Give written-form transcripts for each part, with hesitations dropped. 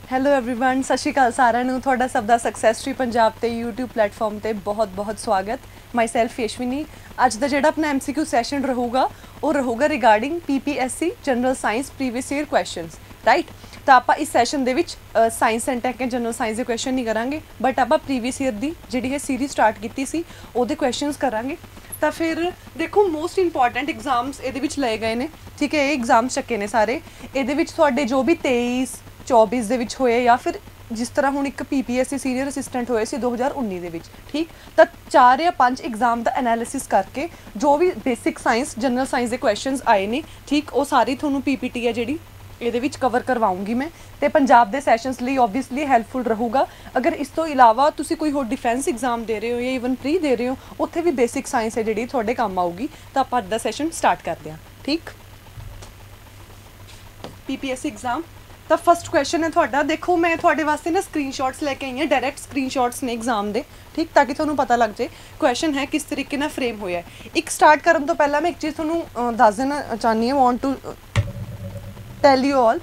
Hello everyone सत श्री अकाल सारिਆਂ ਨੂੰ ਤੁਹਾਡਾ ਸਭ ਦਾ ਸਕਸੈਸ ਟਰੀ ਪੰਜਾਬ ਤੇ YouTube ਪਲੇਟਫਾਰਮ ਤੇ ਬਹੁਤ ਸਵਾਗਤ ਮਾਈ ਸੈਲਫ ਯਸ਼ਵਿਨੀ। ਅੱਜ ਦਾ ਜਿਹੜਾ ਆਪਣਾ MCQ ਸੈਸ਼ਨ ਰਹੂਗਾ ਉਹ ਰਹੂਗਾ regarding PPSC general science previous year questions right. ਤਾਂ ਆਪਾਂ ਇਸ ਸੈਸ਼ਨ ਦੇ ਵਿੱਚ science and tech and general science ਦੇ ਕੁਐਸਚਨ ਨਹੀਂ ਕਰਾਂਗੇ ਬਟ ਆਪਾਂ ਪ੍ਰੀਵੀਅਸ ਈਅਰ ਦੀ ਜਿਹੜੀ ਇਹ ਸੀਰੀਜ਼ ਸਟਾਰਟ ਕੀਤੀ ਸੀ ਉਹਦੇ ਕੁਐਸਚਨਸ ਕਰਾਂਗੇ। ਤਾਂ ਫਿਰ ਦੇਖੋ ਮੋਸਟ ਇੰਪੋਰਟੈਂਟ ਐਗਜ਼ਾਮਸ ਇਹਦੇ ਵਿੱਚ ਲਏ ਗਏ ਨੇ, ਠੀਕ ਹੈ। ਇਹ ਐਗਜ਼ਾਮ ਚੱਕੇ ਨੇ ਸਾਰੇ। ਇਹਦੇ ਵਿੱਚ ਤੁਹਾਡੇ ਜੋ ਵੀ 23-24 ਦੇ ਵਿੱਚ ਹੋਏ ਜਾਂ ਫਿਰ ਜਿਸ ਤਰ੍ਹਾਂ ਹੁਣ ਇੱਕ PPSC ਸੀਨੀਅਰ ਅਸਿਸਟੈਂਟ ਹੋਏ ਸੀ 2019 ਦੇ ਵਿੱਚ, ਠੀਕ। ਤਾਂ 4 ਜਾਂ 5 ਐਗਜ਼ਾਮ ਦਾ ਐਨਾਲਿਸਿਸ ਕਰਕੇ ਜੋ ਵੀ ਬੇਸਿਕ ਸਾਇੰਸ ਜਨਰਲ ਸਾਇੰਸ ਦੇ ਕੁਐਸਚਨਸ ਆਏ ਨੇ, ਠੀਕ, ਉਹ ਸਾਰੀ ਤੁਹਾਨੂੰ PPT ਹੈ ਜਿਹੜੀ ਇਹਦੇ ਵਿੱਚ ਕਵਰ ਕਰਵਾਉਂਗੀ ਮੈਂ। ਤੇ ਪੰਜਾਬ ਦੇ ਸੈਸ਼ਨਸ ਲਈ ਓਬਵੀਅਸਲੀ ਹੈਲਪਫੁਲ ਰਹੂਗਾ। ਅਗਰ ਇਸ ਤੋਂ ਇਲਾਵਾ ਤੁਸੀਂ ਕੋਈ ਹੋਰ ਡਿਫੈਂਸ ਐਗਜ਼ਾਮ ਦੇ ਰਹੇ ਹੋ ਜਾਂ ਈਵਨ ਪ੍ਰੀ ਦੇ ਰਹੇ ਹੋ, ਉੱਥੇ ਵੀ ਬੇਸਿਕ ਸਾਇੰਸ ਹੈ ਜਿਹੜੀ ਤੁਹਾਡੇ ਕੰਮ ਆਊਗੀ। ਤਾਂ ਆਪਾਂ ਅੱਜ ਦਾ ਸੈਸ਼ਨ ਸਟਾਰਟ ਕਰਦੇ ਹਾਂ, ਠੀਕ। PPSC ਐਗਜ਼ਾਮ ਤਾਂ ਫਸਟ ਕੁਐਸਚਨ ਹੈ ਤੁਹਾਡਾ। ਦੇਖੋ ਮੈਂ ਤੁਹਾਡੇ ਵਾਸਤੇ ਨਾ ਸਕਰੀਨਸ਼ਾਟਸ ਲੈ ਕੇ ਆਈ ਹਾਂ, ਡਾਇਰੈਕਟ ਸਕਰੀਨਸ਼ਾਟਸ ਨੇ ਐਗਜ਼ਾਮ ਦੇ, ਠੀਕ, ਤਾਂ ਕਿ ਤੁਹਾਨੂੰ ਪਤਾ ਲੱਗ ਜਾਏ ਕੁਐਸਚਨ ਹੈ ਕਿਸ ਤਰੀਕੇ ਨਾਲ ਫਰੇਮ ਹੋਇਆ ਹੈ। ਇੱਕ ਸਟਾਰਟ ਕਰਨ ਤੋਂ ਪਹਿਲਾਂ ਮੈਂ ਇੱਕ ਚੀਜ਼ ਤੁਹਾਨੂੰ ਦੱਸ ਦੇਣਾ ਚਾਹੁੰਦੀ ਹਾਂ, want to tell you all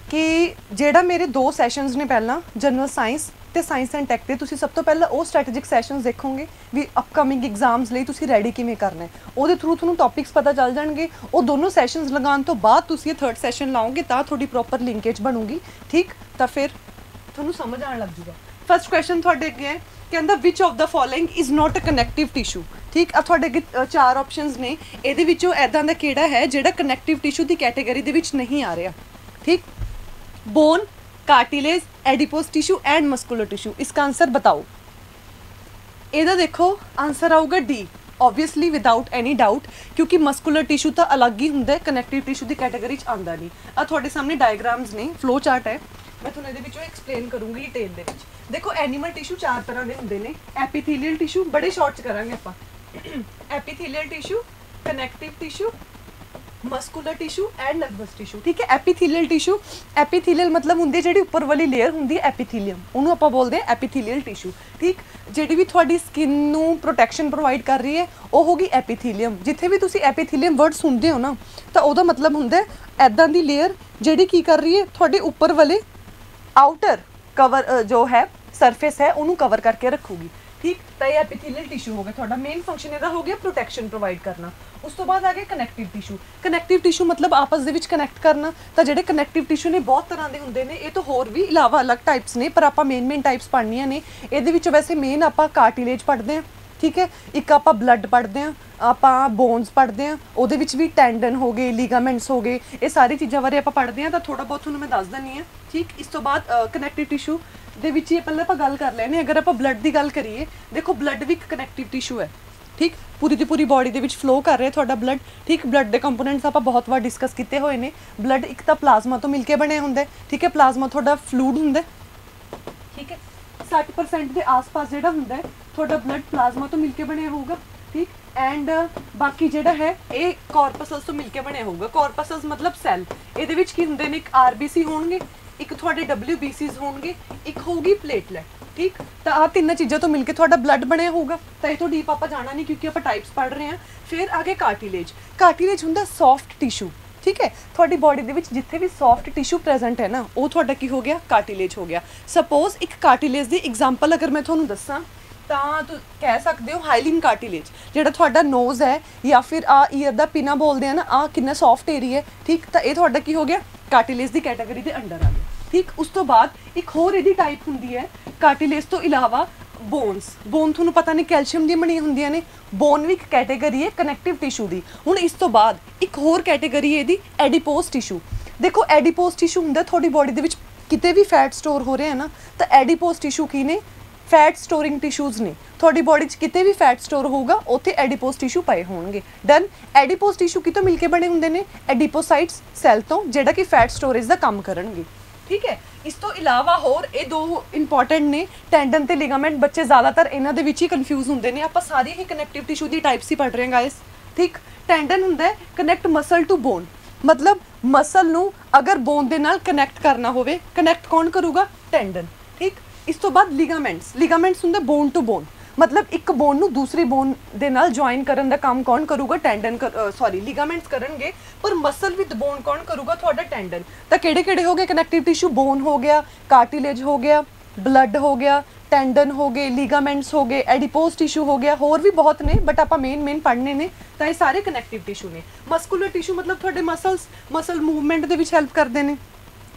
ਕਿ ਜਿਹੜਾ ਮੇਰੇ 2 ਸੈਸ਼ਨਸ ਨੇ ਪਹਿਲਾਂ ਜਨਰਲ ਸਾਇੰਸ ਤੇ ਸਾਇੰਸ ਐਂਡ ਟੈਕ ਤੇ, ਤੁਸੀਂ ਸਭ ਤੋਂ ਪਹਿਲਾਂ ਉਹ ਸਟ੍ਰੈਟੇਜਿਕ ਸੈਸ਼ਨਸ ਦੇਖੋਗੇ ਵੀ ਅਪਕਮਿੰਗ ਐਗਜ਼ਾਮਸ ਲਈ ਤੁਸੀਂ ਰੈਡੀ ਕਿਵੇਂ ਕਰਨਾ ਹੈ। ਉਹਦੇ ਥਰੂ ਤੁਹਾਨੂੰ ਟੌਪਿਕਸ ਪਤਾ ਚੱਲ ਜਾਣਗੇ। ਉਹ ਦੋਨੋਂ ਸੈਸ਼ਨਸ ਲਗਾਉਣ ਤੋਂ ਬਾਅਦ ਤੁਸੀਂ ਇਹ 3rd ਸੈਸ਼ਨ ਲਾਓਗੇ ਤਾਂ ਤੁਹਾਡੀ ਪ੍ਰੋਪਰ ਲਿੰਕੇਜ ਬਣੂਗੀ, ਠੀਕ। ਤਾਂ ਫਿਰ ਤੁਹਾਨੂੰ ਸਮਝ ਆਉਣ ਲੱਗ ਜੂਗਾ। ਫਸਟ ਕੁਐਸਚਨ ਤੁਹਾਡੇ ਅੱਗੇ ਹੈ, ਕਹਿੰਦਾ which of the following is not a connective tissue, ਠੀਕ। ਆ ਤੁਹਾਡੇ ਅੱਗੇ 4 ਆਪਸ਼ਨਸ ਨੇ, ਇਹਦੇ ਵਿੱਚੋਂ ਇੱਦਾਂ ਦਾ ਕਿਹੜਾ ਹੈ ਜਿਹੜਾ ਕਨੈਕਟਿਵ ਟਿਸ਼ੂ ਦੀ ਕੈਟੇਗਰੀ ਦੇ ਵਿੱਚ ਨਹੀਂ ਆ ਰਿਹਾ, ਠੀਕ। Bone, cartilage, adipose tissue and muscular tissue. इसका आंसर बताओ। ਇਹਦਾ देखो आंसर आऊगा D, obviously without any doubt, क्योंकि मस्कुलर टिश्यू तो अलग ही होंगे, कनैक्टिव टिश्यू की कैटेगरी च आंदा नहीं। आ थोड़े सामने डायग्राम्स ने, फ्लो चार्ट है, मैं थोड़े ये एक्सप्लेन करूँगी डिटेल दे विच। देखो एनीमल टिश्यू 4 तरह के होंगे ने। एपीथीलियल टिश्यू बड़े शॉर्ट च करांगे आपां। Epithelial tissue, connective tissue, muscular tissue and nervous tissue, ठीक है। एपीथीलियल टिश्यू, एपीथीलियल मतलब ਹੁੰਦੀ ਜਿਹੜੀ ਉੱਪਰ ਵਾਲੀ ਲੇਅਰ ਹੁੰਦੀ ਹੈ ਐਪੀਥੀਲੀਅਮ, ਉਹਨੂੰ ਆਪਾਂ ਬੋਲਦੇ ਹਾਂ ਐਪੀਥੀਲੀਅਲ ਟਿਸ਼ੂ, ਠੀਕ। ਜਿਹੜੀ ਵੀ ਤੁਹਾਡੀ ਸਕਿਨ ਨੂੰ ਪ੍ਰੋਟੈਕਸ਼ਨ ਪ੍ਰੋਵਾਈਡ ਕਰ ਰਹੀ ਹੈ ਉਹ ਹੋਗੀ ਐਪੀਥੀਲੀਅਮ। ਜਿੱਥੇ ਵੀ ਤੁਸੀਂ ਐਪੀਥੀਲੀਅਮ ਵਰਡ ਸੁਣਦੇ ਹੋ ਨਾ, ਤਾਂ ਉਹਦਾ ਮਤਲਬ ਹੁੰਦਾ ਐਦਾਂ ਦੀ ਲੇਅਰ ਜਿਹੜੀ ਕੀ ਕਰ ਰਹੀ ਹੈ ਤੁਹਾਡੇ ਉੱਪਰ ਵਾਲੇ ਆਊਟਰ ਕਵਰ ਜੋ ਹੈ ਸਰਫੇਸ ਹੈ ਉਹਨੂੰ ਕਵਰ ਕਰਕੇ ਰੱਖੂਗੀ, ठीक। तो ये एपीथीलियल टिश्यू हो गया थोड़ा मेन फंक्शन ਇਹਦਾ हो गया प्रोटेक्शन प्रोवाइड करना। उस तो बाद आ गया कनैक्टिव टिश्यू। कनैक्टिव टिश्यू मतलब आपस ਦੇ ਵਿੱਚ ਕਨੈਕਟ ਕਰਨਾ। ਤਾਂ ਜਿਹੜੇ ਕਨੈਕਟਿਵ ਟਿਸ਼ੂ ਨੇ ਬਹੁਤ ਤਰ੍ਹਾਂ ਦੇ ਹੁੰਦੇ ਨੇ, ਇਹ ਤੋਂ ਹੋਰ ਵੀ ਇਲਾਵਾ ਅਲੱਗ ਟਾਈਪਸ ਨੇ, ਪਰ ਆਪਾਂ ਮੇਨ ਟਾਈਪਸ ਪੜ੍ਹਨੀਆਂ ਨੇ। ਇਹਦੇ ਵਿੱਚ ਵੈਸੇ ਮੇਨ ਆਪਾਂ ਕਾਰਟਿਲੇਜ ਪੜ੍ਹਦੇ ਹਾਂ, ਠੀਕ ਹੈ। ਇੱਕ ਆਪਾਂ ਬਲੱਡ ਪੜ੍ਹਦੇ ਹਾਂ, ਆਪਾਂ ਬੋਨਸ ਪੜ੍ਹਦੇ ਹਾਂ, ਉਹਦੇ ਵਿੱਚ ਵੀ ਟੈਂਡਨ ਹੋ ਗਏ, ਲੀਗਾਮੈਂਟਸ ਹੋ ਗਏ, ਇਹ ਸਾਰੀ ਚੀਜ਼ਾਂ ਬਾਰੇ ਆਪਾਂ ਪੜ੍ਹਦੇ ਹਾਂ। ਤਾਂ ਥੋੜਾ ਬਹੁਤ ਤੁਹਾਨੂੰ ਮੈਂ ਦੱਸ ਦਿੰਦੀ ਹਾਂ, ਠੀਕ। ਇਸ ਤੋਂ ਬਾਅਦ ਕਨੈਕਟਿਵ ਟਿਸ਼ੂ ਦੇ ਵਿੱਚ ਹੀ ਪਹਿਲਾਂ ਆਪਾਂ ਗੱਲ ਕਰ ਲੈਣੇ। ਅਗਰ ਆਪਾਂ ਬਲੱਡ ਦੀ ਗੱਲ ਕਰੀਏ, ਦੇਖੋ ਬਲੱਡ ਵੀ ਇੱਕ ਕਨੈਕਟਿਵ ਟਿਸ਼ੂ ਹੈ, ਠੀਕ। ਪੂਰੀ ਦੀ ਪੂਰੀ ਬਾਡੀ ਦੇ ਵਿੱਚ ਫਲੋ ਕਰ ਰਿਹਾ ਤੁਹਾਡਾ ਬਲੱਡ, ਠੀਕ। ਬਲੱਡ ਦੇ ਕੰਪੋਨੈਂਟਸ ਆਪਾਂ ਬਹੁਤ ਵਾਰ ਡਿਸਕਸ ਕੀਤੇ ਹੋਏ ਨੇ। ਬਲੱਡ ਇੱਕ ਤਾਂ ਪਲਾਜ਼ਮਾ ਤੋਂ ਮਿਲ ਕੇ ਬਣਿਆ ਹੁੰਦਾ, ਠੀਕ ਹੈ। ਪਲਾਜ਼ਮਾ ਤੁਹਾਡਾ ਫਲੂਇਡ ਹੁੰਦਾ, ਠੀਕ ਹੈ। 60% ਦੇ ਆਸ-ਪਾਸ ਜਿਹੜਾ ਹੁੰਦਾ ਤੁਹਾਡਾ ਬਲੱਡ ਪਲਾਜ਼ਮਾ ਤੋਂ ਮਿਲ ਕੇ ਬਣਿਆ ਹੋਊਗਾ, ਠੀਕ। ਐਂਡ ਬਾਕੀ ਜਿਹੜਾ ਹੈ ਇਹ ਕਾਰਪਸਲਸ ਤੋਂ ਮਿਲ ਕੇ ਬਣਿਆ ਹੋਊਗਾ। ਕਾਰਪਸਲਸ ਮਤਲਬ ਸੈੱਲ। ਇਹਦੇ ਵਿੱਚ ਕੀ ਹੁੰਦੇ ਨੇ, ਇੱਕ RBC ਹੋਣਗੇ, ਇੱਕ ਤੁਹਾਡੇ WBCs ਹੋਣਗੇ, ਇੱਕ ਹੋਊਗੀ ਪਲੇਟਲੈਟ, ਠੀਕ। ਤਾਂ ਆਹ ਤਿੰਨਾਂ ਚੀਜ਼ਾਂ ਤੋਂ ਮਿਲ ਕੇ ਤੁਹਾਡਾ ਬਲੱਡ ਬਣਿਆ ਹੋਊਗਾ। ਤਾਂ ਇਹ ਤੋਂ ਡੀਪ ਆਪਾਂ ਜਾਣਾ ਨਹੀਂ ਕਿਉਂਕਿ ਆਪਾਂ ਟਾਈਪਸ ਪੜ੍ਹ ਰਹੇ ਹਾਂ। ਫਿਰ ਆ ਗਿਆ ਕਾਰਟਿਲੇਜ। ਕਾਰਟਿਲੇਜ ਹੁੰਦਾ ਸੌਫਟ ਟਿਸ਼ੂ, ਠੀਕ ਹੈ। ਤੁਹਾਡੀ ਬਾਡੀ ਦੇ ਵਿੱਚ ਜਿੱਥੇ ਵੀ ਸੌਫਟ ਟਿਸ਼ੂ ਪ੍ਰੈਜ਼ੈਂਟ ਹੈ ਨਾ, ਉਹ ਤੁਹਾਡਾ ਕੀ ਹੋ ਗਿਆ, ਕਾਰਟਿਲੇਜ ਹੋ ਗਿਆ। ਸਪੋਜ਼ ਇੱਕ ਕਾਰਟਿਲੇਜ ਦੀ ਐਗਜ਼ਾਮਪਲ ਅਗਰ ਮੈਂ ਤੁਹਾਨੂੰ ਦੱਸਾਂ ਤਾਂ ਕਹਿ ਸਕਦੇ ਹੋ ਹਾਈਲਿਨ ਕਾਰਟਿਲੇਜ। ਜਿਹੜਾ ਤੁਹਾਡਾ ਨੋਜ਼ ਹੈ ਜਾਂ ਫਿਰ ਆ ਈਅਰ ਦਾ ਪਿਨਾ ਬੋਲਦੇ ਆ ਨਾ, ਆ ਕਿੰਨਾ ਸੌਫਟ ਏਰੀਆ, ਠੀਕ। ਤਾਂ ਇਹ ਤੁਹਾਡਾ ਕੀ ਹੋ ਗਿਆ, ਕਾਰਟਿਲੇਜ ਦੀ ਕੈਟਾਗਰੀ ਦੇ ਅੰਡਰ ਆ ਗਿਆ, ਠੀਕ। ਉਸ ਤੋਂ ਬਾਅਦ ਇੱਕ ਹੋਰ ਇਹਦੀ ਟਾਈਪ ਹੁੰਦੀ ਹੈ ਕਾਰਟਿਲੇਜ ਤੋਂ ਇਲਾਵਾ ਬੋਨਸ। ਬੋਨ ਤੁਹਾਨੂੰ ਪਤਾ ਨਹੀਂ ਕੈਲਸ਼ੀਅਮ ਦੀ ਬਣੀ ਹੁੰਦੀਆਂ ਨੇ। ਬੋਨ ਵੀ ਇੱਕ ਕੈਟੇਗਰੀ ਹੈ ਕਨੈਕਟਿਵ ਟਿਸ਼ੂ ਦੀ। ਹੁਣ ਇਸ ਤੋਂ ਬਾਅਦ ਇੱਕ ਹੋਰ ਕੈਟੇਗਰੀ ਹੈ ਇਹਦੀ ਐਡੀਪੋਜ਼ ਟਿਸ਼ੂ। ਦੇਖੋ ਐਡੀਪੋਜ਼ ਟਿਸ਼ੂ ਹੁੰਦਾ ਤੁਹਾਡੀ ਬਾਡੀ ਦੇ ਵਿੱਚ ਕਿਤੇ ਵੀ ਫੈਟ ਸਟੋਰ ਹੋ ਰਿਹਾ ਹੈ ਨਾ, ਤਾਂ ਐਡੀਪੋਜ਼ ਟਿਸ਼ੂ ਕੀ ਨੇ, ਫੈਟ ਸਟੋਰਿੰਗ ਟਿਸ਼ੂਜ਼ ਨੇ। ਤੁਹਾਡੀ ਬਾਡੀ 'ਚ ਕਿਤੇ ਵੀ ਫੈਟ ਸਟੋਰ ਹੋਊਗਾ ਉੱਥੇ ਐਡੀਪੋਜ਼ ਟਿਸ਼ੂ ਪਏ ਹੋਣਗੇ। ਡਨ। ਐਡੀਪੋਜ਼ ਟਿਸ਼ੂ ਕਿਤੋਂ ਮਿਲ ਕੇ ਬਣੇ ਹੁੰਦੇ ਨੇ, ਐਡੀਪੋਸਾਈਟਸ ਸੈੱਲ ਤੋਂ, ਜਿਹੜਾ ਕਿ ਫੈਟ ਸਟੋਰੇਜ ਦਾ ਕੰਮ ਕਰਨਗੇ, ਠੀਕ ਹੈ। ਇਸ ਤੋਂ ਇਲਾਵਾ ਹੋਰ ਇਹ 2 ਇੰਪੋਰਟੈਂਟ ਨੇ, ਟੈਂਡਨ ਤੇ ਲਿਗਾਮੈਂਟ। ਬੱਚੇ ਜ਼ਿਆਦਾਤਰ ਇਹਨਾਂ ਦੇ ਵਿੱਚ ਹੀ ਕਨਫਿਊਜ਼ ਹੁੰਦੇ ਨੇ। ਆਪਾਂ ਸਾਰੀ ਹੀ ਕਨੈਕਟਿਵ ਟਿਸ਼ੂ ਦੀ ਟਾਈਪਸ ਹੀ ਪੜ੍ਹ ਰਹੇ ਹਾਂ ਗਾਇਸ, ਠੀਕ। ਟੈਂਡਨ ਹੁੰਦਾ ਹੈ ਕਨੈਕਟ ਮਸਲ ਟੂ ਬੋਨ, मतलब मसल ਨੂੰ अगर बोन ਦੇ ਨਾਲ कनैक्ट करना होवे, कनैक्ट कौन करूगा, टेंडन, ठीक। इस तो बाद लिगामेंट्स। लिगामेंट्स ਹੁੰਦੇ बोन टू बोन, मतलब एक बोन ਨੂੰ दूसरी बोन ਦੇ ਨਾਲ ਜੁਆਇਨ ਕਰਨ ਦਾ ਕੰਮ ਕੌਣ ਕਰੂਗਾ ਟੈਂਡਨ ਲਿਗਾਮੈਂਟਸ ਕਰਨਗੇ ਪਰ ਮਸਲ ਵਿਦ ਬੋਨ ਕੌਣ ਕਰੂਗਾ ਤੁਹਾਡਾ ਟੈਂਡਨ ਤਾਂ ਕਿਹੜੇ ਕਿਹੜੇ ਹੋ ਗਏ ਕਨੈਕਟਿਵ ਟਿਸ਼ੂ ਬੋਨ ਹੋ ਗਿਆ ਕਾਰਟਿਲੇਜ ਹੋ ਗਿਆ ਬਲੱਡ ਹੋ ਗਿਆ ਟੈਂਡਨ ਹੋ ਗਏ ਲਿਗਾਮੈਂਟਸ ਹੋ ਗਏ ਐਡੀਪੋਜ਼ ਟਿਸ਼ੂ ਹੋ ਗਿਆ ਹੋਰ ਵੀ ਬਹੁਤ ਨੇ ਬਟ ਆਪਾਂ ਮੇਨ ਪੜ੍ਹਨੇ ਨੇ ਤਾਂ ਇਹ ਸਾਰੇ ਕਨੈਕਟਿਵ ਟਿਸ਼ੂ ਨੇ ਮਸਕੂਲਰ ਟਿਸ਼ੂ ਮਤਲਬ ਤੁਹਾਡੇ ਮਸਲ ਮੂਵਮੈਂਟ ਦੇ ਵਿੱਚ ਹੈਲਪ ਕਰਦੇ ਨੇ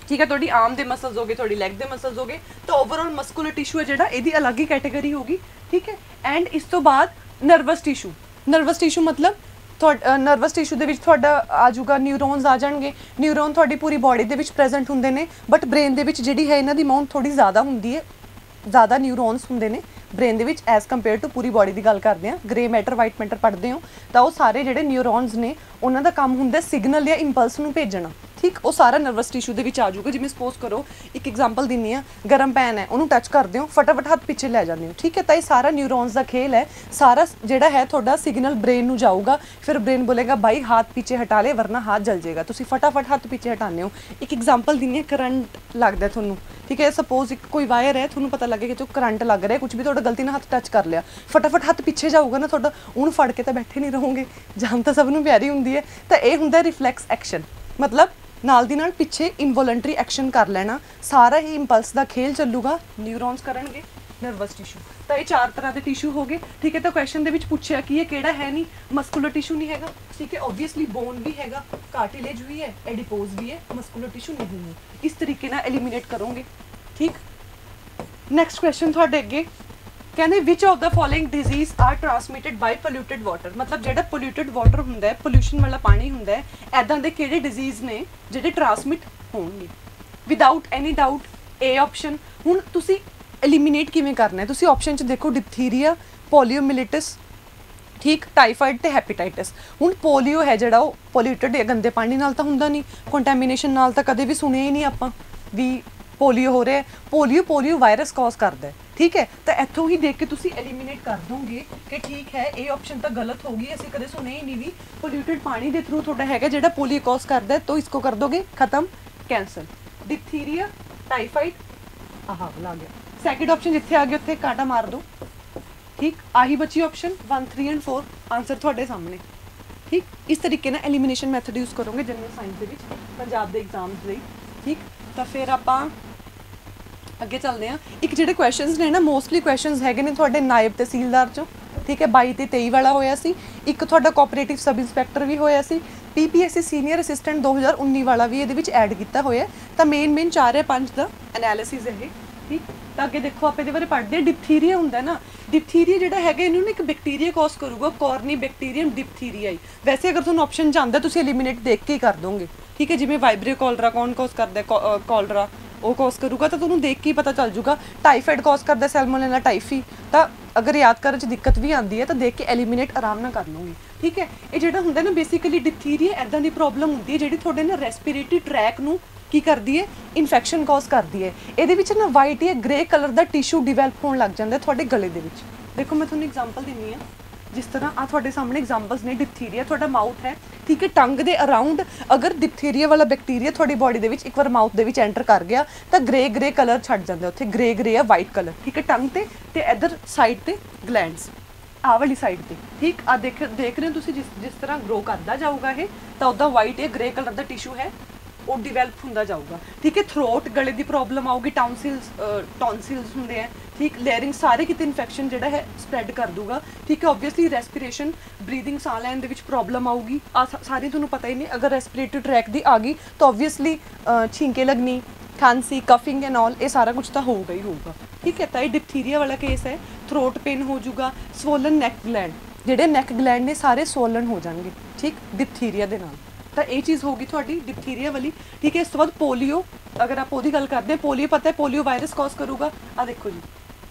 ठीक है थोड़ी आर्म के मसल्स हो गए थोड़ी लैग के मसल्स हो गए तो ओवरऑल मस्कुलर टिशू है जिहड़ा इहदी अलग ही कैटेगरी होगी ठीक है एंड इस तो बाद नर्वस टिशू मतलब नर्वस टिशू ਦੇ ਵਿੱਚ ਤੁਹਾਡਾ ਆ ਜਾਊਗਾ ਨਿਊਰੋਨਸ ਆ ਜਾਣਗੇ ਨਿਊਰੋਨ ਤੁਹਾਡੀ ਪੂਰੀ ਬਾਡੀ ਦੇ ਵਿੱਚ ਪ੍ਰੈਜ਼ੈਂਟ ਹੁੰਦੇ ਨੇ ਬਟ ਬ੍ਰੇਨ ਦੇ ਵਿੱਚ ਜਿਹੜੀ ਹੈ ਇਹਨਾਂ ਦੀ ਅਮਾਉਂਟ ਥੋੜੀ ਜ਼ਿਆਦਾ ਹੁੰਦੀ ਹੈ ਜ਼ਿਆਦਾ ਨਿਊਰੋਨਸ ਹੁੰਦੇ ਨੇ ਬ੍ਰੇਨ ਦੇ ਵਿੱਚ ਐਜ਼ ਕੰਪੇਅਰ ਟੂ ਪੂਰੀ ਬਾਡੀ ਦੀ ਗੱਲ ਕਰਦੇ ਹਾਂ ਗ੍ਰੇ ਮੈਟਰ ਵਾਈਟ ਮੈਟਰ ਪੜ੍ਹਦੇ ਹੋ ਤਾਂ ਉਹ ਸਾਰੇ ਜਿਹੜੇ ਨਿਊਰੋਨਸ ਨੇ ਉਹਨਾਂ ਦਾ ਕੰਮ ਹੁੰਦਾ ਸਿਗਨਲ ਜਾਂ ਇੰਪਲਸ ਨੂੰ ਭੇਜਣਾ ठीक वो सारा नर्वस टिशू के आ जाऊगा जिवें सपोज करो एक एग्जाम्पल दिनी हाँ गर्म पैन है उन्होंने टच करते हो फटाफट हाथ पिछे लै जाते हो ठीक है तो ये सारा न्यूरोन्स का खेल है सारा जोड़ा है थोड़ा सिग्नल ब्रेन में जाऊगा फिर ब्रेन बोलेगा भाई हाथ पीछे हटा ले वरना हाथ जल जाएगा तुम फटाफट हाथ पीछे हटाने हो एक एग्जाम्पल दिनी है करंट लगता है थोनों ठीक है सपोज एक कोई वायर है थोनों पता लगे कि जो करंट लग रहा है कुछ भी थोड़ा गलती ना हाथ टच कर लिया फटाफट हाथ पीछे जाऊगा ना थोड़ा उन्होंने फड़ के तो बैठे नहीं रहोगे जान तो सबनों प्यारी होंगी है तो यह होंगे रिफ्लैक्स एक्शन मतलब ਨਾਲ ਦੀ ਨਾਲ ਪਿੱਛੇ ਇਨਵੋਲੰਟਰੀ ਐਕਸ਼ਨ ਕਰ ਲੈਣਾ ਸਾਰਾ ਹੀ ਇੰਪਲਸ ਦਾ ਖੇਲ ਚੱਲੂਗਾ ਨਿਊਰੋਨਸ ਕਰਨਗੇ ਨਰਵਸ ਟਿਸ਼ੂ ਤਾਂ ਇਹ ਚਾਰ ਤਰ੍ਹਾਂ ਦੇ ਟਿਸ਼ੂ ਹੋ ਗਏ ਠੀਕ ਹੈ ਤਾਂ ਕੁਐਸਚਨ ਦੇ ਵਿੱਚ ਪੁੱਛਿਆ ਕਿ ਇਹ ਕਿਹੜਾ ਹੈ ਨਹੀਂ ਮਸਕੂਲਰ ਟਿਸ਼ੂ ਨਹੀਂ ਹੈਗਾ ਠੀਕ ਹੈ ਆਬਵੀਅਸਲੀ ਬੋਨ ਵੀ ਹੈਗਾ ਕਾਰਟਿਲੇਜ ਵੀ ਹੈ ਐਡੀਪੋਜ਼ ਵੀ ਹੈ ਮਸਕੂਲਰ ਟਿਸ਼ੂ ਨਹੀਂ ਹੈ ਇਸ ਤਰੀਕੇ ਨਾਲ ਐਲੀਮੀਨੇਟ ਕਰੋਗੇ ਠੀਕ ਨੈਕਸਟ ਕੁਐਸਚਨ ਤੁਹਾਡੇ ਅੱਗੇ कहने which of the following disease are transmitted by polluted water मतलब जो पोल्यूटेड वाटर होंगे पोल्यूशन वाला पानी होंगे ऐदा के किहड़े डिजीज ने जिहड़े ट्रांसमिट होंगे without any doubt A option हुण तुसी एलिमिनेट किवें करना है तुसी ऑप्शन च देखो डिप्थीरिया पोलियोमिलिटिस ठीक टाइफाइड ते हैपेटाइटिस हुण पोलियो है जिहड़ा वो पोल्यूटेड गंदे पानी नाल तां हुंदा नहीं कंटैमीनेशन नाल तां कदे भी सुनिया ही नहीं आपां भी पोलियो हो रहा है पोलियो वायरस कॉज करता है ठीक है तो इत्थों ही देख के तुसी एलिमिनेट कर दोगे कि ठीक है ये ऑप्शन तो गलत होगी असीं कदे सुने ही नहीं भी पोल्यूटेड पानी के थ्रू थोड़ा हैगा जिहड़ा पोलियो कॉज करता है तो इसको कर दोगे खत्म कैंसल डिप्थीरिया टाइफाइड आह ला गया सैकेंड ऑप्शन जिथे आ गया उत्थे कांटा मार दो ठीक आही बची ऑप्शन 1 3 एंड 4 आंसर थोड़े सामने ठीक इस तरीके ना एलिमिनेशन मैथड यूज़ करोगे जनरल साइंस के विच पंजाब के एग्जाम्स लई ठीक तो फिर आपां ਅੱਗੇ ਚੱਲਦੇ ਹਾਂ ਇੱਕ ਜਿਹੜੇ ਕੁਐਸਚਨਸ ਨੇ ਨਾ ਮੋਸਟਲੀ ਕੁਐਸਚਨਸ ਹੈਗੇ ਨੇ ਤੁਹਾਡੇ ਨਾਇਬ ਤਹਿਸੀਲਦਾਰ ਚੋਂ ਠੀਕ ਹੈ 22 ਤੇ 23 ਵਾਲਾ ਹੋਇਆ ਸੀ ਇੱਕ ਤੁਹਾਡਾ ਕੋਆਪਰੇਟਿਵ ਸਬ ਇੰਸਪੈਕਟਰ ਵੀ ਹੋਇਆ ਸੀ ਪੀਪੀਐਸਸੀ ਸੀਨੀਅਰ ਅਸਿਸਟੈਂਟ 2019 ਵਾਲਾ ਵੀ ਇਹਦੇ ਵਿੱਚ ਐਡ ਕੀਤਾ ਹੋਇਆ ਤਾਂ ਮੇਨ 4 ਜਾਂ 5 ਦਾ ਐਨਾਲਿਸਿਸ ਇਹ ਠੀਕ ਤਾਂ ਅੱਗੇ ਦੇਖੋ ਆਪਾਂ ਇਹਦੇ ਬਾਰੇ ਪੜ੍ਹਦੇ ਹਾਂ ਡਿਪਥੀਰੀਆ ਹੁੰਦਾ ਨਾ ਡਿਪਥੀਰੀਆ ਜਿਹੜਾ ਹੈਗਾ ਇਹਨੂੰ ਨਾ ਇੱਕ ਬੈਕਟੀਰੀਆ ਕੌਜ਼ ਕਰੂਗਾ ਕੋਰਨੀ ਬੈਕਟੀਰੀਅਮ ਡਿਪਥੀਰੀਆ ਹੀ ਵੈਸੇ ਅਗਰ ਤੁਹਾਨੂੰ ਆਪਸ਼ਨ ਜਾਂਦਾ ਤੁਸੀਂ ਐਲੀਮੀਨੇਟ ਦੇਖ ਕੇ ਹੀ ਕਰ ਦੋਗੇ ਠੀਕ ਹੈ ਜਿਵੇਂ ਵਾਈਬਰੀਓ ਕੋਲਰਾ ਕੌਣ ਕੌਜ਼ ਕਰਦਾ ਕੋਲਰਾ ਉਹ ਕੌਜ਼ ਕਰੂਗਾ ਤਾਂ ਤੁਹਾਨੂੰ ਦੇਖ ਕੇ ਹੀ ਪਤਾ ਚੱਲ ਜੂਗਾ ਟਾਈਫਾਈਡ ਕੌਜ਼ ਕਰਦਾ ਸੈਲਮੋਨੇਲਾ ਟਾਈਫੀ ਤਾਂ ਅਗਰ ਯਾਦ ਕਰਨ 'ਚ ਦਿੱਕਤ ਵੀ ਆਉਂਦੀ ਹੈ ਤਾਂ ਦੇਖ ਕੇ ਐਲੀਮੀਨੇਟ ਆਰਾਮ ਨਾਲ ਕਰ ਲਓਗੇ ਠੀਕ ਹੈ ਇਹ ਜਿਹੜਾ ਹੁੰਦਾ ਨਾ ਬੇਸਿਕਲੀ ਡਿਪਥੀਰੀਆ ਇੱਦਾਂ ਦੀ ਪ੍ਰੋਬਲਮ ਹੁੰਦੀ ਹੈ ਜਿਹੜੀ ਤੁਹਾਡੇ ਨਾ ਰੈਸਪੀਰੇਟਰੀ ਟਰੈਕ ਨੂੰ ਕੀ ਕਰਦੀ ਹੈ ਇਨਫੈਕਸ਼ਨ ਕੌਜ਼ ਕਰਦੀ ਹੈ ਇਹਦੇ ਵਿੱਚ ਨਾ ਵਾਈਟ ਜਾਂ ਗ੍ਰੇ ਕਲਰ ਦਾ ਟਿਸ਼ੂ ਡਿਵੈਲਪ ਹੋਣ ਲੱਗ ਜਾਂਦਾ ਤੁਹਾਡੇ ਗਲੇ ਦੇ ਵਿੱਚ ਦੇਖੋ ਮੈਂ ਤੁਹਾਨੂੰ ਐਗਜ਼ਾਮਪਲ ਦਿੰਦੀ ਹਾਂ जिस तरह थोड़े सामने एग्जाम्पल्स ने डिप्थीरिया थोड़ा माउथ है ठीक है टंग के अराउंड अगर डिप्थीरिया वाला बैक्टीरिया थोड़ी बॉडी के एक बार माउथ के एंटर कर गया तो ग्रे कलर छड़ जाता उत्थे ग्रे या वाइट कलर ठीक है टंग ते इधर साइड ते ग्लैंड्स आ वाली साइड ते ठीक आ देख रहे हो तुसी जिस तरह ग्रो करता जाऊगा ये तो उदा वाइट या ग्रे कलर का टिशू है वो डिवेलप होंदा जाऊगा ठीक है थ्रोट गले की प्रॉब्लम आऊगी टॉन्सिल्स होंगे हैं ठीक लेयरिंग सारे किते इन्फेक्शन जिहड़ा है स्प्रैड कर दूगा ठीक है ओबवियसली रेस्पिरेशन ब्रीदिंग साह लैन दे विच प्रॉब्लम आऊगी सारी तुहानूं पता ही नहीं अगर रेस्पिरेटरी ट्रैक दी आ गई तो ओबवियसली छींके लगनी खांसी कफिंग एंड ऑल ये सारा कुछ तो होगा ही होगा ठीक है तो ये डिप्थीरिया वाला केस है थ्रोट पेन हो जाऊगा स्वोलन नैक ग्लैंड जिहड़े नैक ग्लैंड ने सारे स्वोलन हो जाएंगे ठीक डिप्थीरिया दे नाल तो ये चीज़ होगी थोड़ी डिप्थीरिया वाली ठीक है इस तो बाद पोलियो अगर आप वो गल करते हैं पोलियो पता है पोलियो वायरस कॉज करूगा आ देखो जी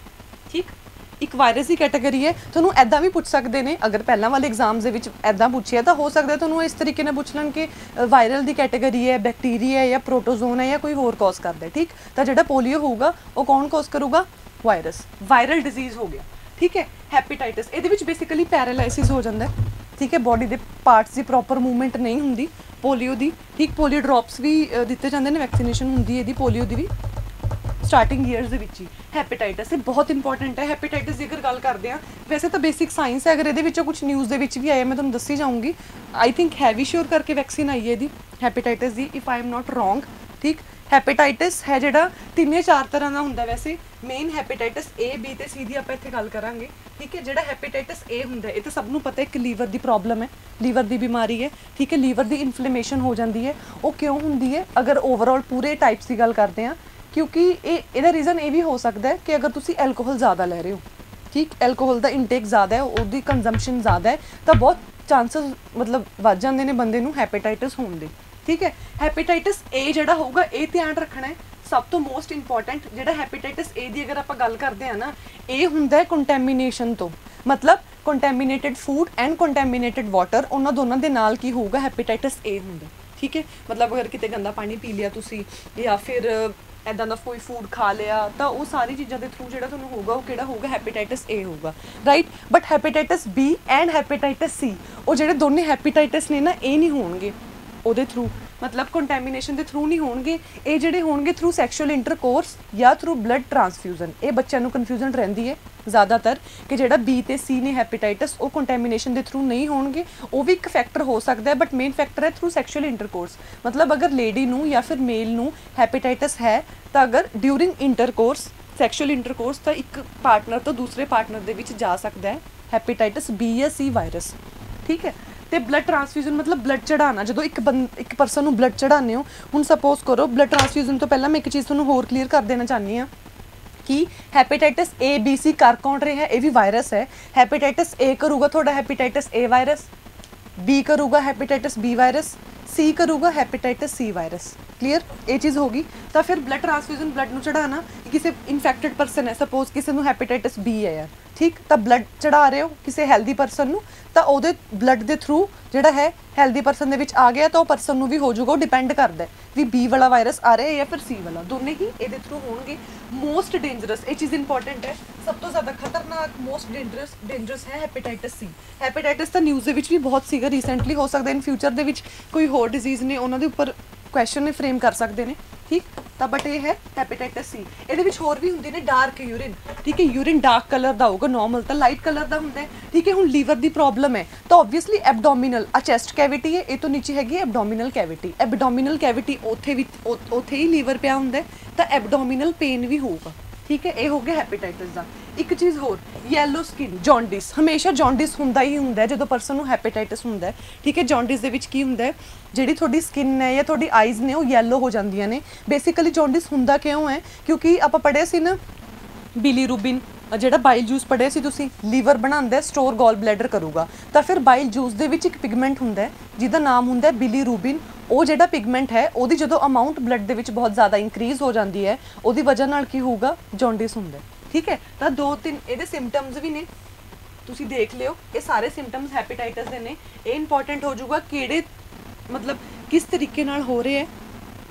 ठीक एक वायरस की कैटेगरी है थोनों ऐदा भी पूछ सकते हैं अगर पहला वाले एग्जाम्स ऐदा पूछे तो हो सकता है थोनों इस तरीके नाल पूछ लैन कि वायरल की कैटेगरी है बैक्टीरिया है या प्रोटोजोन है या कोई होर कॉज करता है ठीक तो जो पोलियो होगा वो कौन कॉज करूगा वायरस वायरल डिजीज़ हो गया ठीक है हैपेटाइटिस ये बेसिकली पैरालाइसिस हो जाता है ठीक है बॉडी के पार्ट्स की प्रॉपर मूवमेंट नहीं होंगी पोलियो की ठीक पोलियो ड्रॉप्स भी दिते जाते हैं वैक्सीनेशन होंगी है पोलियो की भी ਸਟਾਰਟਿੰਗ ਈਅਰਸ ਦੇ ਵਿੱਚ ਹੀ। ਹੈਪੇਟਾਈਟਸ ਇਹ ਬਹੁਤ ਇੰਪੋਰਟੈਂਟ ਹੈ। ਹੈਪੇਟਾਈਟਸ ਦੀ ਅਗਰ ਗੱਲ ਕਰਦੇ ਹਾਂ, ਵੈਸੇ ਤਾਂ ਬੇਸਿਕ ਸਾਇੰਸ ਹੈ, ਅਗਰ ਇਹਦੇ ਵਿੱਚੋਂ ਕੁਝ ਨਿਊਜ਼ ਦੇ ਵਿੱਚ ਵੀ ਆਇਆ ਮੈਂ ਤੁਹਾਨੂੰ ਦੱਸੀ ਜਾਊਂਗੀ। ਆਈ ਥਿੰਕ ਹੈਵੀਸ਼ੋਰ ਕਰਕੇ ਵੈਕਸੀਨ ਆਈ ਹੈ ਇਹਦੀ hepatitis the, if I am not wrong. ਠੀਕ, ਹੈਪੇਟਾਈਟਸ ਹੈ ਜਿਹੜਾ 3-4 ਤਰ੍ਹਾਂ ਦਾ ਹੁੰਦਾ ਵੈਸੇ। ਮੇਨ ਹੈਪੇਟਾਈਟਸ A, B ਤੇ C ਦੀ ਆਪਾਂ ਇੱਥੇ ਗੱਲ ਕਰਾਂਗੇ। ਠੀਕ ਹੈ, ਜਿਹੜਾ ਹੈਪੇਟਾਈਟਸ A ਹੁੰਦਾ ਇਹ ਤਾਂ ਸਭ ਨੂੰ ਪਤਾ ਹੈ ਕਿ ਲੀਵਰ ਦੀ ਪ੍ਰੋਬਲਮ ਹੈ, ਲੀਵਰ ਦੀ ਬਿਮਾਰੀ ਹੈ। ਠੀਕ ਹੈ, ਲੀਵਰ ਦੀ ਇਨਫਲੇਮੇਸ਼ਨ ਹੋ ਜਾਂਦੀ ਹੈ। ਉਹ ਕਿਉਂ ਹੁੰਦੀ ਹੈ ਅਗਰ ਓਵਰਆਲ ਪੂਰੇ ਟਾਈਪਸ ਦੀ ਗੱਲ ਕਰਦੇ ਹਾਂ? ਕਿਉਂਕਿ ਇਹਦਾ ਰੀਜ਼ਨ ਇਹ ਵੀ ਹੋ ਸਕਦਾ ਹੈ ਕਿ ਅਗਰ ਤੁਸੀਂ ਐਲਕੋਹਲ ਜ਼ਿਆਦਾ ਲੈ ਰਹੇ ਹੋ, ਠੀਕ, ਐਲਕੋਹਲ ਦਾ ਇਨਟੇਕ ਜ਼ਿਆਦਾ ਹੈ, ਉਹਦੀ ਕੰਜ਼ੰਪਸ਼ਨ ਜ਼ਿਆਦਾ ਹੈ, ਤਾਂ ਬਹੁਤ ਚਾਂਸਸ ਮਤਲਬ ਵੱਧ ਜਾਂਦੇ ਨੇ ਬੰਦੇ ਨੂੰ ਹੈਪੇਟਾਈਟਸ ਹੋਣ ਦੇ। ਠੀਕ ਹੈ, ਹੈਪੇਟਾਈਟਸ A ਜਿਹੜਾ ਹੋਊਗਾ ਇਹ ਧਿਆਨ ਰੱਖਣਾ ਹੈ ਸਭ ਤੋਂ ਮੋਸਟ ਇੰਪੋਰਟੈਂਟ। ਜਿਹੜਾ ਹੈਪੇਟਾਈਟਸ A ਦੀ ਅਗਰ ਆਪਾਂ ਗੱਲ ਕਰਦੇ ਹਾਂ ਨਾ, ਇਹ ਹੁੰਦਾ ਹੈ ਕੰਟੈਮੀਨੇਸ਼ਨ ਤੋਂ, ਮਤਲਬ ਕੰਟੈਮੀਨੇਟਡ ਫੂਡ ਐਂਡ ਕੰਟੈਮੀਨੇਟਡ ਵਾਟਰ, ਉਹਨਾਂ ਦੋਨਾਂ ਦੇ ਨਾਲ ਕੀ ਹੋਊਗਾ ਹੈਪੇਟਾਈਟਸ A ਹੁੰਦਾ। ਠੀਕ ਹੈ, ਮਤਲਬ ਅਗਰ ਕਿਤੇ ਗੰਦਾ ਪਾਣੀ ਪੀ ਲਿਆ ਤੁਸੀਂ ਜਾਂ ਫਿਰ ਇੱਦਾਂ ਦਾ ਕੋਈ ਫੂਡ ਖਾ ਲਿਆ, ਤਾਂ ਉਹ ਸਾਰੀ ਚੀਜ਼ਾਂ ਦੇ ਥਰੂ ਜਿਹੜਾ ਤੁਹਾਨੂੰ ਹੋਊਗਾ ਉਹ ਕਿਹੜਾ ਹੋਊਗਾ ਹੈਪੇਟਾਈਟਸ A ਹੋਊਗਾ, right. But hepatitis B and hepatitis C ਉਹ ਜਿਹੜੇ ਦੋਨੇ ਹੈਪੇਟਾਈਟਸ ਨੇ ਨਾ, ਇਹ ਨਹੀਂ ਹੋਣਗੇ ਉਹਦੇ ਥਰੂ, ਮਤਲਬ ਕੰਟੈਮੀਨੇਸ਼ਨ ਦੇ ਥਰੂ ਨਹੀਂ ਹੋਣਗੇ। ਇਹ ਜਿਹੜੇ ਹੋਣਗੇ ਥਰੂ ਸੈਕਸ਼ੂਅਲ ਇੰਟਰਕੋਰਸ ਜਾਂ ਥਰੂ ਬਲੱਡ ਟ੍ਰਾਂਸਫਿਊਜ਼ਨ। ਇਹ ਬੱਚਿਆਂ ਨੂੰ ਕਨਫਿਊਜ਼ਨ ਰਹਿੰਦੀ ਹੈ ਜ਼ਿਆਦਾਤਰ ਕਿ ਜਿਹੜਾ B ਤੇ C ਨੇ ਹੈਪੇਟਾਈਟਸ ਉਹ ਕੰਟੈਮੀਨੇਸ਼ਨ ਦੇ ਥਰੂ ਨਹੀਂ ਹੋਣਗੇ। ਉਹ ਵੀ ਇੱਕ ਫੈਕਟਰ ਹੋ ਸਕਦਾ ਹੈ, ਬਟ ਮੇਨ ਫੈਕਟਰ ਹੈ ਥਰੂ ਸੈਕਸ਼ੂਅਲ ਇੰਟਰਕੋਰਸ। ਮਤਲਬ ਅਗਰ ਲੇਡੀ ਨੂੰ ਜਾਂ ਫਿਰ ਮੇਲ ਨੂੰ ਹੈਪੇਟਾਈਟਸ ਹੈ ਤਾਂ ਅਗਰ ਡਿਊਰਿੰਗ ਇੰਟਰਕੋਰਸ, ਸੈਕਸ਼ੂਅਲ ਇੰਟਰਕੋਰਸ, ਤਾਂ ਇੱਕ ਪਾਰਟਨਰ ਤੋਂ ਦੂਸਰੇ ਪਾਰਟਨਰ ਦੇ ਵਿੱਚ ਜਾ ਸਕਦਾ ਹੈ ਹੈਪੇਟਾਈਟਸ B ਜਾਂ C ਵਾਇਰਸ। ਠੀਕ ਹੈ, ਤੇ ਬਲੱਡ ਟ੍ਰਾਂਸਫਿਊਜ਼ਨ ਮਤਲਬ ਬਲੱਡ ਚੜਾਉਣਾ। ਜਦੋਂ ਇੱਕ ਪਰਸਨ ਨੂੰ ਬਲੱਡ ਚੜਾਉਂਦੇ ਹੋ, ਹੁਣ ਸਪੋਜ਼ ਕਰੋ ਬਲੱਡ ਟ੍ਰਾਂਸਫਿਊਜ਼ਨ ਤੋਂ ਪਹਿਲਾਂ ਮੈਂ ਇੱਕ ਚੀਜ਼ ਤੁਹਾਨੂੰ ਹੋਰ ਕਲੀਅਰ ਕਰ ਦੇਣਾ ਚਾਹੁੰਦੀ ਹਾਂ ਕਿ ਹੈਪੇਟਾਈਟਸ A, B, C ਕਰ ਕੌਣ ਰਿਹਾ ਹੈ? ਇਹ ਵੀ ਵਾਇਰਸ ਹੈ। ਹੈਪੇਟਾਈਟਸ A ਕਰੂਗਾ ਤੁਹਾਡਾ ਹੈਪੇਟਾਈਟਸ A ਵਾਇਰਸ, B ਕਰੂਗਾ ਹੈਪੇਟਾਈਟਸ B ਵਾਇਰਸ, C ਕਰੂਗਾ ਹੈਪੇਟਾਈਟਸ C ਵਾਇਰਸ। ਕਲੀਅਰ, ਇਹ ਚੀਜ਼ ਹੋ ਗਈ। ਤਾਂ ਫਿਰ ਬਲੱਡ ਟ੍ਰਾਂਸਫਿਊਜ਼ਨ, ਬਲੱਡ ਨੂੰ ਚੜਾਉਣਾ, ਕਿਸੇ ਇਨਫੈਕਟਡ ਪਰਸਨ ਹੈ, ਸਪੋਜ਼ ਕਿਸੇ ਨੂੰ ਹੈਪੇਟਾਈਟਸ B ਹੈ ਯਾਰ, ਠੀਕ, ਤਾਂ ਬਲੱਡ ਚੜਾ ਰਹੇ ਹੋ ਕਿਸੇ ਹੈਲਦੀ ਪਰਸਨ ਨੂੰ, ਤਾਂ ਉਹਦੇ ਬਲੱਡ ਦੇ ਥਰੂ ਜਿਹੜਾ ਹੈ ਹੈਲਦੀ ਪਰਸਨ ਦੇ ਵਿੱਚ ਆ ਗਿਆ, ਤਾਂ ਉਹ ਪਰਸਨ ਨੂੰ ਵੀ ਹੋ ਜਾਊਗਾ। ਉਹ ਡਿਪੈਂਡ ਕਰਦਾ ਵੀ B ਵਾਲਾ ਵਾਇਰਸ ਆ ਰਿਹਾ ਜਾਂ ਫਿਰ C ਵਾਲਾ, ਦੋਨੇ ਹੀ ਇਹਦੇ ਥਰੂ ਹੋਣਗੇ। ਮੋਸਟ ਡੇਂਜਰਸ, ਇਹ ਚੀਜ਼ ਇੰਪੋਰਟੈਂਟ ਹੈ, ਸਭ ਤੋਂ ਜ਼ਿਆਦਾ ਖਤਰਨਾਕ ਮੋਸਟ ਡੇਂਜਰਸ ਹੈ ਹੈਪੇਟਾਈਟਸ C। ਹੈਪੇਟਾਈਟਸ ਤਾਂ ਨਿਊਜ਼ ਦੇ ਵਿੱਚ ਵੀ ਬਹੁਤ ਸੀਗਾ ਰੀਸੈਂਟਲੀ, ਹੋ ਸਕਦਾ ਇਨ ਫਿਊਚਰ ਦੇ ਵਿੱਚ ਕੋਈ ਹੋਰ ਡਿਜ਼ੀਜ਼ ਨੇ ਉਹਨਾਂ ਦੇ ਉੱਪਰ ਕੁਐਸਚਨ ਨੇ ਫਰੇਮ ਕਰ ਸਕਦੇ ਨੇ। ਠੀਕ, ਤਾਂ ਬਟ ਇਹ ਹੈ ਹੈਪੇਟਾਈਟਸ C। ਇਹਦੇ ਵਿੱਚ ਹੋਰ ਵੀ ਹੁੰਦੇ ਨੇ ਡਾਰਕ ਯੂਰਿਨ। ਠੀਕ ਹੈ, ਯੂਰਿਨ ਡਾਰਕ ਕਲਰ ਦਾ ਹੋਊਗਾ, ਨੋਰਮਲ ਤਾਂ ਲਾਈਟ ਕਲਰ ਦਾ ਹੁੰਦਾ ਹੈ। ਠੀਕ ਹੈ, ਹੁਣ ਲੀਵਰ ਦੀ ਪ੍ਰੋਬਲਮ ਹੈ ਤਾਂ ਓਬਵੀਅਸਲੀ ਐਬਡੋਮੀਨਲ, ਆ ਚੈਸਟ ਕੈਵਿਟੀ ਹੈ, ਇਹ ਤੋਂ ਨੀਚੇ ਹੈਗੀ ਐਬਡੋਮੀਨਲ ਕੈਵਿਟੀ। ਐਬਡੋਮੀਨਲ ਕੈਵਿਟੀ ਉੱਥੇ ਹੀ ਲੀਵਰ ਪਿਆ ਹੁੰਦਾ, ਤਾਂ ਐਬਡੋਮੀਨਲ ਪੇਨ ਵੀ ਹੋਊਗਾ। ਠੀਕ ਹੈ, ਇਹ ਹੋ ਗਿਆ ਹੈਪੇਟਾਈਟਸ ਦਾ। ਇੱਕ ਚੀਜ਼ ਹੋਰ, ਯੈਲੋ ਸਕਿਨ, ਜੌਂਡਿਸ। ਹਮੇਸ਼ਾ ਜੌਂਡਿਸ ਹੁੰਦਾ ਹੀ ਹੁੰਦਾ ਹੈ ਜਦੋਂ ਪਰਸਨ ਨੂੰ ਹੈਪੇਟਾਈਟਸ ਹੁੰਦਾ ਹੈ। ਠੀਕ ਹੈ, ਜੌਂਡਿਸ ਦੇ ਵਿੱਚ ਕੀ ਹੁੰਦਾ ਹੈ, ਜਿਹੜੀ ਤੁਹਾਡੀ ਸਕਿਨ ਹੈ ਜਾਂ ਤੁਹਾਡੀ ਆਈਜ਼ ਨੇ ਉਹ ਯੈਲੋ ਹੋ ਜਾਂਦੀਆਂ ਨੇ। ਬੇਸਿਕਲੀ ਜੌਂਡਿਸ ਹੁੰਦਾ ਕਿਉਂ ਹੈ? ਕਿਉਂਕਿ ਆਪਾਂ ਪੜ੍ਹਿਆ ਸੀ ਨਾ ਬਿਲੀਰੂਬਿਨ, ਜਿਹੜਾ ਬਾਈਲ ਜੂਸ ਪੜ੍ਹਿਆ ਸੀ ਤੁਸੀਂ, ਲੀਵਰ ਬਣਾਉਂਦਾ, ਸਟੋਰ ਗੋਲ ਬਲੈਡਰ ਕਰੂਗਾ। ਤਾਂ ਫਿਰ ਬਾਈਲ ਜੂਸ ਦੇ ਵਿੱਚ ਇੱਕ ਪਿਗਮੈਂਟ ਹੁੰਦਾ ਹੈ ਜਿਹਦਾ ਨਾਮ ਹੁੰਦਾ ਹੈ ਬਿਲੀਰੂਬਿਨ। ਉਹ ਜਿਹੜਾ ਪਿਗਮੈਂਟ ਹੈ ਉਹਦੀ ਜਦੋਂ ਅਮਾਊਂਟ ਬਲੱਡ ਦੇ ਵਿੱਚ ਬਹੁਤ ਜ਼ਿਆਦਾ ਇੰਕਰੀਜ਼ ਹੋ ਜਾਂਦੀ ਹੈ, ਉਹਦੀ ਵਜ੍ਹਾ ਨਾਲ ਕੀ ਹੋਊਗਾ? ਜੌਂਡਿਸ ਹੁੰਦਾ। ਠੀਕ ਹੈ, ਤਾਂ 2-3 ਇਹਦੇ ਸਿੰਪਟਮਸ ਵੀ ਨੇ, ਤੁਸੀਂ ਦੇਖ ਲਿਓ। ਇਹ ਸਾਰੇ ਸਿੰਪਟਮਸ ਹੈਪੇਟਾਈਟਸ ਦੇ ਨੇ। ਇਹ ਇੰਪੋਰਟੈਂਟ ਹੋ ਜਾਊਗਾ ਕਿਹੜੇ ਮਤਲਬ ਕਿਸ ਤਰੀਕੇ ਨਾਲ ਹੋ ਰਹੇ ਹੈ,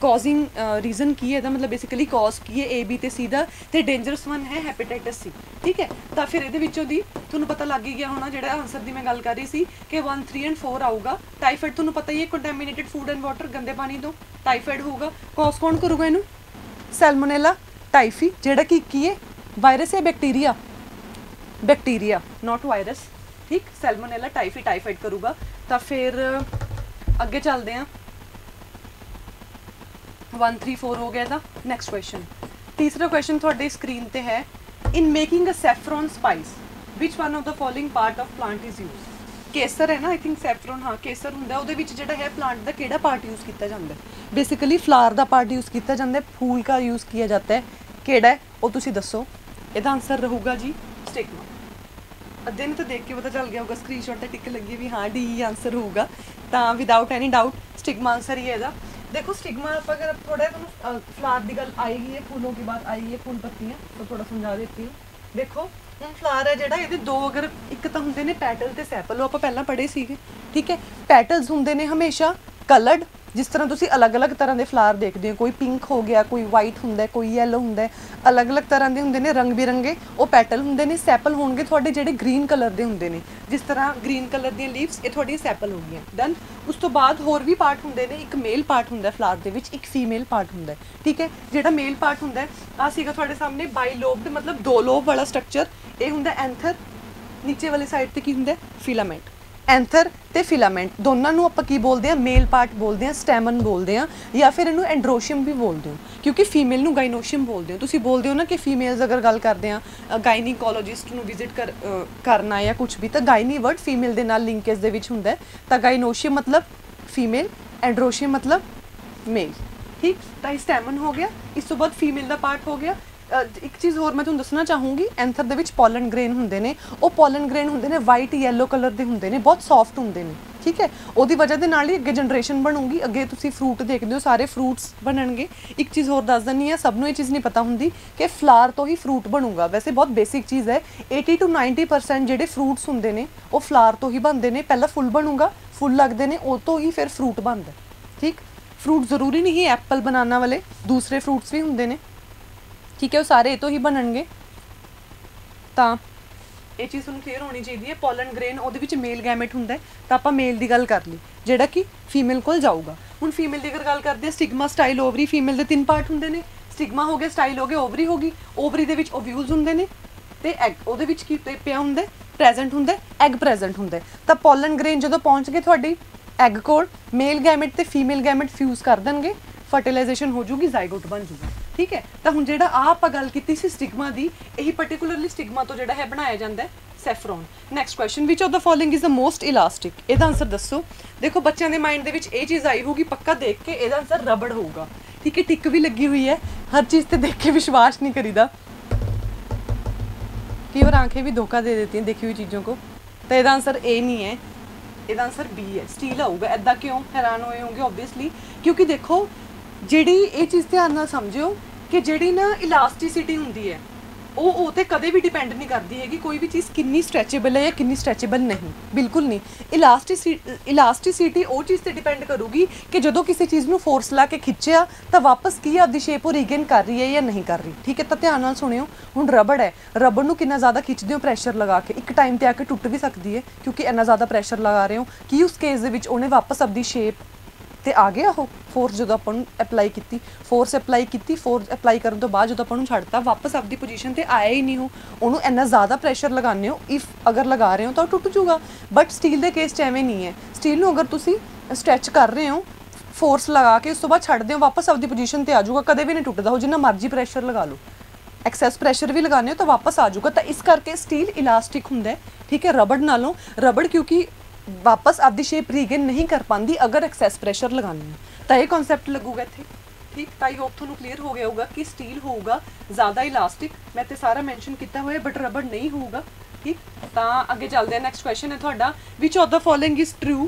ਕਾਜ਼ਿੰਗ ਰੀਜ਼ਨ ਕੀ ਹੈ ਇਹਦਾ, ਮਤਲਬ ਬੇਸਿਕਲੀ ਕਾਜ਼ ਕੀ ਹੈ A, B ਤੇ C ਦਾ, ਤੇ ਡੇਂਜਰਸ ਵਨ ਹੈ ਹੈਪੇਟਾਈਟਸ C। ਠੀਕ ਹੈ, ਤਾਂ ਫਿਰ ਇਹਦੇ ਵਿੱਚੋਂ ਦੀ ਤੁਹਾਨੂੰ ਪਤਾ ਲੱਗ ਹੀ ਗਿਆ ਹੋਣਾ, ਜਿਹੜਾ ਆਨਸਰ ਦੀ ਮੈਂ ਗੱਲ ਕਰ ਰਹੀ ਸੀ ਕਿ 1, 3 ਐਂਡ 4 ਆਊਗਾ। ਟਾਈਫਾਈਡ ਤੁਹਾਨੂੰ ਪਤਾ ਹੀ ਹੈ, ਕੰਟੈਮੀਨੇਟਡ ਫੂਡ ਐਂਡ ਵਾਟਰ, ਗੰਦੇ ਪਾਣੀ ਤੋਂ ਟਾਈਫਾਈਡ ਹੋਊਗਾ। ਕਾਜ਼ ਕੌਣ ਕਰੂਗਾ ਇਹਨੂੰ? ਸੈਲਮੋਨੇਲਾ ਟਾਈਫੀ, ਜਿਹੜਾ ਕਿ ਕੀ ਹੈ, ਵਾਇਰਸ ਹੈ ਬੈਕਟੀਰੀਆ? ਬੈਕਟੀਰੀਆ, ਨਾਟ ਵਾਇਰਸ। ਠੀਕ, ਸੈਲਮੋਨੇਲਾ ਟਾਈਫੀ ਟਾਈਫਾਈਡ ਕਰੂਗਾ। ਤਾਂ ਫਿਰ ਅੱਗੇ ਚੱਲਦੇ ਹਾਂ। 1, 3, 4 ਹੋ ਗਿਆ ਇਹਦਾ। ਨੈਕਸਟ ਕੁਐਸਚਨ, ਤੀਸਰਾ ਕੁਐਸਚਨ ਤੁਹਾਡੇ ਸਕਰੀਨ ਤੇ ਹੈ, in making a saffron spice which one of the following part of plant is use. ਕੇਸਰ ਹੈ ਨਾ, ਆਈ ਥਿੰਕ ਸੈਫਰੋਨ, ਹਾਂ ਕੇਸਰ ਹੁੰਦਾ। ਉਹਦੇ ਵਿੱਚ ਜਿਹੜਾ ਹੈ ਪਲਾਂਟ ਦਾ ਕਿਹੜਾ ਪਾਰਟ ਯੂਜ਼ ਕੀਤਾ ਜਾਂਦਾ ਹੈ? ਬੇਸਿਕਲੀ ਫਲਾਰ ਦਾ ਪਾਰਟ ਯੂਜ਼ ਕੀਤਾ ਜਾਂਦਾ ਹੈ, ਫੂਲ का यूज़ किया जाता है। ਕਿਹੜਾ ਹੈ ਉਹ ਤੁਸੀਂ ਦੱਸੋ। ਇਹਦਾ ਆਨਸਰ ਰਹੂਗਾ ਜੀ ਸਟਿਗਮਾ। ਅੱਧੇ ਨੂੰ ਤਾਂ ਦੇਖ ਕੇ ਪਤਾ ਚੱਲ ਗਿਆ ਹੋਊਗਾ, ਸਕਰੀਨਸ਼ਾਟ ਤੇ ਟਿਕ ਲੱਗੀ ਵੀ ਹਾਂ डी ਆਨਸਰ ਹੋਊਗਾ। ਤਾਂ without any doubt stigma answer ही है ਇਹਦਾ। देखो स्टिग्मा आप अगर थोड़ा फ्लावर की गल आएगी है, फूलों की बात आई है, फूल पत्तियां, तो थोड़ा समझा देती हूँ। देखो ਹੁਣ ਫਲਾਰ ਹੈ ਜਿਹੜਾ, ਇਹਦੇ ਦੋ ਅਗਰ ਇੱਕ ਤਾਂ ਹੁੰਦੇ ਨੇ ਪੈਟਲ ਤੇ ਸੈਪਲ, ਉਹ ਆਪਾਂ ਪਹਿਲਾਂ ਪੜ੍ਹੇ ਸੀਗੇ। ਠੀਕ ਹੈ, ਪੈਟਲਸ ਹੁੰਦੇ ਨੇ ਹਮੇਸ਼ਾ ਕਲਰਡ, ਜਿਸ ਤਰ੍ਹਾਂ ਤੁਸੀਂ ਅਲੱਗ-ਅਲੱਗ ਤਰ੍ਹਾਂ ਦੇ ਫਲਾਰ ਦੇਖਦੇ ਹੋ, ਕੋਈ ਪਿੰਕ ਹੋ ਗਿਆ, ਕੋਈ ਵਾਈਟ ਹੁੰਦਾ, ਕੋਈ ਯੈਲੋ ਹੁੰਦਾ, ਅਲੱਗ-ਅਲੱਗ ਤਰ੍ਹਾਂ ਦੇ ਹੁੰਦੇ ਨੇ, ਰੰਗ ਬਿਰੰਗੇ ਉਹ ਪੈਟਲ ਹੁੰਦੇ ਨੇ। ਸੈਪਲ ਹੋਣਗੇ ਤੁਹਾਡੇ ਜਿਹੜੇ ਗ੍ਰੀਨ ਕਲਰ ਦੇ ਹੁੰਦੇ ਨੇ। ਜਿਸ ਤਰ੍ਹਾਂ ਗ੍ਰੀਨ ਕਲਰ ਦੀਆਂ ਲੀਵਸ, ਇਹ ਤੁਹਾਡੀਆਂ ਸੈਪਲ ਹੋ ਗਈਆਂ। ਦੈਨ ਉਸ ਤੋਂ ਬਾਅਦ ਹੋਰ ਵੀ ਪਾਰਟ ਹੁੰਦੇ ਨੇ, ਇੱਕ ਮੇਲ ਪਾਰਟ ਹੁੰਦਾ ਫਲਾਰ ਦੇ ਵਿੱਚ, ਇੱਕ ਫੀਮੇਲ ਪਾਰਟ ਹੁੰਦਾ, ਠੀਕ ਹੈ। ਜਿਹੜਾ ਮੇਲ ਪਾਰਟ ਹੁੰਦਾ ਆ ਸੀਗਾ ਤੁਹਾਡੇ ਸਾਹਮਣੇ ਬਾਈਲੋਬਡ, ਮਤਲਬ 2 ਲੋਬ ਵਾਲਾ ਸਟਰਕਚਰ, ਇਹ ਹੁੰਦਾ ਐਂਥਰ। ਨੀਚੇ ਵਾਲੀ ਸਾਈਡ ਤੇ ਕੀ ਹੁੰਦਾ, ਫਿਲਾਮੈਂਟ। ਐਂਥਰ ਤੇ ਫਿਲਾਮੈਂਟ ਦੋਨਾਂ ਨੂੰ ਆਪਾਂ ਕੀ ਬੋਲਦੇ ਆ, ਮੇਲ ਪਾਰਟ ਬੋਲਦੇ ਆ, ਸਟੈਮਨ ਬੋਲਦੇ ਆ, ਜਾਂ ਫਿਰ ਇਹਨੂੰ ਐਂਡਰੋਸ਼ੀਅਮ ਵੀ ਬੋਲਦੇ ਹੋ, ਕਿਉਂਕਿ ਫੀਮੇਲ ਨੂੰ ਗਾਇਨੋਸ਼ੀਅਮ ਬੋਲਦੇ ਹੋ। ਤੁਸੀਂ ਬੋਲਦੇ ਹੋ ਨਾ ਕਿ ਫੀਮੇਲਸ ਅਗਰ ਗੱਲ ਕਰਦੇ ਆ ਗਾਇਨੀਕੋਲੋਜਿਸਟ ਨੂੰ ਵਿਜ਼ਿਟ ਕਰਨਾ ਜਾਂ ਕੁਝ ਵੀ, ਤਾਂ ਗਾਇਨੀ ਵਰਡ ਫੀਮੇਲ ਦੇ ਨਾਲ ਲਿੰਕੇਜ ਦੇ ਵਿੱਚ ਹੁੰਦਾ, ਤਾਂ ਗਾਇਨੋਸ਼ੀਅਮ ਮਤਲਬ ਫੀਮੇਲ, ਐਂਡਰੋਸ਼ੀਅਮ ਮਤਲਬ ਮੇਲ, ਠੀਕ। ਤਾਂ ਇਹ ਸਟੈਮਨ ਹੋ ਗਿਆ। ਇਸ ਤੋਂ ਬਾਅਦ ਫੀਮੇਲ ਦਾ ਪਾਰਟ ਹੋ ਗਿਆ। ਇੱਕ ਚੀਜ਼ ਹੋਰ ਮੈਂ ਤੁਹਾਨੂੰ ਦੱਸਣਾ ਚਾਹੂੰਗੀ, ਐਂਥਰ ਦੇ ਵਿੱਚ ਪੋਲਨ ਗ੍ਰੇਨ ਹੁੰਦੇ ਨੇ, ਉਹ ਪੋਲਨ ਗ੍ਰੇਨ ਹੁੰਦੇ ਨੇ ਵਾਈਟ ਯੈਲੋ ਕਲਰ ਦੇ ਹੁੰਦੇ ਨੇ, ਬਹੁਤ ਸੌਫਟ ਹੁੰਦੇ ਨੇ, ਠੀਕ ਹੈ। ਉਹਦੀ ਵਜ੍ਹਾ ਦੇ ਨਾਲ ਹੀ ਅੱਗੇ ਜਨਰੇਸ਼ਨ ਬਣੂਗੀ, ਅੱਗੇ ਤੁਸੀਂ ਫਰੂਟ ਦੇਖਦੇ ਹੋ ਸਾਰੇ ਫਰੂਟਸ ਬਣਨਗੇ। ਇੱਕ ਚੀਜ਼ ਹੋਰ ਦੱਸ ਦਿੰਦੀ ਹਾਂ, ਸਭ ਨੂੰ ਇਹ ਚੀਜ਼ ਨਹੀਂ ਪਤਾ ਹੁੰਦੀ ਕਿ ਫਲਾਰ ਤੋਂ ਹੀ ਫਰੂਟ ਬਣੂਗਾ। ਵੈਸੇ ਬਹੁਤ ਬੇਸਿਕ ਚੀਜ਼ ਹੈ, 80 to 90% ਜਿਹੜੇ ਫਰੂਟਸ ਹੁੰਦੇ ਨੇ ਉਹ ਫਲਾਰ ਤੋਂ ਹੀ ਬਣਦੇ ਨੇ। ਪਹਿਲਾਂ ਫੁੱਲ ਬਣੂਗਾ, ਫੁੱਲ ਲੱਗਦੇ ਨੇ, ਉਹ ਤੋਂ ਹੀ ਫਿਰ ਫਰੂਟ ਬਣਦਾ, ਠੀਕ। ਫਰੂਟ ਜ਼ਰੂਰੀ ਨਹੀਂ ਐਪਲ ਬਨਾਨਾ ਵਾਲੇ, ਦੂਸਰੇ ਫਰੂਟਸ ਵੀ ਹੁੰਦੇ ਨੇ, ਠੀਕ ਹੈ, ਉਹ ਸਾਰੇ ਇਹ ਤੋਂ ਹੀ ਬਣਨਗੇ। ਤਾਂ ਇਹ ਚੀਜ਼ ਤੁਹਾਨੂੰ ਕਲੀਅਰ ਹੋਣੀ ਚਾਹੀਦੀ ਹੈ। ਪੋਲਨ ਗ੍ਰੇਨ ਉਹਦੇ ਵਿੱਚ ਮੇਲ ਗੈਮੇਟ ਹੁੰਦਾ, ਤਾਂ ਆਪਾਂ ਮੇਲ ਦੀ ਗੱਲ ਕਰ ਲਈ ਜਿਹੜਾ ਕਿ ਫੀਮੇਲ ਕੋਲ ਜਾਊਗਾ। ਹੁਣ ਫੀਮੇਲ ਦੀ ਅਗਰ ਗੱਲ ਕਰਦੇ ਹਾਂ, ਸਟਿਗਮਾ, ਸਟਾਈਲ, ਓਵਰੀ। ਫੀਮੇਲ ਦੇ 3 ਪਾਰਟ ਹੁੰਦੇ ਨੇ, ਸਟਿਗਮਾ ਹੋ ਗਿਆ, ਸਟਾਈਲ ਹੋ ਗਿਆ, ਓਵਰੀ ਹੋ ਗਈ। ਓਵਰੀ ਦੇ ਵਿੱਚ ਓਵਿਊਲਸ ਹੁੰਦੇ ਨੇ ਤੇ ਐਗ, ਉਹਦੇ ਵਿੱਚ ਕੀ ਪਿਆ ਹੁੰਦਾ, ਪ੍ਰੈਜ਼ੈਂਟ ਹੁੰਦਾ, ਐਗ ਪ੍ਰੈਜ਼ੈਂਟ ਹੁੰਦਾ। ਤਾਂ ਪੋਲਨ ਗ੍ਰੇਨ ਜਦੋਂ ਪਹੁੰਚ ਗਏ ਤੁਹਾਡੀ ਐਗ ਕੋਲ, ਮੇਲ ਗੈਮੇਟ ਤੇ ਫੀਮੇਲ ਗੈਮੇਟ ਫਿਊਜ਼ ਕਰ ਦੇਣਗੇ, ਫਰਟੀਲਾਈਜੇਸ਼ਨ ਹੋ ਜੂਗੀ, ਜ਼ਾਈਗੋਟ ਬਣ ਜੂਗਾ, ਠੀਕ ਹੈ। ਤਾਂ ਹੁਣ ਜਿਹੜਾ ਆਪਾਂ ਗੱਲ ਕੀਤੀ ਸੀ ਸਟਿਗਮਾ ਦੀ, ਇਹੀ ਪਾਰਟਿਕੂਲਰਲੀ ਸਟਿਗਮਾ ਤੋਂ ਜਿਹੜਾ ਹੈ ਬਣਾਇਆ ਜਾਂਦਾ ਹੈ saffron. Next question, which of the following is the most elastic. ਇਹਦਾ ਆਨਸਰ ਦੱਸੋ। ਦੇਖੋ ਬੱਚਿਆਂ ਦੇ ਮਾਈਂਡ ਦੇ ਵਿੱਚ ਇਹ ਚੀਜ਼ ਆਈ ਹੋਊਗੀ ਪੱਕਾ ਦੇਖ ਕੇ, ਇਹਦਾ ਆਨਸਰ ਰਬੜ ਹੋਊਗਾ, ਠੀਕ ਹੈ। ਟਿਕ ਵੀ ਲੱਗੀ ਹੋਈ ਹੈ, ਹਰ ਚੀਜ਼ ਤੇ ਦੇਖ ਕੇ ਵਿਸ਼ਵਾਸ नहीं करीदा, कई बार आंखें भी धोखा दे देती हैं देखी हुई चीज़ों को। तो ਇਹਦਾ आंसर ए नहीं है, ਇਹਦਾ आंसर बी है, स्टील आऊगा। ऐदा क्यों हैरान होए होंगे, ओबवियसली क्योंकि देखो ਜਿਹੜੀ ਇਹ ਚੀਜ਼ ਧਿਆਨ ਨਾਲ ਸਮਝਿਓ ਕਿ ਜਿਹੜੀ ਨਾ ਇਲਾਸਟਿਸਿਟੀ ਹੁੰਦੀ ਹੈ ਉਹ ਤੇ ਕਦੇ ਵੀ ਡਿਪੈਂਡ ਨਹੀਂ ਕਰਦੀ ਹੈਗੀ ਕੋਈ ਵੀ ਚੀਜ਼ ਕਿੰਨੀ ਸਟ੍ਰੈਚੇਬਲ ਹੈ ਜਾਂ ਕਿੰਨੀ ਸਟ੍ਰੈਚੇਬਲ ਨਹੀਂ, ਬਿਲਕੁਲ ਨਹੀਂ। ਇਲਾਸਟਿਸਿਟੀ ਉਹ ਚੀਜ਼ ਤੇ ਡਿਪੈਂਡ ਕਰੂਗੀ ਕਿ ਜਦੋਂ ਕਿਸੇ ਚੀਜ਼ ਨੂੰ ਫੋਰਸ ਲਾ ਕੇ ਖਿੱਚਿਆ ਤਾਂ ਵਾਪਸ ਕੀ ਆਪਦੀ ਸ਼ੇਪ ਉਹ ਰੀਗੇਨ ਕਰ ਰਹੀ ਹੈ ਜਾਂ ਨਹੀਂ ਕਰ ਰਹੀ, ਠੀਕ ਹੈ। ਤਾਂ ਧਿਆਨ ਨਾਲ ਸੁਣਿਓ। ਹੁਣ ਰਬੜ ਹੈ, ਰਬੜ ਨੂੰ ਕਿੰਨਾ ਜ਼ਿਆਦਾ ਖਿੱਚਦੇ ਹੋ ਪ੍ਰੈਸ਼ਰ ਲਗਾ ਕੇ, ਇੱਕ ਟਾਈਮ ਤੇ ਆ ਕੇ ਟੁੱਟ ਵੀ ਸਕਦੀ ਹੈ ਕਿਉਂਕਿ ਇੰਨਾ ਜ਼ਿਆਦਾ ਪ੍ਰੈਸ਼ਰ ਲਗਾ ਰਹੇ ਹੋ ਕਿ ਉਸ ਕੇਸ ਦੇ ਵਿੱਚ ਉਹਨੇ ਵਾਪਸ ਆਪਦੀ ਸ਼ੇਪ ਤੇ ਆ ਗਿਆ। ਉਹ ਫੋਰਸ ਜਦੋਂ ਆਪਾਂ ਨੂੰ ਅਪਲਾਈ ਕੀਤੀ, ਫੋਰਸ ਅਪਲਾਈ ਕਰਨ ਤੋਂ ਬਾਅਦ ਜਦੋਂ ਆਪਾਂ ਨੂੰ ਛੱਡਤਾ, ਵਾਪਸ ਆਪਦੀ ਪੋਜੀਸ਼ਨ ਤੇ ਆਇਆ ਹੀ ਨਹੀਂ। ਉਹਨੂੰ ਇੰਨਾ ਜ਼ਿਆਦਾ ਪ੍ਰੈਸ਼ਰ ਲਗਾਉਂਦੇ ਹੋ, ਇਫ ਅਗਰ ਲਗਾ ਰਹੇ ਹੋ ਤਾਂ ਉਹ ਟੁੱਟ ਜੂਗਾ। ਬਟ ਸਟੀਲ ਦੇ ਕੇਸ 'ਚ ਐਵੇਂ ਨਹੀਂ ਹੈ। ਸਟੀਲ ਨੂੰ ਅਗਰ ਤੁਸੀਂ ਸਟ੍ਰੈਚ ਕਰ ਰਹੇ ਹੋ ਫੋਰਸ ਲਗਾ ਕੇ, ਉਸ ਤੋਂ ਬਾਅਦ ਛੱਡਦੇ ਹੋ, ਵਾਪਸ ਆਪਦੀ ਪੋਜੀਸ਼ਨ ਤੇ ਆ ਜਾਊਗਾ, ਕਦੇ ਵੀ ਨਹੀਂ ਟੁੱਟਦਾ। ਉਹ ਜਿੰਨਾ ਮਰਜ਼ੀ ਪ੍ਰੈਸ਼ਰ ਲਗਾ ਲਓ, ਐਕਸੈਸ ਪ੍ਰੈਸ਼ਰ ਵੀ ਲਗਾਉਂਦੇ ਹੋ ਤਾਂ ਵਾਪਸ ਆ ਜਾਊਗਾ। ਤਾਂ ਇਸ ਕਰਕੇ ਸਟੀਲ ਇਲਾਸਟਿਕ ਹੁੰਦਾ ਹੈ, ਠੀਕ ਹੈ, ਰਬੜ ਨਾਲੋਂ। ਰਬੜ ਕਿਉਂਕਿ वापस आपकी शेप रीगेन नहीं कर पाती अगर एक्सैस प्रेशर लगाने हैं। तो ये कॉन्सैप्ट लगूगा इत्थे, ठीक। तो आई होप तुहानूं क्लीयर हो गया होगा कि स्टील होगा ज़्यादा इलास्टिक, मैं तो सारा मैंशन किया हुआ है, बट रबड़ नहीं होगा, ठीक। तो अगे चलते हैं, नैक्सट क्वेश्चन है तुहाडा, विच of the following is true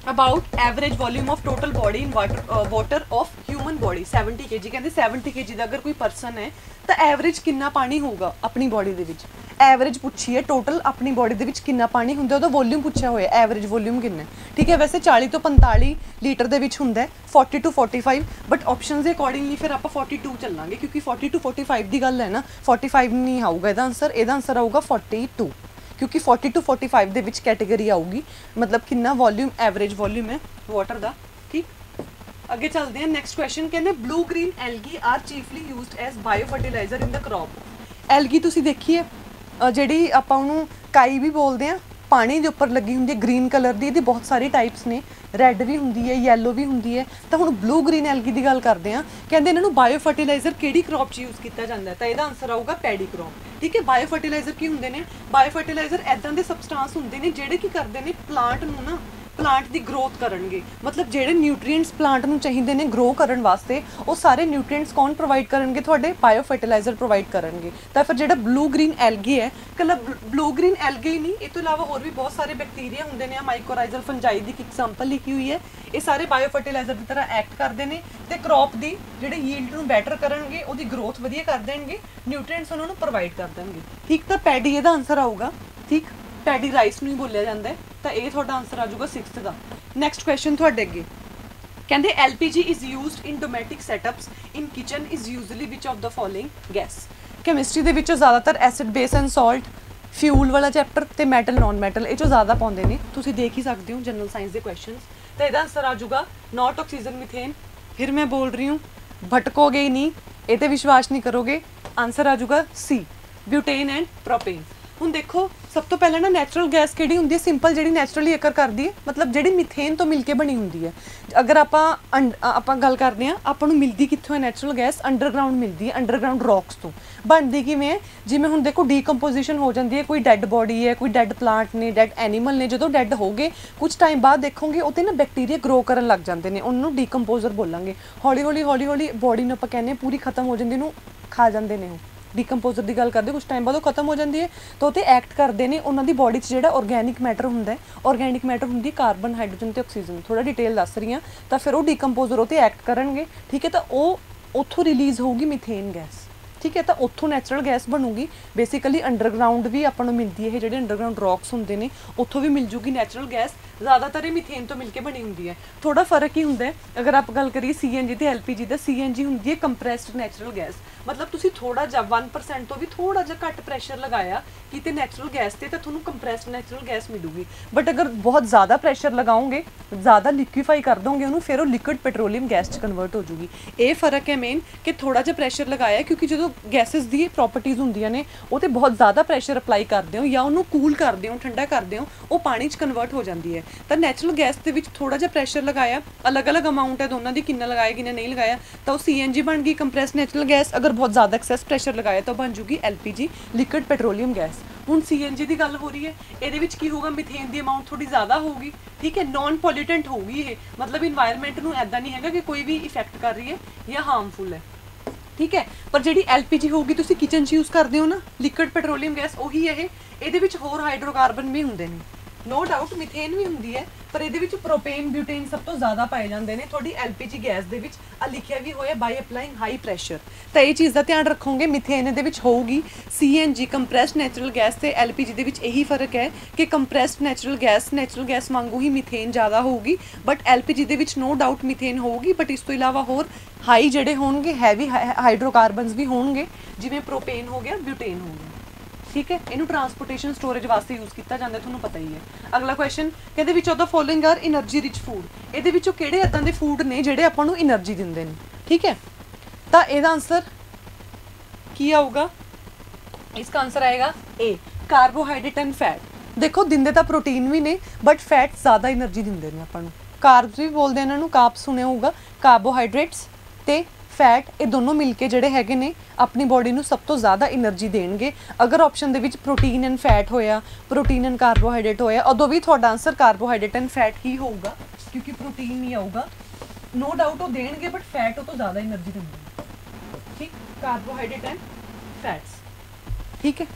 about average volume of total body in water of human body 70 kg। कहते 70 kg का अगर कोई परसन है तो एवरेज कितना पानी होगा अपनी बॉडी दे विच। एवरेज पूछी है, टोटल अपनी बॉडी दे विच कितना पानी हुंदा, ओहदा वॉल्यूम पूछा होया, एवरेज वॉल्यूम कितना, ठीक है। वैसे 40 तो 45 लीटर दे विच हुंदा है, 40 to 45, बट ऑप्शन के अकॉर्डिंगली फिर आप 42 चलांगे क्योंकि 40 to 45 की गल है ना, 45 नहीं आऊगा ਇਹਦਾ आंसर आऊगा 42, क्योंकि 40 to 45 ਦੇ ਵਿੱਚ कैटेगरी आऊगी, मतलब कितना वॉल्यूम एवरेज वॉल्यूम है वाटर का, ठीक। अगे चलते हैं, नैक्सट क्वेश्चन कहते blue green algae are chiefly used as bio fertiliser in the crop. Algae तुसीं देखिए ਜਿਹੜੀ ਆਪਾਂ ਉਹਨੂੰ ਕਾਈ ਵੀ ਬੋਲਦੇ ਆ, ਪਾਣੀ ਦੇ ਉੱਪਰ ਲੱਗੀ ਹੁੰਦੀ ਹੈ, ਗ੍ਰੀਨ ਕਲਰ ਦੀ। ਇਹਦੀ ਬਹੁਤ ਸਾਰੇ ਟਾਈਪਸ ਨੇ, ਰੈੱਡ ਵੀ ਹੁੰਦੀ ਹੈ, ਯੈਲੋ ਵੀ ਹੁੰਦੀ ਹੈ। ਤਾਂ ਹੁਣ ਬਲੂ ਗ੍ਰੀਨ ਐਲਗੀ ਦੀ ਗੱਲ ਕਰਦੇ ਆ, ਕਹਿੰਦੇ ਇਹਨਾਂ ਨੂੰ ਬਾਇਓ ਫਰਟੀਲਾਈਜ਼ਰ ਕਿਹੜੀ ਕ੍ਰੌਪ 'ਚ ਯੂਜ਼ ਕੀਤਾ ਜਾਂਦਾ ਹੈ, ਤਾਂ ਇਹਦਾ ਆਨਸਰ ਆਊਗਾ ਪੈਡੀ ਕ੍ਰੌਪ, ਠੀਕ ਹੈ। ਬਾਇਓ ਫਰਟੀਲਾਈਜ਼ਰ ਕੀ ਹੁੰਦੇ ਨੇ, ਬਾਇਓ ਫਰਟੀਲਾਈਜ਼ਰ ਐਦਾਂ ਦੇ ਸਬਸਟੈਂਸ ਹੁੰਦੇ ਨੇ ਜਿਹੜੇ ਕੀ ਕਰਦੇ ਨੇ ਪਲਾਂਟ ਨੂੰ ਨਾ, ਪਲਾਂਟ ਦੀ ਗਰੋਥ ਕਰਨਗੇ, मतलब ਜਿਹੜੇ ਨਿਊਟ੍ਰੀਐਂਟਸ ਪਲਾਂਟ ਨੂੰ ਚਾਹੀਦੇ ਨੇ ਗਰੋ ਕਰਨ ਵਾਸਤੇ, ਉਹ ਸਾਰੇ ਨਿਊਟ੍ਰੀਐਂਟਸ ਕੌਣ ਪ੍ਰੋਵਾਈਡ ਕਰਨਗੇ, ਤੁਹਾਡੇ ਬਾਇਓ ਫਰਟੀਲਾਈਜ਼ਰ ਪ੍ਰੋਵਾਈਡ ਕਰਨਗੇ। ਤਾਂ ਫਿਰ ਜਿਹੜਾ ਬਲੂ ਗ੍ਰੀਨ ਐਲਗੀ ਹੈ, ਕੱਲਾ ਬਲੂ ਗ੍ਰੀਨ ਐਲਗੀ ਹੀ ਨਹੀਂ, ਇਹ ਤੋਂ ਇਲਾਵਾ ਹੋਰ ਵੀ ਬਹੁਤ ਸਾਰੇ ਬੈਕਟੀਰੀਆ ਹੁੰਦੇ ਨੇ। ਮਾਈਕੋਰਾਈਜ਼ਲ ਫੰਜਾਈ ਦੀ ਇੱਕ ਐਗਜ਼ਾਮਪਲ ਲਿਖੀ ਹੋਈ ਹੈ। ਇਹ ਸਾਰੇ ਬਾਇਓ ਫਰਟੀਲਾਈਜ਼ਰ ਦੀ ਤਰ੍ਹਾਂ ਐਕਟ ਕਰਦੇ ਨੇ ਤੇ ਕ੍ਰੌਪ ਦੀ ਜਿਹੜੇ ਯੀਲਡ ਨੂੰ ਬੈਟਰ ਕਰਨਗੇ, ਉਹਦੀ ਗਰੋਥ ਵਧੀਆ ਕਰ ਦੇਣਗੇ, ਨਿਊਟ੍ਰੀਐਂਟਸ ਉਹਨਾਂ ਨੂੰ ਪ੍ਰੋਵਾਈਡ ਕਰ ਦੇਣਗੇ, ਠੀਕ। ਤਾਂ ਪੈਡੀ ਇਹਦਾ ਆਨਸਰ ਆਊਗਾ, ਠੀਕ। ਪੈਡੀ ਰਾਈਸ ਨੂੰ ਹੀ ਬੋਲਿਆ ਜਾਂਦਾ ਹੈ, ਤਾਂ ਇਹ ਤੁਹਾਡਾ ਆਨਸਰ ਆ ਜਾਊਗਾ 6th ਦਾ। ਨੈਕਸਟ ਕੁਐਸਚਨ ਤੁਹਾਡੇ ਅੱਗੇ ਕਹਿੰਦੇ LPG is used in domestic setups in kitchen is usually which of the following gas. Chemistry ਦੇ ਵਿੱਚੋਂ ਜ਼ਿਆਦਾਤਰ acid base and salt fuel ਵਾਲਾ ਚੈਪਟਰ ਤੇ ਮੈਟਲ ਨॉन ਮੈਟਲ ਇਹ ਚੋਂ ਜ਼ਿਆਦਾ ਪਾਉਂਦੇ ਨੇ, ਤੁਸੀਂ ਦੇਖ ਹੀ ਸਕਦੇ ਹੋ ਜਨਰਲ ਸਾਇੰਸ ਦੇ ਕੁਐਸਚਨਸ। ਤਾਂ ਇਹਦਾ ਆਂਸਰ ਆ ਜਾਊਗਾ नॉट ऑक्सीजन मीथेन। फिर मैं बोल रही हूँ, भटकोगे ही नहीं, ये तो विश्वास नहीं करोगे। आंसर आ जाऊगा सी, ब्यूटेन एंड प्रोपेन। ਹੁਣ ਦੇਖੋ ਸਭ ਤੋਂ ਪਹਿਲਾਂ ਨਾ ਨੈਚੁਰਲ ਗੈਸ ਕਿਹੜੀ ਹੁੰਦੀ ਹੈ, ਸਿੰਪਲ ਜਿਹੜੀ ਨੈਚੁਰਲੀ ਅਕਰ ਕਰਦੀ ਹੈ, ਮਤਲਬ ਜਿਹੜੀ ਮਿਥੇਨ ਤੋਂ ਮਿਲ ਕੇ ਬਣੀ ਹੁੰਦੀ ਹੈ। ਅਗਰ ਆਪਾਂ ਗੱਲ ਕਰਦੇ ਹਾਂ, ਆਪਾਂ ਨੂੰ ਮਿਲਦੀ ਕਿੱਥੋਂ ਹੈ ਨੈਚੁਰਲ ਗੈਸ? ਅੰਡਰਗਰਾਉਂਡ ਮਿਲਦੀ ਹੈ, ਅੰਡਰਗਰਾਉਂਡ ਰੌਕਸ ਤੋਂ। ਬਣਦੀ ਕਿਵੇਂ ਹੈ? ਜਿਵੇਂ ਹੁਣ ਦੇਖੋ ਡੀਕੰਪੋਜੀਸ਼ਨ ਹੋ ਜਾਂਦੀ ਹੈ, ਕੋਈ ਡੈੱਡ ਬੋਡੀ ਹੈ, ਕੋਈ ਡੈੱਡ ਪਲਾਂਟ ਨੇ, ਡੈੱਡ ਐਨੀਮਲ ਨੇ, ਜਦੋਂ ਡੈੱਡ ਹੋ ਗਏ ਕੁਝ ਟਾਈਮ ਬਾਅਦ ਦੇਖੋਗੇ ਉਹ 'ਤੇ ਨਾ ਬੈਕਟੀਰੀਆ ਗਰੋ ਕਰਨ ਲੱਗ ਜਾਂਦੇ ਨੇ, ਉਹਨੂੰ ਡੀਕੰਪੋਜ਼ਰ ਬੋਲਾਂਗੇ। ਹੌਲੀ ਹੌਲੀ ਬੋਡੀ ਨੂੰ ਆਪਾਂ ਕਹਿੰਦੇ ਪੂਰੀ ਖਤਮ ਹੋ ਜਾਂਦੀ, ਉਹਨੂੰ ਖਾ ਜਾਂਦੇ ਨੇ ਉਹ। ਡੀਕੰਪੋਜ਼ਰ ਦੀ ਗੱਲ ਕਰਦੇ ਕੁਝ ਟਾਈਮ ਬਾਅਦ ਉਹ ਖਤਮ ਹੋ ਜਾਂਦੀ ਹੈ, ਤਾਂ ਉਹ 'ਤੇ ਐਕਟ ਕਰਦੇ ਨੇ ਉਹਨਾਂ ਦੀ ਬੋਡੀ 'ਚ ਜਿਹੜਾ ਆਰਗੈਨਿਕ ਮੈਟਰ ਹੁੰਦਾ ਹੈ। ਆਰਗੈਨਿਕ ਮੈਟਰ ਹੁੰਦੀ ਕਾਰਬਨ, ਹਾਈਡਰੋਜਨ ਤੇ ਆਕਸੀਜਨ, ਥੋੜਾ ਡਿਟੇਲ ਦੱਸ ਰਹੀ ਹਾਂ। ਤਾਂ ਫਿਰ ਉਹ ਡੀਕੰਪੋਜ਼ਰ ਉਹ 'ਤੇ ਐਕਟ ਕਰਨਗੇ, ਠੀਕ ਹੈ, ਤਾਂ ਉਹ ਉੱਥੋਂ ਰਿਲੀਜ਼ ਹੋਊਗੀ ਮਿਥੇਨ ਗੈਸ, ਠੀਕ ਹੈ। ਤਾਂ ਉੱਥੋਂ ਨੈਚੁਰਲ ਗੈਸ ਬਣੂਗੀ। ਬੇਸਿਕਲੀ ਅੰਡਰਗਰਾਉਂਡ ਵੀ ਆਪਾਂ ਨੂੰ ਮਿਲਦੀ ਹੈ, ਇਹ ਜਿਹੜੇ ਅੰਡਰਗਰਾਉਂਡ ਰੌਕਸ ਹੁੰਦੇ ਨੇ ਉੱਥੋਂ ਵੀ ਮਿਲ ਜੂਗੀ ਨੈਚੁਰਲ ਗੈਸ। ਜ਼ਿਆਦਾਤਰ ਇਹ ਮਿਥੇਨ ਤੋਂ ਮਿਲ ਕੇ ਬਣੀ ਹੁੰਦੀ ਹੈ। ਥੋੜਾ ਫਰਕ ਹੀ ਹੁੰਦਾ ਹੈ ਅਗਰ ਆਪਾਂ ਗੱਲ ਕਰੀਏ CNG ਤੇ LPG ਦਾ। CNG ਹੁੰਦੀ ਹੈ ਕੰਪਰੈਸਡ ਨੈਚੁਰਲ ਗੈਸ, ਮਤਲਬ ਤੁਸੀਂ ਥੋੜਾ ਜਿਹਾ 1% ਤੋਂ ਵੀ ਥੋੜਾ ਜਿਹਾ ਘੱਟ ਪ੍ਰੈਸ਼ਰ ਲਗਾਇਆ ਕਿਤੇ ਨੈਚੁਰਲ ਗੈਸ ਤੇ, ਤਾਂ ਤੁਹਾਨੂੰ ਕੰਪਰੈਸਡ ਨੈਚੁਰਲ ਗੈਸ ਮਿਲੂਗੀ। ਬਟ ਅਗਰ ਬਹੁਤ ਜ਼ਿਆਦਾ ਪ੍ਰੈਸ਼ਰ ਲਗਾਓਗੇ, ਜ਼ਿਆਦਾ ਲਿਕੁਇਫਾਈ ਕਰ ਦੋਗੇ ਉਹਨੂੰ, ਫਿਰ ਉਹ ਲਿਕੁਇਡ ਪੈਟਰੋਲੀਅਮ ਗੈਸ 'ਚ ਕਨਵਰਟ ਹੋ ਜੂਗੀ। ਇਹ ਫਰਕ ਹੈ ਮੇਨ, ਕਿ ਥੋੜਾ ਜਿਹਾ ਪ੍ਰੈਸ਼ਰ ਲਗਾਇਆ, ਕਿਉਂਕਿ ਜਦੋਂ ਗੈਸਿਸ ਦੀ ਪ੍ਰੋਪਰਟੀਜ਼ ਹੁੰਦੀਆਂ ਨੇ ਉਹ 'ਤੇ ਬਹੁਤ ਜ਼ਿਆਦਾ ਪ੍ਰੈਸ਼ਰ ਅਪਲਾਈ ਕਰਦੇ ਹੋ ਜਾਂ ਉਹਨੂੰ ਕੂਲ ਕਰਦੇ ਹੋ, ਠੰਡਾ ਕਰਦੇ ਹੋ, ਉਹ ਪਾਣੀ 'ਚ ਕਨਵਰਟ ਹੋ ਜਾਂਦੀ ਹੈ। ਤਾਂ ਨੈਚੁਰਲ ਗੈਸ ਦੇ ਵਿੱਚ ਥੋੜਾ ਜਿਹਾ ਪ੍ਰੈਸ਼ਰ ਲਗਾਇਆ, ਅਲੱਗ-ਅਲੱਗ ਅਮਾਊਂਟ ਹੈ ਦੋਨਾਂ ਦੀ, ਕਿੰਨਾ ਲਗਾਇਆ ਕਿੰਨਾ ਨਹੀਂ ਲਗਾਇਆ, ਤਾਂ ਉਹ CNG ਬਣ ਗਈ ਕੰਪਰੈਸਡ ਨੈਚੁਰਲ ਗੈਸ। ਅਗਰ ਬਹੁਤ ਜ਼ਿਆਦਾ ਐਕਸੈਸ ਪ੍ਰੈਸ਼ਰ ਲਗਾਇਆ ਤਾਂ ਬਣ ਜੂਗੀ LPG, ਲਿਕੁਇਡ ਪੈਟਰੋਲੀਅਮ ਗੈਸ। ਹੁਣ CNG ਦੀ ਗੱਲ ਹੋ ਰਹੀ ਹੈ, ਇਹਦੇ ਵਿੱਚ ਕੀ ਹੋਊਗਾ? ਮਿਥੇਨ ਦੀ ਅਮਾਊਂਟ ਥੋੜੀ ਜ਼ਿਆਦਾ ਹੋਊਗੀ, ਠੀਕ ਹੈ, ਨॉन ਪੋਲਿਊਟੈਂਟ ਹੋਊਗੀ ਇਹ, ਮਤਲਬ ਇਨਵਾਇਰਨਮੈਂਟ ਨੂੰ ਐਦਾਂ ਨਹੀਂ ਹੈਗਾ ਕਿ ਕੋਈ ਵੀ ਇਫੈਕਟ ਕਰ ਰਹੀ ਹੈ ਜਾਂ ਹਾਰਮਫੁਲ ਹੈ, ਠੀਕ ਹੈ। ਪਰ ਜਿਹੜੀ LPG ਹੋਊਗੀ, ਤੁਸੀਂ ਕਿਚਨ 'ਚ ਯੂਜ਼ ਕਰਦੇ ਹੋ ਨਾ ਲਿਕੁਇਡ ਪੈਟਰੋਲੀਅਮ ਗੈਸ, ਉਹੀ ਇਹ। ਇਹਦੇ ਵਿੱਚ ਹੋਰ ਹਾਈਡਰੋਕਾਰਬਨ ਵੀ ਹੁੰਦੇ ਨੇ, ਨੋ ਡਾਊਟ ਮਿਥੇਨ ਵੀ ਹੁੰਦੀ ਹੈ, ਪਰ ਇਹਦੇ ਵਿੱਚ ਪ੍ਰੋਪੇਨ, ਬਿਊਟੇਨ ਸਭ ਤੋਂ ਜ਼ਿਆਦਾ ਪਾਏ ਜਾਂਦੇ ਨੇ। ਤੁਹਾਡੀ LPG ਗੈਸ ਦੇ ਵਿੱਚ ਆ ਲਿਖਿਆ ਵੀ ਹੋਇਆ ਬਾਈ ਅਪਲਾਈਂਗ ਹਾਈ ਪ੍ਰੈਸ਼ਰ, ਤਾਂ ਇਹ ਚੀਜ਼ ਦਾ ਧਿਆਨ ਰੱਖੋਗੇ। ਮਿਥੇਨ ਦੇ ਵਿੱਚ ਹੋਊਗੀ, CNG ਕੰਪਰੈਸਡ ਨੈਚੁਰਲ ਗੈਸ ਤੇ LPG ਦੇ ਵਿੱਚ ਇਹੀ ਫਰਕ ਹੈ ਕਿ ਕੰਪਰੈਸਡ ਨੈਚੁਰਲ ਗੈਸ ਵਾਂਗੂ ਹੀ ਮਿਥੇਨ ਜ਼ਿਆਦਾ ਹੋਊਗੀ, ਬਟ LPG ਦੇ ਵਿੱਚ ਨੋ ਡਾਊਟ ਮਿਥੇਨ ਹੋਊਗੀ। ਬਟ ਇਸ ਤੋਂ ਇਲਾਵਾ ਹੋਰ ਹਾਈ ਜਿਹੜੇ ਹੋਣਗੇ, ਹੈਵੀ ਹਾਈਡਰੋਕਾਰਬਨਸ ਵੀ ਹੋਣਗੇ, ਜਿਵੇਂ ਪ੍ਰੋਪੇਨ ਹੋ ਗਿਆ, ਬਿਊਟੇਨ ਹੋ ਗਿਆ, ਠੀਕ ਹੈ। ਇਹਨੂੰ ਟਰਾਂਸਪੋਰਟੇਸ਼ਨ ਸਟੋਰੇਜ ਵਾਸਤੇ ਯੂਜ਼ ਕੀਤਾ ਜਾਂਦਾ, ਤੁਹਾਨੂੰ ਪਤਾ ਹੀ ਹੈ। ਅਗਲਾ ਕੁਐਸਚਨ ਕਹਿੰਦੇ which of the following are energy rich food. ਇਹਦੇ ਵਿੱਚੋਂ ਕਿਹੜੇ ਇਦਾਂ ਦੇ ਫੂਡ ਨੇ ਜਿਹੜੇ ਆਪਾਂ ਨੂੰ એનર્ਜੀ ਦਿੰਦੇ ਨੇ, ਠੀਕ ਹੈ। ਤਾਂ ਇਹਦਾ ਆਨਸਰ ਕੀ ਆਊਗਾ? इसका आंसर आएगा A, कार्बोहाइड्रेट एंड फैट। देखो दिंदे ਤਾਂ प्रोटीन भी ने, बट फैट ज़्यादा एनर्जी दिंदे ने ਆਪਾਂ ਨੂੰ। कार्ब्स भी बोलते हैं इन्हों, कार्ब्स सुने होगा, कार्बोहाइड्रेट्स ते फैट, ये दोनों मिलके ਜਿਹੜੇ ਹੈਗੇ ਨੇ ਆਪਣੀ ਬੋਡੀ ਨੂੰ ਸਭ ਤੋਂ ਜ਼ਿਆਦਾ એનર્ਜੀ ਦੇਣਗੇ। ਅਗਰ ਆਪਸ਼ਨ ਦੇ ਵਿੱਚ ਪ੍ਰੋਟੀਨ ਐਂਡ ਫੈਟ ਹੋਇਆ, ਪ੍ਰੋਟੀਨ ਐਂਡ ਕਾਰਬੋਹਾਈਡਰੇਟ ਹੋਇਆ, ਉਦੋਂ ਵੀ ਤੁਹਾਡਾ ਆਨਸਰ ਕਾਰਬੋਹਾਈਡਰੇਟ ਐਂਡ ਫੈਟ ਹੀ ਹੋਊਗਾ, ਕਿਉਂਕਿ ਪ੍ਰੋਟੀਨ ਨਹੀਂ ਆਊਗਾ। नो डाउट वो देंगे, बट फैट हो तो ज़्यादा एनर्जी देंगे, ठीक। कार्बोहाइड्रेट एंड फैट्स, ठीक है।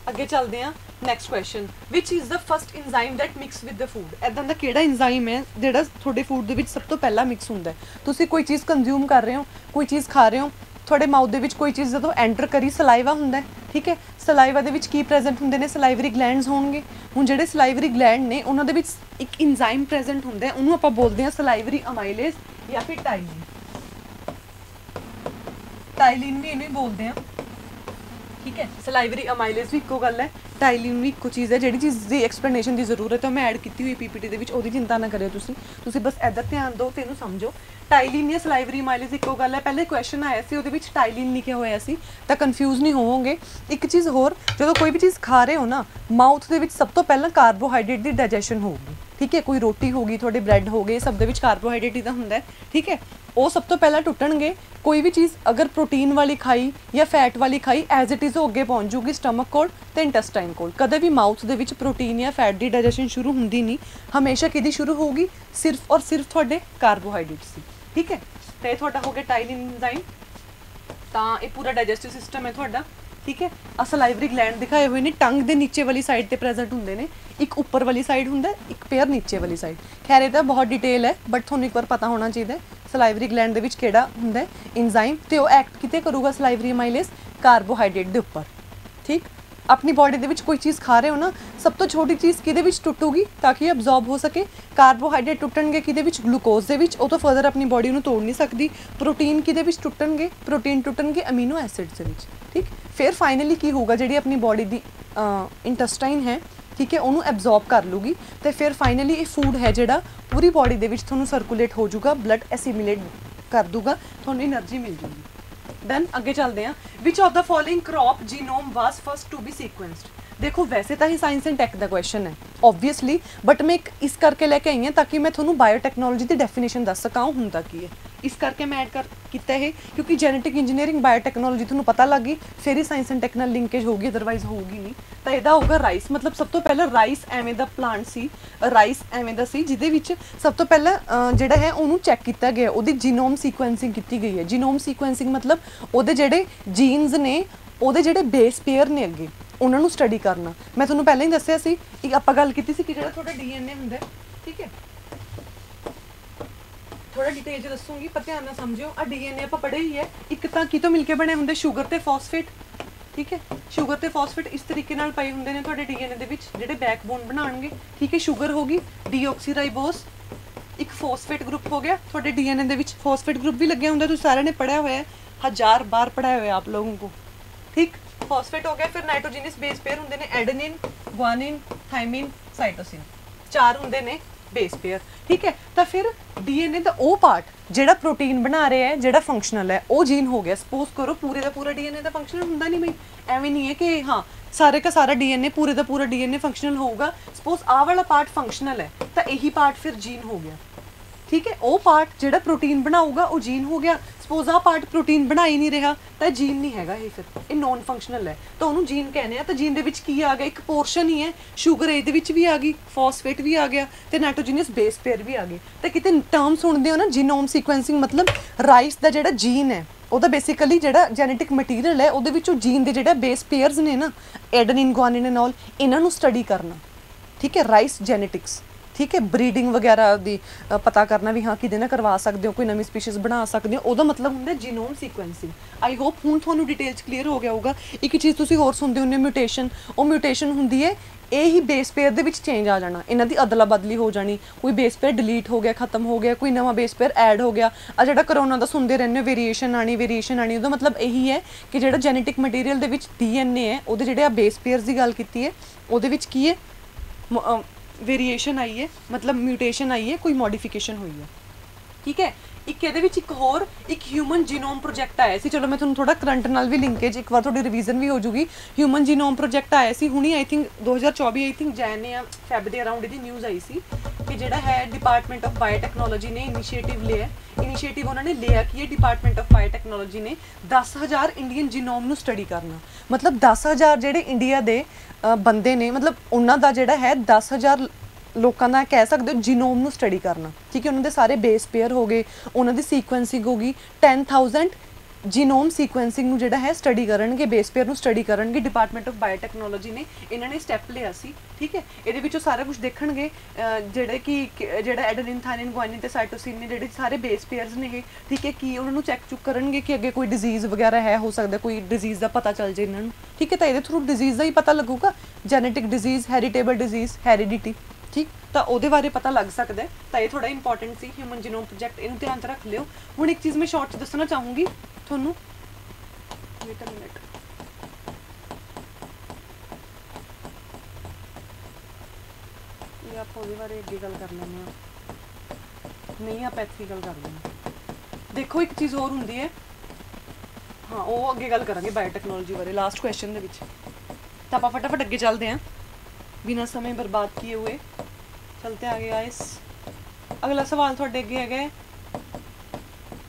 ਅੱਗੇ ਚੱਲਦੇ ਹਾਂ next question, which is the first enzyme that mix with the food. ਇੱਦਾਂ ਦਾ ਕਿਹੜਾ ਇੰਜ਼ਾਈਮ ਹੈ ਜਿਹੜਾ ਤੁਹਾਡੇ ਫੂਡ ਦੇ ਵਿੱਚ ਸਭ ਤੋਂ ਪਹਿਲਾਂ ਮਿਕਸ ਹੁੰਦਾ ਹੈ? ਤੁਸੀਂ ਕੋਈ ਚੀਜ਼ ਕੰਜ਼ਿਊਮ ਕਰ ਰਹੇ ਹੋ, ਕੋਈ ਚੀਜ਼ ਖਾ ਰਹੇ ਹੋ, ਤੁਹਾਡੇ ਮਾਊਥ ਦੇ ਵਿੱਚ ਕੋਈ ਚੀਜ਼ ਜਦੋਂ ਐਂਟਰ ਕਰੀ, ਸਲਾਈਵਾ ਹੁੰਦਾ ਹੈ, ਠੀਕ ਹੈ। ਸਲਾਈਵਾ ਦੇ ਵਿੱਚ ਕੀ ਪ੍ਰੈਜ਼ੈਂਟ ਹੁੰਦੇ ਨੇ? ਸਲਾਈਵਰੀ ਗਲੈਂਡਸ ਹੋਣਗੇ। ਹੁਣ ਜਿਹੜੇ ਸਲਾਈਵਰੀ ਗਲੈਂਡ ਨੇ ਉਹਨਾਂ ਦੇ ਵਿੱਚ ਇੱਕ ਇੰਜ਼ਾਈਮ ਪ੍ਰੈਜ਼ੈਂਟ ਹੁੰਦਾ ਹੈ, ਉਹਨੂੰ ਆਪਾਂ ਬੋਲਦੇ ਹਾਂ ਸਲਾਈਵਰੀ ਅਮਾਈਲੇਜ਼ ਜਾਂ ਫਿਰ ਟਾਈਲਿਨ। ਟਾਈਲਿਨ ਵੀ ਇਹਨੂੰ ਹੀ ਬੋਲਦੇ ਹਾਂ, ठीक है। सलाइवरी अमाइलेज भी इक्को गल है, टाइलिन भी इक्को चीज़ है। जिहड़ी चीज़ की एक्सप्लेनेशन की जरूरत है मैं ऐड की हुई PPT दे विच, ओहदी चिंता ना करियो तुसीं बस इधर ध्यान दो ते इहनूं समझो। टाइलिन या सलाइवरी अमाइलेज इक्को गल है। पहले क्वेश्चन आया सी, उहदे विच टाइलिन लिखिया होया सी, तां कन्फ्यूज़ नहीं होवोगे। एक चीज़ होर, जदों कोई भी चीज़ खा रहे हो ना, माउथ दे विच सब तो पहला कार्बोहाइड्रेट की डाइजेशन होगी, ठीक है। कोई रोटी होगी, थोड़े ब्रैड हो गए, सब दे विच कार्बोहाइड्रेट ही तां हुंदा है, ठीक है। ਉਹ ਸਭ ਤੋਂ ਪਹਿਲਾਂ ਟੁੱਟਣਗੇ। ਕੋਈ ਵੀ ਚੀਜ਼ ਅਗਰ ਪ੍ਰੋਟੀਨ ਵਾਲੀ ਖਾਈ ਜਾਂ ਫੈਟ ਵਾਲੀ ਖਾਈ, ਐਜ਼ ਇਟ ਇਜ਼ ਉਹ ਅੱਗੇ ਪਹੁੰਚ ਜੂਗੀ ਸਟਮਕ ਕੋਲ ਤੇ ਇੰਟੈਸਟਾਈਨ ਕੋਲ। ਕਦੇ ਵੀ ਮਾਊਥ ਦੇ ਵਿੱਚ ਪ੍ਰੋਟੀਨ ਜਾਂ ਫੈਟ ਦੀ ਡਾਈਜੈਸ਼ਨ ਸ਼ੁਰੂ ਹੁੰਦੀ ਨਹੀਂ, ਹਮੇਸ਼ਾ ਕਿਹਦੀ ਸ਼ੁਰੂ ਹੋਊਗੀ? ਸਿਰਫ ਔਰ ਸਿਰਫ ਤੁਹਾਡੇ ਕਾਰਬੋਹਾਈਡਰੇਟਸ ਦੀ, ਠੀਕ ਹੈ। ਤੇ ਇਹ ਤੁਹਾਡਾ ਹੋ ਗਿਆ ਟਾਈਲਿਨ ਐਂਜ਼ਾਈਮ। ਤਾਂ ਇਹ ਪੂਰਾ ਡਾਈਜੈਸਟਿਵ ਸਿਸਟਮ ਹੈ ਤੁਹਾਡਾ, ठीक है। आ सलाइवरी ग्लैंड दिखाए हुए ने, टंग के नीचे वाली साइड ते प्रेजेंट होंदे ने, एक ऊपर वाली साइड हुंदा है, एक पेयर नीचे वाली साइड। खैर ये बहुत डिटेल है, बट थोड़ा एक बार पता होना चाहिए सलाइवरी ग्लैंड दे विच किहड़ा हुंदा है इंजाइम, ते वो एक्ट किते करूगा सलाइवरी अमाइलेज? कार्बोहाइड्रेट दे उपर, ठीक। अपनी बॉडी दे विच कोई चीज़ खा रहे हो ना, सब तो छोटी चीज़ किहदे विच टुटूगी ताकि अब्जॉर्ब हो सके? कार्बोहाइड्रेट टुटणगे किहदे विच? ग्लूकोज दे विच, वो तो फर्दर अपनी बॉडी नूं तोड़ नहीं सकती। प्रोटीन किहदे विच टुटणगे? प्रोटीन टुटणगे अमीनो एसिड्स दे विच, ठीक। फिर फाइनली की होगा जिहड़ी अपनी बॉडी दी ਇੰਟੈਸਟਾਈਨ ਹੈ, ਠੀਕ ਹੈ, ਉਹਨੂੰ ਐਬਜ਼ੌਰਬ ਕਰ ਲੂਗੀ ਤੇ ਫਿਰ ਫਾਈਨਲੀ ਇਹ ਫੂਡ ਹੈ ਜਿਹੜਾ ਪੂਰੀ ਬੋਡੀ ਦੇ ਵਿੱਚ ਤੁਹਾਨੂੰ ਸਰਕੂਲੇਟ ਹੋ ਜਾਊਗਾ, ਬਲੱਡ ਐਸੀਮੀਲੇਟ ਕਰ ਦੂਗਾ, ਤੁਹਾਨੂੰ એનર્ਜੀ ਮਿਲ ਜੂਗੀ। ਦੈਨ ਅੱਗੇ ਚੱਲਦੇ ਹਾਂ। Which of the following crop genome was first to be sequenced. ਦੇਖੋ ਵੈਸੇ ਤਾਂ ਇਹ ਸਾਇੰਸ ਐਂਡ ਟੈਕ ਦਾ ਕੁਐਸਚਨ ਹੈ ਓਬਵੀਅਸਲੀ, ਬਟ ਮੈਂ ਇੱਕ ਇਸ ਕਰਕੇ ਲੈ ਕੇ ਆਈ ਹਾਂ ਤਾਂ ਕਿ ਮੈਂ ਤੁਹਾਨੂੰ ਬਾਇਓਟੈਕਨੋਲੋਜੀ ਦੀ ਡੈਫੀਨੇਸ਼ਨ ਦੱਸ ਸਕਾਂ ਹੁੰਦਾ ਕੀ ਹੈ। ਇਸ ਕਰਕੇ ਮੈਂ ਐਡ ਕੀਤਾ ਇਹ ਕਿਉਂਕਿ ਜੈਨੇਟਿਕ ਇੰਜੀਨੀਅਰਿੰਗ ਬਾਇਓਟੈਕਨੋਲੋਜੀ ਤੁਹਾਨੂੰ ਪਤਾ ਲੱਗ ਗਈ ਫਿਰ ਹੀ ਸਾਇੰਸ ਐਂਡ ਟੈਕ ਨਾਲ ਲਿੰਕੇਜ ਹੋਊਗੀ, ਅਦਰਵਾਈਜ਼ ਹੋਊਗੀ ਨਹੀਂ। ਤਾਂ ਇਹਦਾ ਹੋਊਗਾ ਰਾਈਸ। ਮਤਲਬ ਸਭ ਤੋਂ ਪਹਿਲਾਂ ਰਾਈਸ ਐਵੇਂ ਦਾ ਪਲਾਂਟ ਸੀ, ਰਾਈਸ ਐਵੇਂ ਦਾ ਸੀ ਜਿਹਦੇ ਵਿੱਚ ਸਭ ਤੋਂ ਪਹਿਲਾਂ ਜਿਹੜਾ ਹੈ ਉਹਨੂੰ ਚੈੱਕ ਕੀਤਾ ਗਿਆ, ਉਹਦੀ ਜੀਨੋਮ ਸੀਕੁਐਂਸਿੰਗ ਕੀਤੀ ਗਈ ਹੈ। ਜੀਨੋਮ ਸੀਕੁਐਂਸਿੰਗ ਮਤਲਬ ਉਹਦੇ ਜਿਹੜੇ ਜੀਨਸ ਨੇ, ਉਹਦੇ ਜਿਹੜੇ ਬੇਸ ਪੇਅਰ ਨੇ ਅੱਗੇ ਉਹਨਾਂ ਨੂੰ ਸਟੱਡੀ ਕਰਨਾ। ਮੈਂ ਤੁਹਾਨੂੰ ਪਹਿਲਾਂ ਹੀ ਦੱਸਿਆ ਸੀ, ਇੱਕ ਆਪਾਂ ਗੱਲ ਕੀਤੀ ਸੀ ਕਿ ਜਿਹੜਾ ਤੁਹਾਡਾ ਡੀਐਨਏ ਹੁੰਦਾ, ਠੀਕ ਹੈ, ਥੋੜਾ ਡਿਟੇਲ ਚ ਦੱਸੂਗੀ ਪਰ ਧਿਆਨ ਨਾਲ ਸਮਝਿਓ। ਆ ਡੀਐਨਏ ਆਪਾਂ ਪੜ੍ਹੇ ਹੀ ਹੈ, ਇੱਕ ਤਾਂ ਕੀ ਤੋਂ ਮਿਲ ਕੇ ਬਣੇ ਹੁੰਦੇ, ਸ਼ੂਗਰ ਤੇ ਫਾਸਫੇਟ, ਠੀਕ ਹੈ, ਸ਼ੂਗਰ ਤੇ ਫਾਸਫੇਟ ਇਸ ਤਰੀਕੇ ਨਾਲ ਪਏ ਹੁੰਦੇ ਨੇ ਤੁਹਾਡੇ ਡੀਐਨਏ ਦੇ ਵਿੱਚ ਜਿਹੜੇ ਬੈਕਬੋਨ ਬਣਾਉਣਗੇ, ਠੀਕ ਹੈ। ਸ਼ੂਗਰ ਹੋ ਗਈ, ਡੀਆਕਸੀਰਾਈਬੋਸ, ਇੱਕ ਫਾਸਫੇਟ ਗਰੁੱਪ ਹੋ ਗਿਆ ਤੁਹਾਡੇ ਡੀਐਨਏ ਦੇ ਵਿੱਚ, ਫਾਸਫੇਟ ਗਰੁੱਪ ਵੀ ਲੱਗਿਆ ਹੁੰਦਾ, ਤੁਸੀਂ ਸਾਰਿਆਂ ਨੇ ਪੜ੍ਹਿਆ ਹੋਇਆ ਹੈ, 1000 बार पढ़ाया हुआ आप लोगों को, ठीक। फॉस्फेट हो गया, फिर नाइट्रोजनस बेस पेयर होंदे ने एडेनिन, ग्वानिन, थायमिन, साइटोसिन, 4 होंदे ने बेस पेयर, ठीक है। तो फिर डीएनए ਦਾ ਉਹ ਪਾਰਟ ਜਿਹੜਾ ਪ੍ਰੋਟੀਨ ਬਣਾ ਰਿਹਾ ਹੈ, ਜਿਹੜਾ ਫੰਕਸ਼ਨਲ ਹੈ, ਉਹ ਜੀਨ ਹੋ ਗਿਆ। ਸਪੋਜ਼ ਕਰੋ ਪੂਰੇ ਦਾ ਪੂਰਾ ਡੀਐਨਏ ਦਾ ਫੰਕਸ਼ਨਲ ਹੁੰਦਾ ਨਹੀਂ ਬਈ, ਐਵੇਂ ਨਹੀਂ ਹੈ ਕਿ ਹਾਂ ਸਾਰੇ ਦਾ ਸਾਰਾ ਡੀਐਨਏ ਪੂਰੇ ਦਾ ਪੂਰਾ ਡੀਐਨਏ ਫੰਕਸ਼ਨਲ ਹੋਊਗਾ। ਸਪੋਜ਼ ਆਹ ਵਾਲਾ ਪਾਰਟ ਫੰਕਸ਼ਨਲ ਹੈ ਤਾਂ ਇਹੀ ਪਾਰਟ ਫਿਰ ਜੀਨ ਹੋ ਗਿਆ, ਠੀਕ ਹੈ। ਉਹ ਪਾਰਟ ਜਿਹੜਾ ਪ੍ਰੋਟੀਨ ਬਣਾਊਗਾ ਉਹ ਜੀਨ ਹੋ ਗਿਆ। ਸਪੋਜ਼ ਆ ਪਾਰਟ ਪ੍ਰੋਟੀਨ ਬਣਾ ਹੀ ਨਹੀਂ ਰਿਹਾ ਤਾਂ ਜੀਨ ਨਹੀਂ ਹੈਗਾ, ਇਹ ਫਿਰ ਇਹ ਨੋਨ ਫੰਕਸ਼ਨਲ ਹੈ ਤਾਂ ਉਹਨੂੰ ਜੀਨ ਕਹਿੰਦੇ ਆ। ਤਾਂ ਜੀਨ ਦੇ ਵਿੱਚ ਕੀ ਆ ਗਿਆ, ਇੱਕ ਪੋਰਸ਼ਨ ਹੀ ਹੈ, ਸ਼ੂਗਰ ਇਹਦੇ ਵਿੱਚ ਵੀ ਆ ਗਈ, ਫਾਸਫੇਟ ਵੀ ਆ ਗਿਆ ਤੇ ਨਾਈਟ੍ਰੋਜਨਸ ਬੇਸ ਪੇਅਰ ਵੀ ਆ ਗਏ। ਤੇ ਕਿਤੇ ਟਰਮ ਸੁਣਦੇ ਹੋ ਨਾ ਜੀਨੋਮ ਸੀਕੁਐਂਸਿੰਗ, ਮਤਲਬ ਰਾਈਸ ਦਾ ਜਿਹੜਾ ਜੀਨ ਹੈ ਉਹਦਾ ਬੇਸਿਕਲੀ ਜਿਹੜਾ ਜੈਨੇਟਿਕ ਮਟੀਰੀਅਲ ਹੈ ਉਹਦੇ ਵਿੱਚੋਂ ਜੀਨ ਦੇ ਜਿਹੜੇ ਬੇਸ ਪੇਅਰਸ ਨੇ ਨਾ, ਐਡਨਿਨ, ਗੁਆਨਿਨ ਐਂਡ ਆਲ, ਇਹਨਾਂ ਨੂੰ ਸਟੱਡੀ ਕਰਨਾ, ਠੀਕ ਹੈ। ਰਾਈਸ ਜੈਨੇਟਿਕਸ, ਠੀਕ ਹੈ। ਬਰੀਡਿੰਗ ਵਗੈਰਾ ਦੀ ਪਤਾ ਕਰਨਾ ਵੀ ਹਾਂ ਕਿਹਦੇ ਨਾਲ ਕਰਵਾ ਸਕਦੇ ਹੋ, ਕੋਈ ਨਵੀਂ ਸਪੀਸ਼ੀਜ਼ ਬਣਾ ਸਕਦੇ ਹੋ, ਉਹਦਾ ਮਤਲਬ ਹੁੰਦਾ ਜੀਨੋਮ ਸੀਕੁਐਂਸਿੰਗ। ਆਈ ਹੋਪ ਹੁਣ ਤੁਹਾਨੂੰ ਡਿਟੇਲ 'ਚ ਕਲੀਅਰ ਹੋ ਗਿਆ ਹੋਊਗਾ। ਇੱਕ ਚੀਜ਼ ਤੁਸੀਂ ਹੋਰ ਸੁਣਦੇ ਹੁੰਦੇ ਹੋ ਮਿਊਟੇਸ਼ਨ, ਉਹ ਮਿਊਟੇਸ਼ਨ ਹੁੰਦੀ ਹੈ ਇਹ ਹੀ ਬੇਸ ਪੇਅਰ ਦੇ ਵਿੱਚ ਚੇਂਜ ਆ ਜਾਣਾ, ਇਹਨਾਂ ਦੀ ਅਦਲਾ ਬਦਲੀ ਹੋ ਜਾਣੀ, ਕੋਈ ਬੇਸ ਪੇਅਰ ਡਿਲੀਟ ਹੋ ਗਿਆ, ਖਤਮ ਹੋ ਗਿਆ, ਕੋਈ ਨਵਾਂ ਬੇਸ ਪੇਅਰ ਐਡ ਹੋ ਗਿਆ। ਆ ਜਿਹੜਾ ਕਰੋਨਾ ਦਾ ਸੁਣਦੇ ਰਹਿੰਦੇ ਹੋ ਵੇਰੀਏਸ਼ਨ ਆਣੀ, ਉਹਦਾ ਮਤਲਬ ਇਹੀ ਹੈ ਕਿ ਜਿਹੜਾ ਜੈਨੇਟਿਕ ਮਟੀਰੀਅਲ ਦੇ ਵਿੱਚ ਡੀਐਨਏ ਹੈ ਉਹਦੇ ਜਿਹੜੇ ਆ ਬੇਸ ਪੇਅਰਸ ਦੀ ਗੱਲ ਕੀਤੀ ਹੈ ਉਹਦੇ ਵਿੱਚ ਕੀ ਹੈ, वेरिएशन आई है, मतलब म्यूटेशन आई है, कोई मॉडिफिकेशन हुई है, ठीक है। एक ਇਹਦੇ ਵਿੱਚ ਇੱਕ ਹੋਰ ਇੱਕ ਹਿਊਮਨ ਜੀਨੋਮ ਪ੍ਰੋਜੈਕਟ ਆਇਆ ਸੀ, ਚਲੋ ਮੈਂ ਤੁਹਾਨੂੰ ਥੋੜਾ ਕਰੰਟ ਨਾਲ ਵੀ ਲਿੰਕੇਜ ਇੱਕ ਵਾਰ ਤੁਹਾਡੀ ਰਿਵੀਜ਼ਨ ਵੀ ਹੋ ਜੂਗੀ। ਹਿਊਮਨ ਜੀਨੋਮ ਪ੍ਰੋਜੈਕਟ ਆਇਆ ਸੀ ਹੁਣੀ, I think 2024 I think Jain ਜਾਂ ਫੈਬ ਦੇ ਅਰਾਊਂਡ ਇਹਦੀ ਨਿਊਜ਼ ਆਈ ਸੀ ਕਿ ਜਿਹੜਾ ਹੈ ਡਿਪਾਰਟਮੈਂਟ ਆਫ ਬਾਇਓਟੈਕਨੋਲੋਜੀ ਨੇ ਇਨੀਸ਼ੀਏਟਿਵ ਲਿਆ। ਇਨੀਸ਼ੀਏਟਿਵ ਉਹਨਾਂ ਨੇ ਲਿਆ ਕਿ ਇਹ ਡਿਪਾਰਟਮੈਂਟ ਆਫ ਬਾਇਓਟੈਕਨੋਲੋਜੀ ਨੇ 10,000 ਇੰਡੀਅਨ ਜੀਨੋਮ ਨੂੰ ਸਟੱਡੀ ਕਰਨਾ, ਮਤਲਬ 10,000 ਜਿਹੜੇ ਇੰਡੀਆ ਦੇ ਬੰਦੇ ਨੇ, ਮਤਲਬ ਉਹਨਾਂ ਦਾ ਜਿਹੜਾ ਹੈ 10,000 ਲੋਕਾਂ ਦਾ ਕਹਿ ਸਕਦੇ ਹੋ ਜੀਨੋਮ ਨੂੰ ਸਟੱਡੀ ਕਰਨਾ, ਠੀਕ ਹੈ। ਉਹਨਾਂ ਦੇ ਸਾਰੇ ਬੇਸ ਪੇਅਰ ਹੋ ਗਏ, ਉਹਨਾਂ ਦੀ ਸੀਕੁਐਂਸਿੰਗ ਹੋ ਗਈ, 10,000 ਜੀਨੋਮ ਸੀਕੁਐਂਸਿੰਗ ਨੂੰ ਜਿਹੜਾ ਹੈ ਸਟੱਡੀ ਕਰਨਗੇ, ਬੇਸ ਪੇਅਰ ਨੂੰ ਸਟੱਡੀ ਕਰਨਗੇ। ਡਿਪਾਰਟਮੈਂਟ ਆਫ ਬਾਇਓਟੈਕਨੋਲੋਜੀ ਨੇ ਇਹਨਾਂ ਨੇ ਸਟੈਪ ਲਿਆ ਸੀ, ਠੀਕ ਹੈ। ਇਹਦੇ ਵਿੱਚੋਂ ਸਾਰਾ ਕੁਝ ਦੇਖਣਗੇ ਜਿਹੜੇ ਕਿ ਜਿਹੜਾ ਐਡਨਿਨ, ਥਾਇਮਿਨ, ਗੁਆਨਿਨ ਤੇ ਸਾਈਟੋਸਿਨ ਨੇ ਜਿਹੜੇ ਸਾਰੇ ਬੇਸ ਪੇਅਰਸ ਨੇ ਇਹ, ਠੀਕ ਹੈ, ਕੀ ਉਹਨਾਂ ਨੂੰ ਚੈੱਕ ਚੁੱਕ ਕਰਨਗੇ ਕਿ ਅੱਗੇ ਕੋਈ ਡਿਜ਼ੀਜ਼ ਵਗੈਰਾ ਹੈ, ਹੋ ਸਕਦਾ ਕੋਈ ਡਿਜ਼ੀਜ਼ ਦਾ ਪਤਾ ਚੱਲ ਜੇ ਇਹਨਾਂ ਨੂੰ, ਠੀਕ ਹੈ। ਤਾਂ ਇਹਦੇ ਥਰੂ ਡਿਜ਼ੀਜ਼ ਦਾ ਹੀ ਪਤਾ ਲੱਗੂਗਾ, ਜੈਨੇਟਿਕ ਡਿਜ਼ੀਜ਼, ਹੈਰੀਟੇਬਲ ਡਿਜ਼ੀਜ਼, ਹੈਰੀਡਿਟੀ, ਠੀਕ। ਤਾਂ ਉਹਦੇ ਬਾਰੇ ਪਤਾ ਲੱਗ ਸਕਦਾ ਹੈ। ਤਾਂ ਇਹ ਥੋੜਾ ਇੰਪੋਰਟੈਂਟ ਸੀ ਹਿਊਮਨ ਜੀਨੋਮ ਪ੍ਰੋਜੈਕਟ, ਇਹਨੂੰ ਧਿਆਨ 'ਚ ਰੱਖ ਲਿਓ। ਹੁਣ ਇੱਕ ਚੀਜ਼ ਮੈਂ ਸ਼ਾਰਟ 'ਚ ਦੱਸਣਾ ਚਾਹੂੰਗੀ ਤੁਹਾਨੂੰ, ਵੇਟ ਅ ਮਿੰਟ, ਇਹ ਆਪਾਂ ਉਹਦੇ ਬਾਰੇ ਅੱਗੇ ਗੱਲ ਕਰ ਲੈਂਦੇ ਹਾਂ, ਨਹੀਂ ਆਪਾਂ ਇੱਥੇ ਗੱਲ ਕਰ ਲੈਂਦੇ। ਦੇਖੋ ਇੱਕ ਚੀਜ਼ ਹੋਰ ਹੁੰਦੀ ਹੈ, ਹਾਂ ਉਹ ਅੱਗੇ ਗੱਲ ਕਰਾਂਗੇ ਬਾਇਓਟੈਕਨੋਲੋਜੀ ਬਾਰੇ ਲਾਸਟ ਕੁਐਸਚਨ ਦੇ ਵਿੱਚ। ਤਾਂ ਆਪਾਂ ਫਟਾਫਟ ਅੱਗੇ ਚੱਲਦੇ ਹਾਂ बिना समय बर्बाद किए हुए, चलते आगे गाइस। अगला सवाल थोड़े अगे है,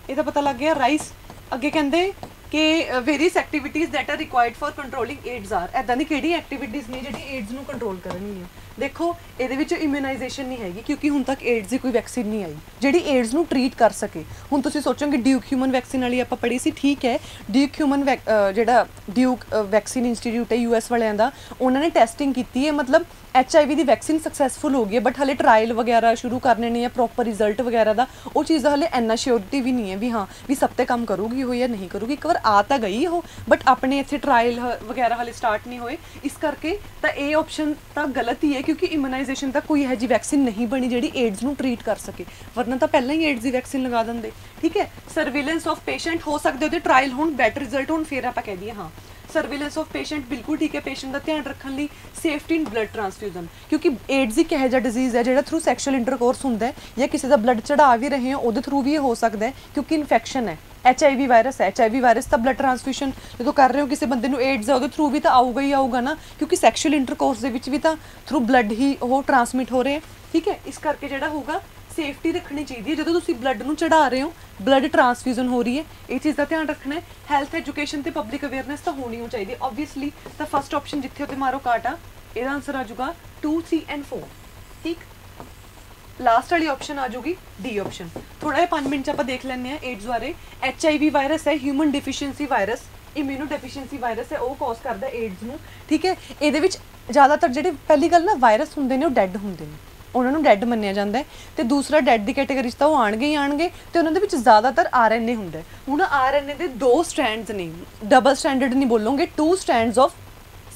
ये तो पता लग गया राइस। अगे कहते कि various activities that are required for controlling AIDS are, ऐदा दी किहड़ी एक्टिविटीज़ ने जिहड़ी एड्स नूं कंट्रोल करनगियां। देखो ਇਹਦੇ ਵਿੱਚ ਇਮਿਊਨਾਈਜੇਸ਼ਨ ਨਹੀਂ ਹੈਗੀ ਕਿਉਂਕਿ ਹੁਣ ਤੱਕ ਏਡਸ ਦੀ ਕੋਈ ਵੈਕਸੀਨ ਨਹੀਂ ਆਈ ਜਿਹੜੀ ਏਡਸ ਨੂੰ ਟ੍ਰੀਟ ਕਰ ਸਕੇ। ਹੁਣ ਤੁਸੀਂ ਸੋਚੋਗੇ ਡਿਊਕ ਹਿਊਮਨ ਵੈਕਸੀਨ ਵਾਲੀ ਆਪਾਂ ਪੜ੍ਹੀ ਸੀ, ਠੀਕ ਹੈ। ਡਿਊਕ ਹਿਊਮਨ ਜਿਹੜਾ ਡਿਊਕ ਵੈਕਸੀਨ ਇੰਸਟੀਟਿਊਟ ਹੈ US ਵਾਲਿਆਂ ਦਾ, ਉਹਨਾਂ ਨੇ ਟੈਸਟਿੰਗ ਕੀਤੀ ਹੈ, ਮਤਲਬ HIV ਦੀ ਵੈਕਸੀਨ ਸਕਸੈਸਫੁਲ ਹੋ ਗਈ ਹੈ, ਬਟ ਹਲੇ ਟਰਾਇਲ ਵਗੈਰਾ ਸ਼ੁਰੂ ਕਰਨੇ ਨੇ ਜਾਂ ਪ੍ਰੋਪਰ ਰਿਜ਼ਲਟ ਵਗੈਰਾ ਦਾ ਉਹ ਚੀਜ਼ ਦਾ ਹਲੇ ਇੰਨਾ ਸ਼ਿਓਰਿਟੀ ਵੀ ਨਹੀਂ ਹੈ ਵੀ ਹਾਂ ਵੀ ਸਭ 'ਤੇ ਕੰਮ ਕਰੂਗੀ ਉਹ ਜਾਂ ਨਹੀਂ ਕਰੂਗੀ। ਇੱਕ ਵਾਰ ਆ ਤਾਂ ਗਈ ਉਹ, ਬਟ ਆਪਣੇ ਇੱਥੇ ਟਰਾਇਲ ਵਗੈਰਾ ਹਲੇ ਸਟਾਰਟ ਨਹੀਂ ਹੋਏ, ਇਸ ਕਰਕੇ ਤਾਂ ਇਹ ਆਪਸ਼ਨ ਤਾਂ ਗਲਤ ਹੀ ਹੈ ਕਿਉਂਕਿ ਇਮਿਊਨਾਈਜੇਸ਼ਨ ਤਾਂ ਕੋਈ ਇਹੋ ਜਿਹੀ ਵੈਕਸੀਨ ਨਹੀਂ ਬਣੀ ਜਿਹੜੀ ਏਡਸ ਨੂੰ ਟ੍ਰੀਟ ਕਰ ਸਕੇ, ਵਰਨਾ ਤਾਂ ਪਹਿਲਾਂ ਹੀ ਏਡਸ ਦੀ ਵੈਕਸੀਨ ਲਗਾ ਦਿੰਦੇ, ਠੀਕ ਹੈ। ਸਰਵੇਲੈਂਸ ਆਫ ਪੇਸ਼ੈਂਟ ਹੋ ਸਕਦੇ ਉਹਦੇ ਟਰਾਇਲ ਹੋਣ, ਬੈਟਰ ਰਿਜ਼ਲਟ ਹੋਣ, ਫਿਰ ਆਪਾਂ ਕਹਿ ਦਈਏ ਹਾਂ ਸਰਵੇਲੈਂਸ ਆਫ ਪੇਸ਼ੈਂਟ ਬਿਲਕੁਲ ਠੀਕ ਹੈ, ਪੇਸ਼ੈਂਟ ਦਾ ਧਿਆਨ ਰੱਖਣ ਲਈ। ਸੇਫਟੀ ਇਨ ਬਲੱਡ ਟ੍ਰਾਂਸਫਿਊਜ਼ਨ, ਕਿਉਂਕਿ ਏਡਜ਼ ਇੱਕ ਇਹੋ ਜਿਹਾ ਡਿਜ਼ੀਜ਼ ਹੈ ਜਿਹੜਾ ਥਰੂ ਸੈਕਸ਼ੂਅਲ ਇੰਟਰਕੋਰਸ ਹੁੰਦਾ ਹੈ, ਜਾਂ ਕਿਸੇ ਦਾ ਬਲੱਡ ਚੜਾ ਵੀ ਰਹੇ ਹੋ ਉਹਦੇ ਥਰੂ ਵੀ ਇਹ ਹੋ ਸਕਦਾ ਹੈ, ਕਿਉਂਕਿ ਇਨਫੈਕਸ਼ਨ ਹੈ। HIV ਵਾਇਰਸ ਹੈ, HIV ਵਾਇਰਸ ਤਾਂ ਬਲੱਡ ਟ੍ਰਾਂਸਫਿਊਸ਼ਨ ਜਦੋਂ ਕਰ ਰਹੇ ਹੋ ਕਿਸੇ ਬੰਦੇ ਨੂੰ ਏਡਜ਼ ਹੈ ਉਹਦੇ ਥਰੂ ਵੀ ਤਾਂ ਆਊਗਾ ਹੀ ਆਊਗਾ ਨਾ, ਕਿਉਂਕਿ ਸੈਕਸ਼ੂਅਲ ਇੰਟਰਕੋਰਸ ਦੇ ਵਿੱਚ ਵੀ ਤਾਂ ਥਰੂ ਬਲੱਡ ਹੀ ਉਹ ਟ੍ਰਾਂਸਮਿਟ ਹੋ ਰਹੇ, ਠੀਕ ਹੈ। ਇਸ ਕਰਕੇ ਜਿਹੜਾ ਹੋਊਗਾ ਸੇਫਟੀ ਰੱਖਣੀ ਚਾਹੀਦੀ ਹੈ, ਜਦੋਂ ਤੁਸੀਂ ਬਲੱਡ ਨੂੰ ਚੜਾ ਰਹੇ ਹੋ ਬਲੱਡ ਟ੍ਰਾਂਸਫਿਊਜ਼ਨ ਹੋ ਰਹੀ ਹੈ, ਇਹ ਚੀਜ਼ ਦਾ ਧਿਆਨ ਰੱਖਣਾ ਹੈ। ਹੈਲਥ ਐਜੂਕੇਸ਼ਨ ਤੇ ਪਬਲਿਕ ਅਵੇਅਰਨੈਸ ਤਾਂ ਹੋਣੀ ਹੋ ਚਾਹੀਦੀ ਹੈ ਓਬਵੀਅਸਲੀ। ਤਾਂ ਫਸਟ ਆਪਸ਼ਨ ਜਿੱਥੇ ਉੱਤੇ ਮਾਰੋ ਕਾਟਾ, ਇਹਦਾ ਆਨਸਰ ਆ ਜਾਊਗਾ 2 3 and 4, ਠੀਕ। ਲਾਸਟ ਵਾਲੀ ਆਪਸ਼ਨ ਆ ਜਾਊਗੀ ਡੀ ਆਪਸ਼ਨ। ਥੋੜਾ ਜਿਹਾ 5 ਮਿੰਟ ਚ ਆਪਾਂ ਦੇਖ ਲੈਂਦੇ ਹਾਂ ਏਡਜ਼ ਬਾਰੇ। HIV ਵਾਇਰਸ ਹੈ, human deficiency virus, immuno deficiency virus ਹੈ, ਉਹ ਕਾਜ਼ ਕਰਦਾ ਏਡਜ਼ ਨੂੰ, ਠੀਕ ਹੈ। ਇਹਦੇ ਵਿੱਚ ਜ਼ਿਆਦਾਤਰ ਜਿਹੜੇ ਪਹਿਲੀ ਗੱਲ ਨਾ ਵਾਇਰਸ ਹੁੰਦੇ ਨੇ ਉਹ ਡੈੱਡ ਹੁੰਦੇ ਨੇ, ਉਹਨਾਂ ਨੂੰ ਡੈੱਡ ਮੰਨਿਆ ਜਾਂਦਾ ਹੈ। ਤੇ ਦੂਸਰਾ ਡੈੱਡ ਦੀ ਕੈਟਾਗਰੀ 'ਚ ਤਾਂ ਉਹ ਆਣਗੇ ਹੀ ਆਣਗੇ, ਤੇ ਉਹਨਾਂ ਦੇ ਵਿੱਚ ਜ਼ਿਆਦਾਤਰ RNA ਹੁੰਦਾ ਹੈ। ਹੁਣ RNA ਦੇ 2 ਸਟ੍ਰੈਂਡਸ ਨੇ, ਡਬਲ ਸਟੈਂਡਰਡ ਨਹੀਂ ਬੋਲੋਗੇ, 2 ਸਟ੍ਰੈਂਡਸ ਆਫ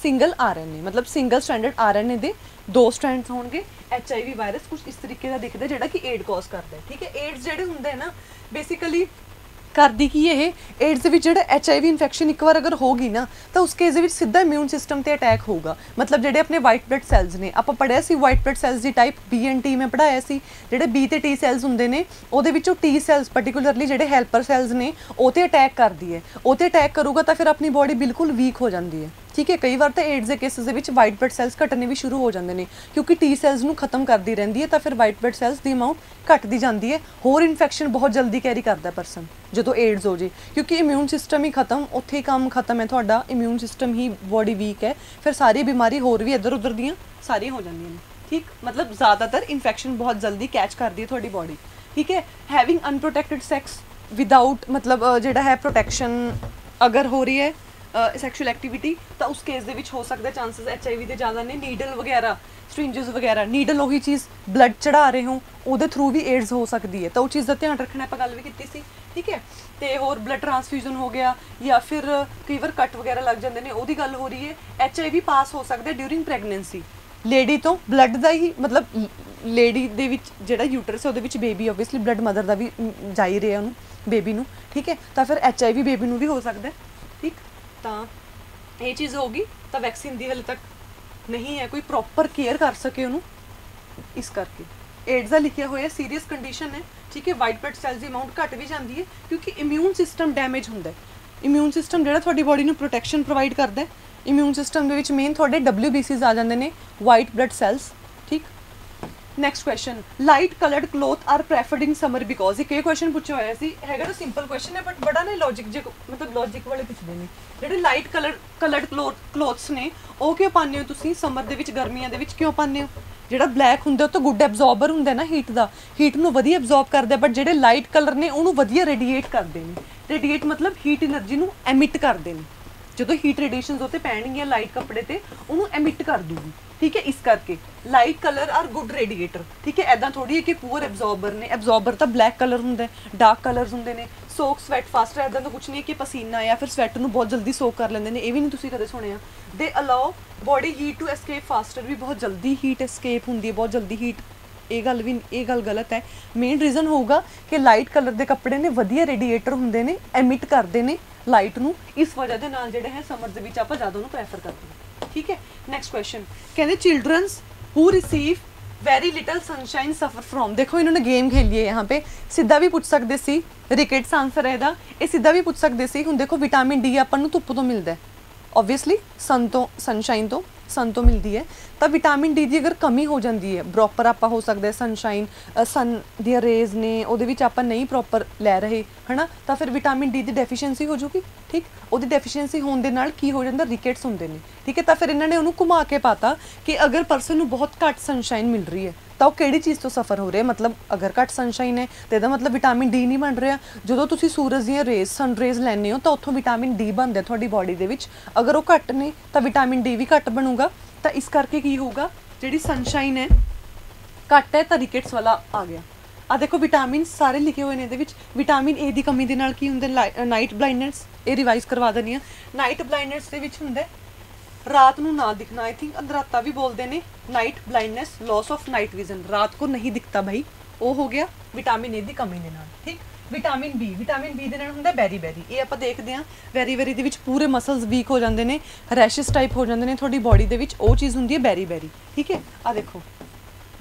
ਸਿੰਗਲ RNA, ਮਤਲਬ ਸਿੰਗਲ ਸਟੈਂਡਰਡ RNA ਦੇ 2 ਸਟ੍ਰੈਂਡਸ ਹੋਣਗੇ। HIV ਵਾਇਰਸ ਕੁਝ ਇਸ ਤਰੀਕੇ ਦਾ ਦਿਖਦਾ ਜਿਹੜਾ ਕਿ ਏਡ ਕਾਜ਼ ਕਰਦਾ ਹੈ, ਠੀਕ ਹੈ। ਏਡਸ ਜਿਹੜੇ ਹੁੰਦੇ ਨਾ ਬੇਸਿਕਲੀ ਕਰਦੀ ਕੀ ਇਹ, ਏਡਸ ਦੇ ਵਿੱਚ ਜਿਹੜਾ HIV ਇਨਫੈਕਸ਼ਨ ਇੱਕ ਵਾਰ ਅਗਰ ਹੋ ਗਈ ਨਾ ਤਾਂ ਉਸ ਕੇਸ ਦੇ ਵਿੱਚ ਸਿੱਧਾ ਇਮਿਊਨ ਸਿਸਟਮ ਤੇ ਅਟੈਕ ਹੋਊਗਾ। ਮਤਲਬ ਜਿਹੜੇ ਆਪਣੇ ਵਾਈਟ ਬਲੱਡ ਸੈਲਸ ਨੇ, ਆਪਾਂ ਪੜ੍ਹਿਆ ਸੀ white blood cells the type B and T, ਮੈਂ ਪੜ੍ਹਾਇਆ ਸੀ। ਜਿਹੜੇ B ਤੇ T ਸੈਲਸ ਹੁੰਦੇ ਨੇ ਉਹਦੇ ਵਿੱਚੋਂ T ਸੈਲਸ ਪਾਰਟਿਕੂਲਰਲੀ ਜਿਹੜੇ ਹੈਲਪਰ ਸੈਲਸ ਨੇ ਉਹ ਤੇ ਅਟੈਕ ਕਰਦੀ ਹੈ, ਉਹ ਤੇ ਅਟੈਕ ਕਰੂਗਾ ਤਾਂ ਫਿਰ ਆਪਣੀ ਬੋਡੀ ਬਿਲਕੁਲ ਵੀਕ ਹੋ ਜਾਂਦੀ ਹੈ, ਠੀਕ ਹੈ। ਕਈ ਵਾਰ ਤਾਂ ਏਡਸ ਦੇ ਕੇਸਿਸ ਦੇ ਵਿੱਚ ਵਾਈਟ ਬਲੱਡ ਸੈਲਸ ਘਟਣੇ ਵੀ ਸ਼ੁਰੂ ਹੋ ਜਾਂਦੇ ਨੇ, ਕਿਉਂਕਿ T ਸੈਲਸ ਨੂੰ ਖਤਮ ਕਰਦੀ ਰਹਿੰਦੀ ਹੈ, ਤਾਂ ਫਿਰ ਵਾਈਟ ਬਲੱਡ ਸੈਲਸ ਦੀ ਅਮਾਊਂਟ ਘਟਦੀ ਜਾਂਦੀ ਹੈ। ਹੋਰ ਇਨਫੈਕਸ਼ਨ ਬਹੁਤ ਜਲਦੀ ਕੈਰੀ ਕਰਦਾ ਪਰਸਨ ਜਦੋਂ ਏਡਸ ਹੋ ਜੇ, ਕਿਉਂਕਿ ਇਮਿਊਨ ਸਿਸਟਮ ਹੀ ਖਤਮ, ਉੱਥੇ ਹੀ ਕੰਮ ਖਤਮ ਹੈ ਤੁਹਾਡਾ, ਇਮਿਊਨ ਸਿਸਟਮ ਹੀ ਬੋਡੀ ਵੀਕ ਹੈ, ਫਿਰ ਸਾਰੀ ਬਿਮਾਰੀ ਹੋਰ ਵੀ ਇੱਧਰ ਉੱਧਰ ਦੀਆਂ ਸਾਰੀਆਂ ਹੋ ਜਾਂਦੀਆਂ ਨੇ, ਠੀਕ। ਮਤਲਬ ਜ਼ਿਆਦਾਤਰ ਇਨਫੈਕਸ਼ਨ ਬਹੁਤ ਜਲਦੀ ਕੈਚ ਕਰਦੀ ਹੈ ਤੁਹਾਡੀ ਬੋਡੀ, ਠੀਕ ਹੈ। ਹੈਵਿੰਗ ਅਨਪ੍ਰੋਟੈਕਟਡ ਸੈਕਸ ਵਿਦਾਊਟ ਮਤਲਬ ਜਿਹੜਾ ਹੈ ਪ੍ਰੋਟੈਕਸ਼ਨ ਅਗਰ ਹੋ ਰਹੀ ਹੈ ਸੈਕਸ਼ੂਅਲ ਐਕਟੀਵਿਟੀ, ਤਾਂ ਉਸ ਕੇਸ ਦੇ ਵਿੱਚ ਹੋ ਸਕਦਾ ਚਾਂਸਸ HIV ਦੇ ਜ਼ਿਆਦਾ ਨੇ। ਨੀਡਲ ਵਗੈਰਾ, ਸਟ੍ਰਿੰਜਸ ਵਗੈਰਾ, ਨੀਡਲ ਉਹੀ ਚੀਜ਼ ਬਲੱਡ ਚੜਾ ਰਹੇ ਹੋ ਉਹਦੇ ਥਰੂ ਵੀ ਏਡਸ ਹੋ ਸਕਦੀ ਹੈ, ਤਾਂ ਉਹ ਚੀਜ਼ ਦਾ ਧਿਆਨ ਰੱਖਣਾ, ਆਪਾਂ ਗੱਲ ਵੀ ਕੀਤੀ ਸੀ, ਠੀਕ ਹੈ। ਤੇ ਹੋਰ ਬਲੱਡ ਟ੍ਰਾਂਸਫਿਊਜ਼ਨ ਹੋ ਗਿਆ, ਜਾਂ ਫਿਰ ਕਈ ਵਾਰ ਕੱਟ ਵਗੈਰਾ ਲੱਗ ਜਾਂਦੇ ਨੇ, ਉਹਦੀ ਗੱਲ ਹੋ ਰਹੀ ਹੈ। HIV ਪਾਸ ਹੋ ਸਕਦਾ ਡਿਊਰਿੰਗ ਪ੍ਰੈਗਨੈਂਸੀ, ਲੇਡੀ ਤੋਂ ਬਲੱਡ ਦਾ ਹੀ, ਮਤਲਬ ਲੇਡੀ ਦੇ ਵਿੱਚ ਜਿਹੜਾ ਯੂਟਰਸ ਹੈ ਉਹਦੇ ਵਿੱਚ ਬੇਬੀ ਓਬਵੀਅਸਲੀ ਬਲੱਡ ਮਦਰ ਦਾ ਵੀ ਜਾ ਹੀ ਰਿਹਾ ਉਹਨੂੰ, ਬੇਬੀ ਨੂੰ, ਠੀਕ ਹੈ। ਤਾਂ ਫਿਰ HIV ਬੇਬੀ ਨੂੰ ਵੀ ਹੋ ਸਕਦਾ, ਠੀਕ। ਤਾਂ ਇਹ ਚੀਜ਼ ਹੋਗੀ, ਤਾਂ ਵੈਕਸੀਨ ਦੀ ਹਾਲੇ ਤੱਕ ਨਹੀਂ ਹੈ ਕੋਈ ਪ੍ਰੋਪਰ ਕੇਅਰ ਕਰ ਸਕੇ ਉਹਨੂੰ, ਇਸ ਕਰਕੇ ਏਡਸ ਦਾ ਲਿਖਿਆ ਹੋਇਆ ਸੀਰੀਅਸ ਕੰਡੀਸ਼ਨ ਹੈ, ਠੀਕ ਹੈ। ਵਾਈਟ ਬਲੱਡ ਸੈਲਸ ਦੀ ਅਮਾਊਂਟ ਘਟ ਵੀ ਜਾਂਦੀ ਹੈ ਕਿਉਂਕਿ ਇਮਿਊਨ ਸਿਸਟਮ ਡੈਮੇਜ ਹੁੰਦਾ ਹੈ। ਇਮਿਊਨ ਸਿਸਟਮ ਜਿਹੜਾ ਤੁਹਾਡੀ ਬੋਡੀ ਨੂੰ ਪ੍ਰੋਟੈਕਸ਼ਨ ਪ੍ਰੋਵਾਈਡ ਕਰਦਾ ਹੈ, ਇਮਿਊਨ ਸਿਸਟਮ ਦੇ ਵਿੱਚ ਮੇਨ ਤੁਹਾਡੇ WBCs ਆ ਜਾਂਦੇ ਨੇ, ਵਾਈਟ ਬਲੱਡ ਸੈਲਸ, ਠੀਕ। Next question, light coloured cloth are preferred in summer because, ਇੱਕ ਇਹ ਕੁਐਸਚਨ ਪੁੱਛਿਆ ਹੋਇਆ ਸੀ, ਹੈਗਾ ਤਾਂ ਸਿੰਪਲ ਕੁਐਸਚਨ ਹੈ ਬਟ ਬੜਾ ਨਾ ਲੌਜਿਕ ਜੇ, ਮਤਲਬ ਲੌਜਿਕ ਵਾਲੇ ਪੁੱਛਦੇ ਨੇ। ਜਿਹੜੇ ਲਾਈਟ ਕਲਰਡ ਕਲੋਥਸ ਨੇ ਉਹ ਕਿਉਂ ਪਾਉਂਦੇ ਹੋ ਤੁਸੀਂ ਸਮਰ ਦੇ ਵਿੱਚ, ਗਰਮੀਆਂ ਦੇ ਵਿੱਚ ਕਿਉਂ ਪਾਉਂਦੇ ਹੋ? ਜਿਹੜਾ ਬਲੈਕ ਹੁੰਦਾ ਉਹ ਤਾਂ ਗੁੱਡ ਐਬਜ਼ੌਰਬਰ ਹੁੰਦਾ ਨਾ ਹੀਟ ਦਾ, ਹੀਟ ਨੂੰ ਵਧੀਆ ਐਬਜ਼ੌਰਬ ਕਰਦਾ, ਬਟ ਜਿਹੜੇ ਲਾਈਟ ਕਲਰ ਨੇ ਉਹਨੂੰ ਵਧੀਆ ਰੇਡੀਏਟ ਕਰਦੇ ਨੇ। ਰੇਡੀਏਟ ਮਤਲਬ ਹੀਟ એનર્ਜੀ ਨੂੰ ਐਮਿਟ ਕਰਦੇ ਨੇ, ਜਦੋਂ ਹੀਟ ਰੇਡੀਏਸ਼ਨਸ ਉੱਤੇ ਪੈਣਗੀਆਂ ਲਾਈਟ ਕੱਪੜੇ ਤੇ ਉਹਨੂੰ ਐਮਿਟ ਕਰ ਦੂਗੀ, ਠੀਕ ਹੈ। ਇਸ ਕਰਕੇ light colour are good radiator, ਠੀਕ ਹੈ। ਐਦਾਂ ਥੋੜੀ ਹੈ ਕਿ ਪੂਅਰ ਐਬਜ਼ੌਰਬਰ ਨੇ, ਐਬਜ਼ੌਰਬਰ ਤਾਂ ਬਲੈਕ ਕਲਰ ਹੁੰਦਾ, ਡਾਰਕ ਕਲਰਸ ਹੁੰਦੇ ਨੇ। ਸੋਕ ਸਵੈਟ ਫਾਸਟਰ, ਐਦਾਂ ਤਾਂ ਕੁਛ ਨਹੀਂ ਕਿ ਪਸੀਨਾ ਜਾਂ ਫਿਰ ਸਵੈਟ ਨੂੰ ਬਹੁਤ ਜਲਦੀ ਸੋਕ ਕਰ ਲੈਂਦੇ ਨੇ, ਇਹ ਵੀ ਨਹੀਂ ਤੁਸੀਂ ਕਦੇ ਸੁਣਿਆ। They allow body heat to escape faster, ਵੀ ਬਹੁਤ ਜਲਦੀ ਹੀਟ ਐਸਕੇਪ ਹੁੰਦੀ ਹੈ, ਬਹੁਤ ਜਲਦੀ ਹੀਟ, ਇਹ ਗੱਲ ਗਲਤ ਹੈ। ਮੇਨ ਰੀਜ਼ਨ ਹੋਊਗਾ ਕਿ ਲਾਈਟ ਕਲਰ ਦੇ ਕੱਪੜੇ ਨੇ ਵਧੀਆ ਰੇਡੀਏਟਰ ਹੁੰਦੇ ਨੇ, ਐਮਿਟ ਕਰਦੇ ਨੇ ਲਾਈਟ ਨੂੰ, ਇਸ ਵਜ੍ਹਾ ਦੇ ਨਾਲ ਜਿਹੜੇ ਹੈ ਸਮਰ ਦੇ ਵਿੱਚ ਆਪਾਂ ਜ਼ਿਆਦਾ ਉਹਨੂੰ ਪ੍ਰੈਫਰ ਕਰਦੇ ਹਾਂ, ਠੀਕ ਹੈ। ਨੈਕਸਟ ਕੁਐਸਚਨ ਕਹਿੰਦੇ childrens who receive very little sunshine suffer from, देखो इन्होंने गेम खेली है यहाँ पे, सीधा भी पूछ सकते सी, रिकेट्स आंसर है ਇਹਦਾ, ਇਹ सीधा भी पूछ सकते सी। ਹੁਣ ਦੇਖੋ ਵਿਟਾਮਿਨ ਡੀ ਆਪਾਂ ਨੂੰ ਧੁੱਪ ਤੋਂ ਮਿਲਦਾ ਹੈ, ਓਬਵੀਅਸਲੀ सन ਤੋਂ, ਸਨਸ਼ਾਈਨ ਤੋਂ, सन ਤੋਂ ਮਿਲਦੀ ਹੈ। ਤਾਂ ਵਿਟਾਮਿਨ ਡੀ ਦੀ ਅਗਰ ਕਮੀ ਹੋ ਜਾਂਦੀ ਹੈ, ਪ੍ਰੋਪਰ ਆਪਾਂ ਹੋ ਸਕਦਾ ਸਨਸ਼ਾਈਨ, ਸਨ ਦੀਆਂ ਰੇਜ਼ ਨੇ ਉਹਦੇ ਵਿੱਚ ਆਪਾਂ ਨਹੀਂ ਪ੍ਰੋਪਰ ਲੈ ਰਹੇ ਹੈ ਨਾ, ਤਾਂ ਫਿਰ ਵਿਟਾਮਿਨ ਡੀ ਦੀ ਡੈਫੀਸ਼ੀਐਂਸੀ ਹੋ ਜੂਗੀ, ਠੀਕ। ਉਹਦੀ ਡੈਫੀਸ਼ੀਐਂਸੀ ਹੋਣ ਦੇ ਨਾਲ ਕੀ ਹੋ ਜਾਂਦਾ, ਰਿਕੇਟਸ ਹੁੰਦੇ ਨੇ, ਠੀਕ ਹੈ। ਤਾਂ ਫਿਰ ਇਹਨਾਂ ਨੇ ਉਹਨੂੰ ਘੁਮਾ ਕੇ ਪਾਤਾ ਕਿ ਅਗਰ ਪਰਸਨ ਨੂੰ ਬਹੁਤ ਘੱਟ ਸਨਸ਼ਾਈਨ ਮਿਲ ਰਹੀ ਹੈ ਤਾਂ ਉਹ ਕਿਹੜੀ ਚੀਜ਼ ਤੋਂ ਸਫਰ ਹੋ ਰਿਹਾ, ਮਤਲਬ ਅਗਰ ਘੱਟ ਸਨਸ਼ਾਈਨ ਹੈ ਤਾਂ ਇਹਦਾ ਮਤਲਬ ਵਿਟਾਮਿਨ ਡੀ ਨਹੀਂ ਬਣ ਰਿਹਾ। ਜਦੋਂ ਤੁਸੀਂ ਸੂਰਜ ਦੀਆਂ ਰੇਜ਼, ਸਨ ਰੇਜ਼ ਲੈਂਦੇ ਹੋ ਤਾਂ ਉੱਥੋਂ ਵਿਟਾਮਿਨ ਡੀ ਬਣਦਾ ਤੁਹਾਡੀ ਬੋਡੀ ਦੇ ਵਿੱਚ, ਅਗਰ ਉਹ ਘੱਟ ਨੇ ਤਾਂ ਵਿਟਾਮਿਨ ਡੀ ਵੀ ਘੱਟ ਬਣੂਗਾ। ਤਾਂ ਇਸ ਕਰਕੇ ਕੀ ਹੋਊਗਾ, ਜਿਹੜੀ ਸਨਸ਼ਾਈਨ ਹੈ ਘੱਟ ਹੈ ਤਾਂ ਰਿਕੇਟਸ ਵਾਲਾ ਆ ਗਿਆ। ਆ ਦੇਖੋ ਵਿਟਾਮਿਨ ਸਾਰੇ ਲਿਖੇ ਹੋਏ ਨੇ ਇਹਦੇ ਵਿੱਚ। ਵਿਟਾਮਿਨ ਏ ਦੀ ਕਮੀ ਦੇ ਨਾਲ ਕੀ ਹੁੰਦਾ, ਨਾਈਟ ਬਲਾਈਂਡਨੈਸ, ਇਹ ਰਿਵਾਈਜ਼ ਕਰਵਾ ਦਿੰਦੀ ਹਾਂ। ਨਾਈਟ ਬਲਾਈਂਡਨੈਸ ਦੇ ਵਿੱਚ ਹੁੰਦਾ रात ਨੂੰ ਨਾ दिखना, आई थिंक अंधराता भी बोलते हैं, night blindness, loss of night vision, रात को नहीं दिखता भाई, वो हो गया विटामिन ए की कमी के नाल, ठीक। ਵਿਟਾਮਿਨ ਬੀ ਦੇ ਨਾਲ ਹੁੰਦਾ ਬੈਰੀ ਬੈਰੀ। ਇਹ ਆਪਾਂ ਦੇਖਦੇ ਹਾਂ ਬੈਰੀ ਬੈਰੀ ਦੇ ਵਿੱਚ ਪੂਰੇ ਮਸਲਸ ਵੀਕ ਹੋ ਜਾਂਦੇ ਨੇ, ਰੈਸ਼ਸ ਟਾਈਪ ਹੋ ਜਾਂਦੇ ਨੇ ਤੁਹਾਡੀ ਬਾਡੀ ਦੇ ਵਿੱਚ, ਉਹ ਚੀਜ਼ ਹੁੰਦੀ ਹੈ ਬੈਰੀ ਬੈਰੀ। ਠੀਕ ਹੈ, ਆ ਦੇਖੋ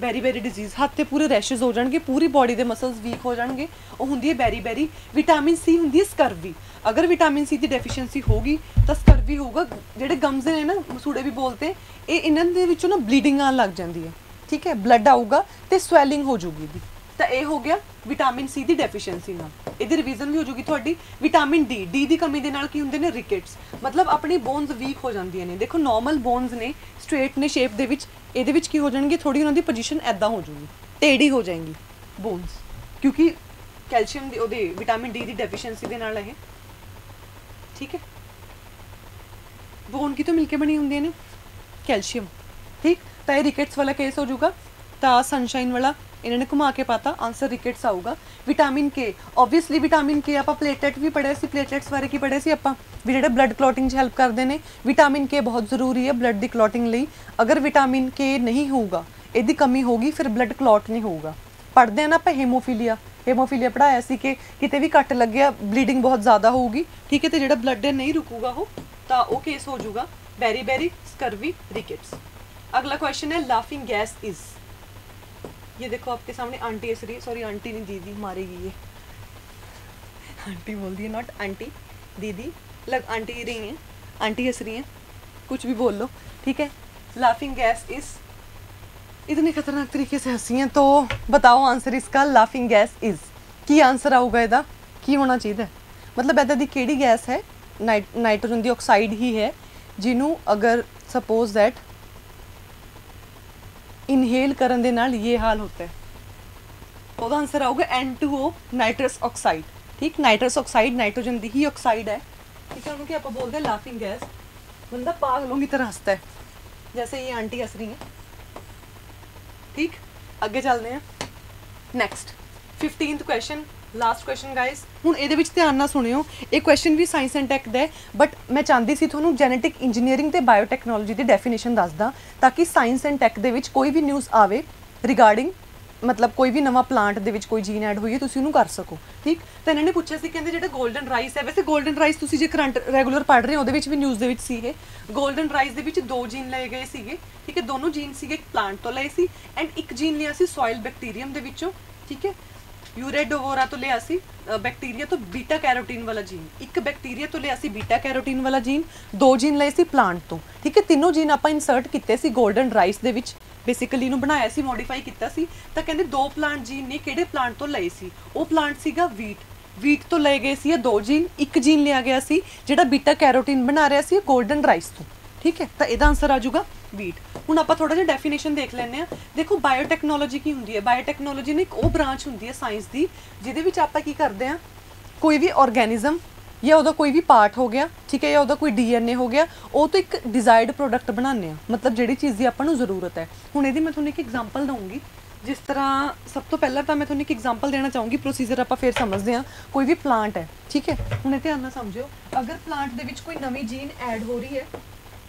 ਬੈਰੀ ਬੈਰੀ ਡਿਜ਼ੀਜ਼, ਹੱਥ ਤੇ ਪੂਰੇ ਰੈਸ਼ਸ ਹੋ ਜਾਣਗੇ, ਪੂਰੀ ਬਾਡੀ ਦੇ ਮਸਲਸ ਵੀਕ ਹੋ ਜਾਣਗੇ, ਉਹ ਹੁੰਦੀ ਹੈ ਬੈਰੀ ਬੈਰੀ। ਵਿਟਾਮਿਨ ਸੀ ਹੁੰਦੀ ਹੈ ਸਕਰਵੀ। ਅਗਰ ਵਿਟਾਮਿਨ ਸੀ ਦੀ ਡੈਫੀਸ਼ੀਐਂਸੀ ਹੋਗੀ ਤਾਂ ਸਕਰਵੀ ਹੋਊਗਾ। ਜਿਹੜੇ ਗਮਸ ਨੇ ਨਾ, ਮਸੂੜੇ ਵੀ ਬੋਲਦੇ, ਇਹ ਇਹਨਾਂ ਦੇ ਵਿੱਚੋਂ ਨਾ ਬਲੀਡਿੰਗ ਆਉਣ ਲੱਗ ਜਾਂਦੀ ਹੈ। ਠੀਕ ਹੈ, ਬਲੱਡ ਆਊਗਾ ਤੇ ਸਵੈਲਿੰਗ ਹੋ ਜੂਗੀ ਇਹਦੀ। ਤਾਂ ਇਹ ਹੋ ਗਿਆ ਵਿਟਾਮਿਨ ਸੀ ਦੀ ਡੈਫੀਸ਼ੀਐਂਸੀ ਨਾਲ। ਇਹਦੀ ਰਿਵੀਜ਼ਨ ਵੀ ਹੋ ਜੂਗੀ ਤੁਹਾਡੀ। ਵਿਟਾਮਿਨ ਡੀ ਦੀ ਕਮੀ ਦੇ ਨਾਲ ਕੀ ਹੁੰਦੇ ਨੇ, ਰਿਕੇਟਸ, ਮਤਲਬ ਆਪਣੀ ਬੋਨਸ ਵੀਕ ਹੋ ਜਾਂਦੀਆਂ ਨੇ। ਦੇਖੋ ਨਾਰਮਲ ਬੋਨਸ ਨੇ, ਸਟ੍ਰੇਟ ਨੇ ਸ਼ੇਪ ਦੇ ਵਿੱਚ, ਇਹਦੇ ਵਿੱਚ ਕੀ ਹੋ ਜਾਣਗੇ, ਥੋੜੀ ਉਹਨਾਂ ਦੀ ਪੋਜੀਸ਼ਨ ਐਦਾਂ ਹੋ ਜੂਗੀ, ਟੇਢੀ ਹੋ ਜਾਏਗੀ ਬੋਨਸ, ਕਿਉਂਕਿ ਕੈਲਸ਼ੀਅਮ ਦੀ, ਉਹਦੇ ਵਿਟਾਮਿਨ ਡੀ ਦੀ ਡੈਫੀਸ਼ੀਐਂਸੀ ਦੇ ਨਾਲ ਇਹ। ਠੀਕ ਹੈ, ਬੋਨ ਕਿਤੋਂ ਮਿਲ ਕੇ ਬਣੀ ਹੁੰਦੀਆਂ ਨੇ, ਕੈਲਸ਼ੀਅਮ। ਠੀਕ, ਤਾਂ ਇਹ ਰਿਕੇਟਸ ਵਾਲਾ ਕੇਸ ਹੋ ਜਾਊਗਾ। ਤਾਂ ਸਨਸ਼ਾਈਨ ਵਾਲਾ ਇਹਨਾਂ ਨੇ ਘੁਮਾ ਕੇ ਪਾਤਾ, ਆਂਸਰ ਰਿਕੇਟਸ ਆਊਗਾ। Vitamin K, obviously vitamin K ਆਪਾਂ ਪਲੇਟਲੈਟ ਵੀ ਪੜ੍ਹਿਆ ਸੀ, ਪਲੇਟਲੈਟਸ ਬਾਰੇ ਕੀ ਪੜ੍ਹਿਆ ਸੀ ਆਪਾਂ, ਵੀ ਜਿਹੜੇ ਬਲੱਡ ਕਲੌਟਿੰਗ 'ਚ ਹੈਲਪ ਕਰਦੇ ਨੇ। ਵਿਟਾਮਿਨ ਕੇ ਬਹੁਤ ਜ਼ਰੂਰੀ ਹੈ ਬਲੱਡ ਦੀ ਕਲੌਟਿੰਗ ਲਈ। ਅਗਰ ਵਿਟਾਮਿਨ ਕੇ ਨਹੀਂ ਹੋਊਗਾ, ਇਹਦੀ ਕਮੀ ਹੋਊਗੀ, ਫਿਰ ਬਲੱਡ ਕਲੌਟ ਨਹੀਂ ਹੋਊਗਾ। ਪੜ੍ਹਦੇ ਹਾਂ ਨਾ ਆਪਾਂ ਹੀਮੋਫੀਲੀਆ ਪੜ੍ਹਾਇਆ ਸੀ ਕਿ ਕਿਤੇ ਵੀ ਕੱਟ ਲੱਗਿਆ ਬਲੀਡਿੰਗ ਬਹੁਤ ਜ਼ਿਆਦਾ ਹੋਊਗੀ। ਠੀਕ ਹੈ, ਤੇ ਜਿਹੜਾ ਬਲੱਡ ਨਹੀਂ ਰੁਕੂਗਾ ਉਹ, ਤਾਂ ਉਹ ਕੇਸ ਹੋ ਜਾਊਗਾ ਬੈਰੀ ਬੈਰੀ, ਸਕਰवी, रिकेट्स। अगला क्वेश्चन है लाफिंग गैस इज, ये देखो आपके सामने आंटी हंस रही है, सॉरी आंटी नहीं दीदी मारेगी ये, आंटी बोल दी है, नॉट आंटी, दीदी लग आंटी ही रही हैं, आंटी हंस रही हैं, कुछ भी बोल लो। ठीक है, लाफिंग गैस इज, इतने खतरनाक तरीके से हंसी हैं, तो बताओ आंसर इसका। लाफिंग गैस इज की आंसर आऊगा, ਇਹਦਾ ਕੀ ਹੋਣਾ ਚਾਹੀਦਾ, ਮਤਲਬ ਇੱਦਾਂ ਦੀ ਕਿਹੜੀ ਗੈਸ ਹੈ, ਨਾਈਟ੍ਰੋਜਨ ਦੀ ਆਕਸਾਈਡ ਹੀ ਹੈ, ਜਿਹਨੂੰ ਅਗਰ ਸਪੋਜ਼ ਦੈਟ ਇਨਹੇਲ ਕਰਨ ਦੇ ਨਾਲ ਇਹ ਹਾਲ ਹੁੰਦਾ ਹੈ, ਉਹਦਾ ਆਂਸਰ ਆਊਗਾ N2O, ਨਾਈਟਰਸ ਆਕਸਾਈਡ। ਠੀਕ, ਨਾਈਟਰਸ ਆਕਸਾਈਡ ਨਾइट्रोजन ਦੀ ਹੀ ਆਕਸਾਈਡ ਹੈ। ठीक है, उनकी आप बोलते हैं लाफिंग गैस। बंदा पागलों की तरह हंसता है, जैसे ये आंटी हंस रही हैं। ठीक, आगे चलते हैं। Next 15th question, last question guys. ਹੁਣ ਇਹਦੇ ਵਿੱਚ ਧਿਆਨ ਨਾਲ ਸੁਣਿਓ, ਇਹ ਕੁਐਸਚਨ ਵੀ ਸਾਇੰਸ ਐਂਡ ਟੈਕ ਦਾ ਹੈ, ਬਟ ਮੈਂ ਚਾਹੁੰਦੀ ਸੀ ਤੁਹਾਨੂੰ ਜੈਨੇਟਿਕ ਇੰਜੀਨੀਅਰਿੰਗ ਤੇ ਬਾਇਓਟੈਕਨੋਲੋਜੀ ਦੀ ਡੈਫੀਨੇਸ਼ਨ ਦੱਸਦਾ, ਤਾਂ ਕਿ ਸਾਇੰਸ ਐਂਡ ਟੈਕ ਦੇ ਵਿੱਚ ਕੋਈ ਵੀ ਨਿਊਜ਼ ਆਵੇ ਰਿਗਾਰਡਿੰਗ, ਮਤਲਬ ਕੋਈ ਵੀ ਨਵਾਂ ਪਲਾਂਟ ਦੇ ਵਿੱਚ ਕੋਈ ਜੀਨ ਐਡ ਹੋਈ ਹੈ, ਤੁਸੀਂ ਉਹਨੂੰ ਕਰ ਸਕੋ। ਠੀਕ, ਤਾਂ ਇਹਨਾਂ ਨੇ ਪੁੱਛਿਆ ਸੀ, ਕਹਿੰਦੇ ਜਿਹੜਾ 골ਡਨ ਰਾਈਸ ਹੈ, ਵੈਸੇ 골ਡਨ ਰਾਈਸ ਤੁਸੀਂ ਜੇ ਕਰੰਟ ਰੈਗੂਲਰ ਪੜ੍ਹ ਰਹੇ ਹੋ, ਉਹਦੇ ਵਿੱਚ ਵੀ ਨਿਊਜ਼ ਦੇ ਵਿੱਚ ਸੀ ਇਹ। 골ਡਨ ਰਾਈਸ ਦੇ ਵਿੱਚ 2 ਜੀਨ ਲਏ ਗਏ ਸੀਗੇ। ਠੀਕ ਹੈ, ਦੋਨੋਂ ਜੀਨ ਸੀਗੇ ਇੱਕ ਪਲਾਂਟ ਤੋਂ ਲਏ ਸੀ, ਐਂਡ ਇੱਕ ਜੀਨ ਲਿਆ ਸੀ ਸੋਇਲ ਬੈਕਟੀਰੀਅਮ ਦੇ ਵਿੱਚੋਂ। ਠੀਕ ਹੈ, यूरेडोवोरा तो लिया सी बैक्टीरिया तो बीटा कैरोटीन वाला जीन, एक बैक्टीरिया तो लिया सी बीटा कैरोटीन वाला जीन, 2 जीन लए सी प्लांट तो। ठीक है, तीनों जीन आपां इंसर्ट कीते सी गोल्डन राइस दे विच, बेसिकली इनू बनाया सी, मॉडिफाई कीता सी। तां कहंदे 2 प्लांट जीन ने किहड़े प्लांट तो लए सी, ਉਹ प्लांट सीगा ਵੀਟ ਤੋਂ ਲਏ ਗਏ ਸੀ 2 जीन, ਇੱਕ जीन लिया गया सी ਜਿਹੜਾ बीटा कैरोटीन बना रहा सी गोल्डन राइस तो। ठीक है, ਤਾਂ ਇਹਦਾ ਆਨਸਰ ਆ ਜਾਊਗਾ ਵੀਟ। ਹੁਣ ਆਪਾਂ ਥੋੜਾ ਜਿਹਾ ਡੈਫੀਨੇਸ਼ਨ ਦੇਖ ਲੈਂਦੇ ਆ। ਦੇਖੋ ਬਾਇਓਟੈਕਨੋਲੋਜੀ ਕੀ ਹੁੰਦੀ ਹੈ, ਬਾਇਓਟੈਕਨੋਲੋਜੀ ਨੇ ਇੱਕ ਉਹ ਬ੍ਰਾਂਚ ਹੁੰਦੀ ਹੈ ਸਾਇੰਸ ਦੀ, ਜਿਹਦੇ ਵਿੱਚ ਆਪਾਂ ਕੀ ਕਰਦੇ ਆ, ਕੋਈ ਵੀ ਆਰਗੈਨਿਜ਼ਮ ਜਾਂ ਉਹਦਾ ਕੋਈ ਵੀ ਪਾਰਟ ਹੋ ਗਿਆ, ਠੀਕ ਹੈ, ਜਾਂ ਉਹਦਾ ਕੋਈ DNA ਹੋ ਗਿਆ, ਉਹ ਤੋਂ ਇੱਕ ਡਿਜ਼ਾਇਰਡ ਪ੍ਰੋਡਕਟ ਬਣਾਉਂਦੇ ਆ, ਮਤਲਬ ਜਿਹੜੀ ਚੀਜ਼ ਦੀ ਆਪਾਂ ਨੂੰ ਜ਼ਰੂਰਤ ਹੈ। ਹੁਣ ਇਹਦੀ ਮੈਂ ਤੁਹਾਨੂੰ ਇੱਕ ਐਗਜ਼ਾਮਪਲ ਦਊਂਗੀ। ਜਿਸ ਤਰ੍ਹਾਂ ਸਭ ਤੋਂ ਪਹਿਲਾਂ ਤਾਂ ਮੈਂ ਤੁਹਾਨੂੰ ਇੱਕ ਐਗਜ਼ਾਮਪਲ ਦੇਣਾ ਚਾਹੂੰਗੀ, ਪ੍ਰੋਸੀਜਰ ਆਪਾਂ ਫਿਰ ਸਮਝਦੇ ਹਾਂ। ਕੋਈ ਵੀ ਪਲਾਂਟ ਹੈ, ਠੀਕ ਹੈ, ਹੁਣ ਇਹ ਧਿਆਨ ਨਾਲ ਸਮਝਿਓ, ਅਗਰ ਪਲਾਂਟ ਦੇ ਵਿੱਚ ਕੋਈ ਨਵੀਂ ਜੀਨ ਐਡ ਹੋ ਰਹੀ ਹੈ,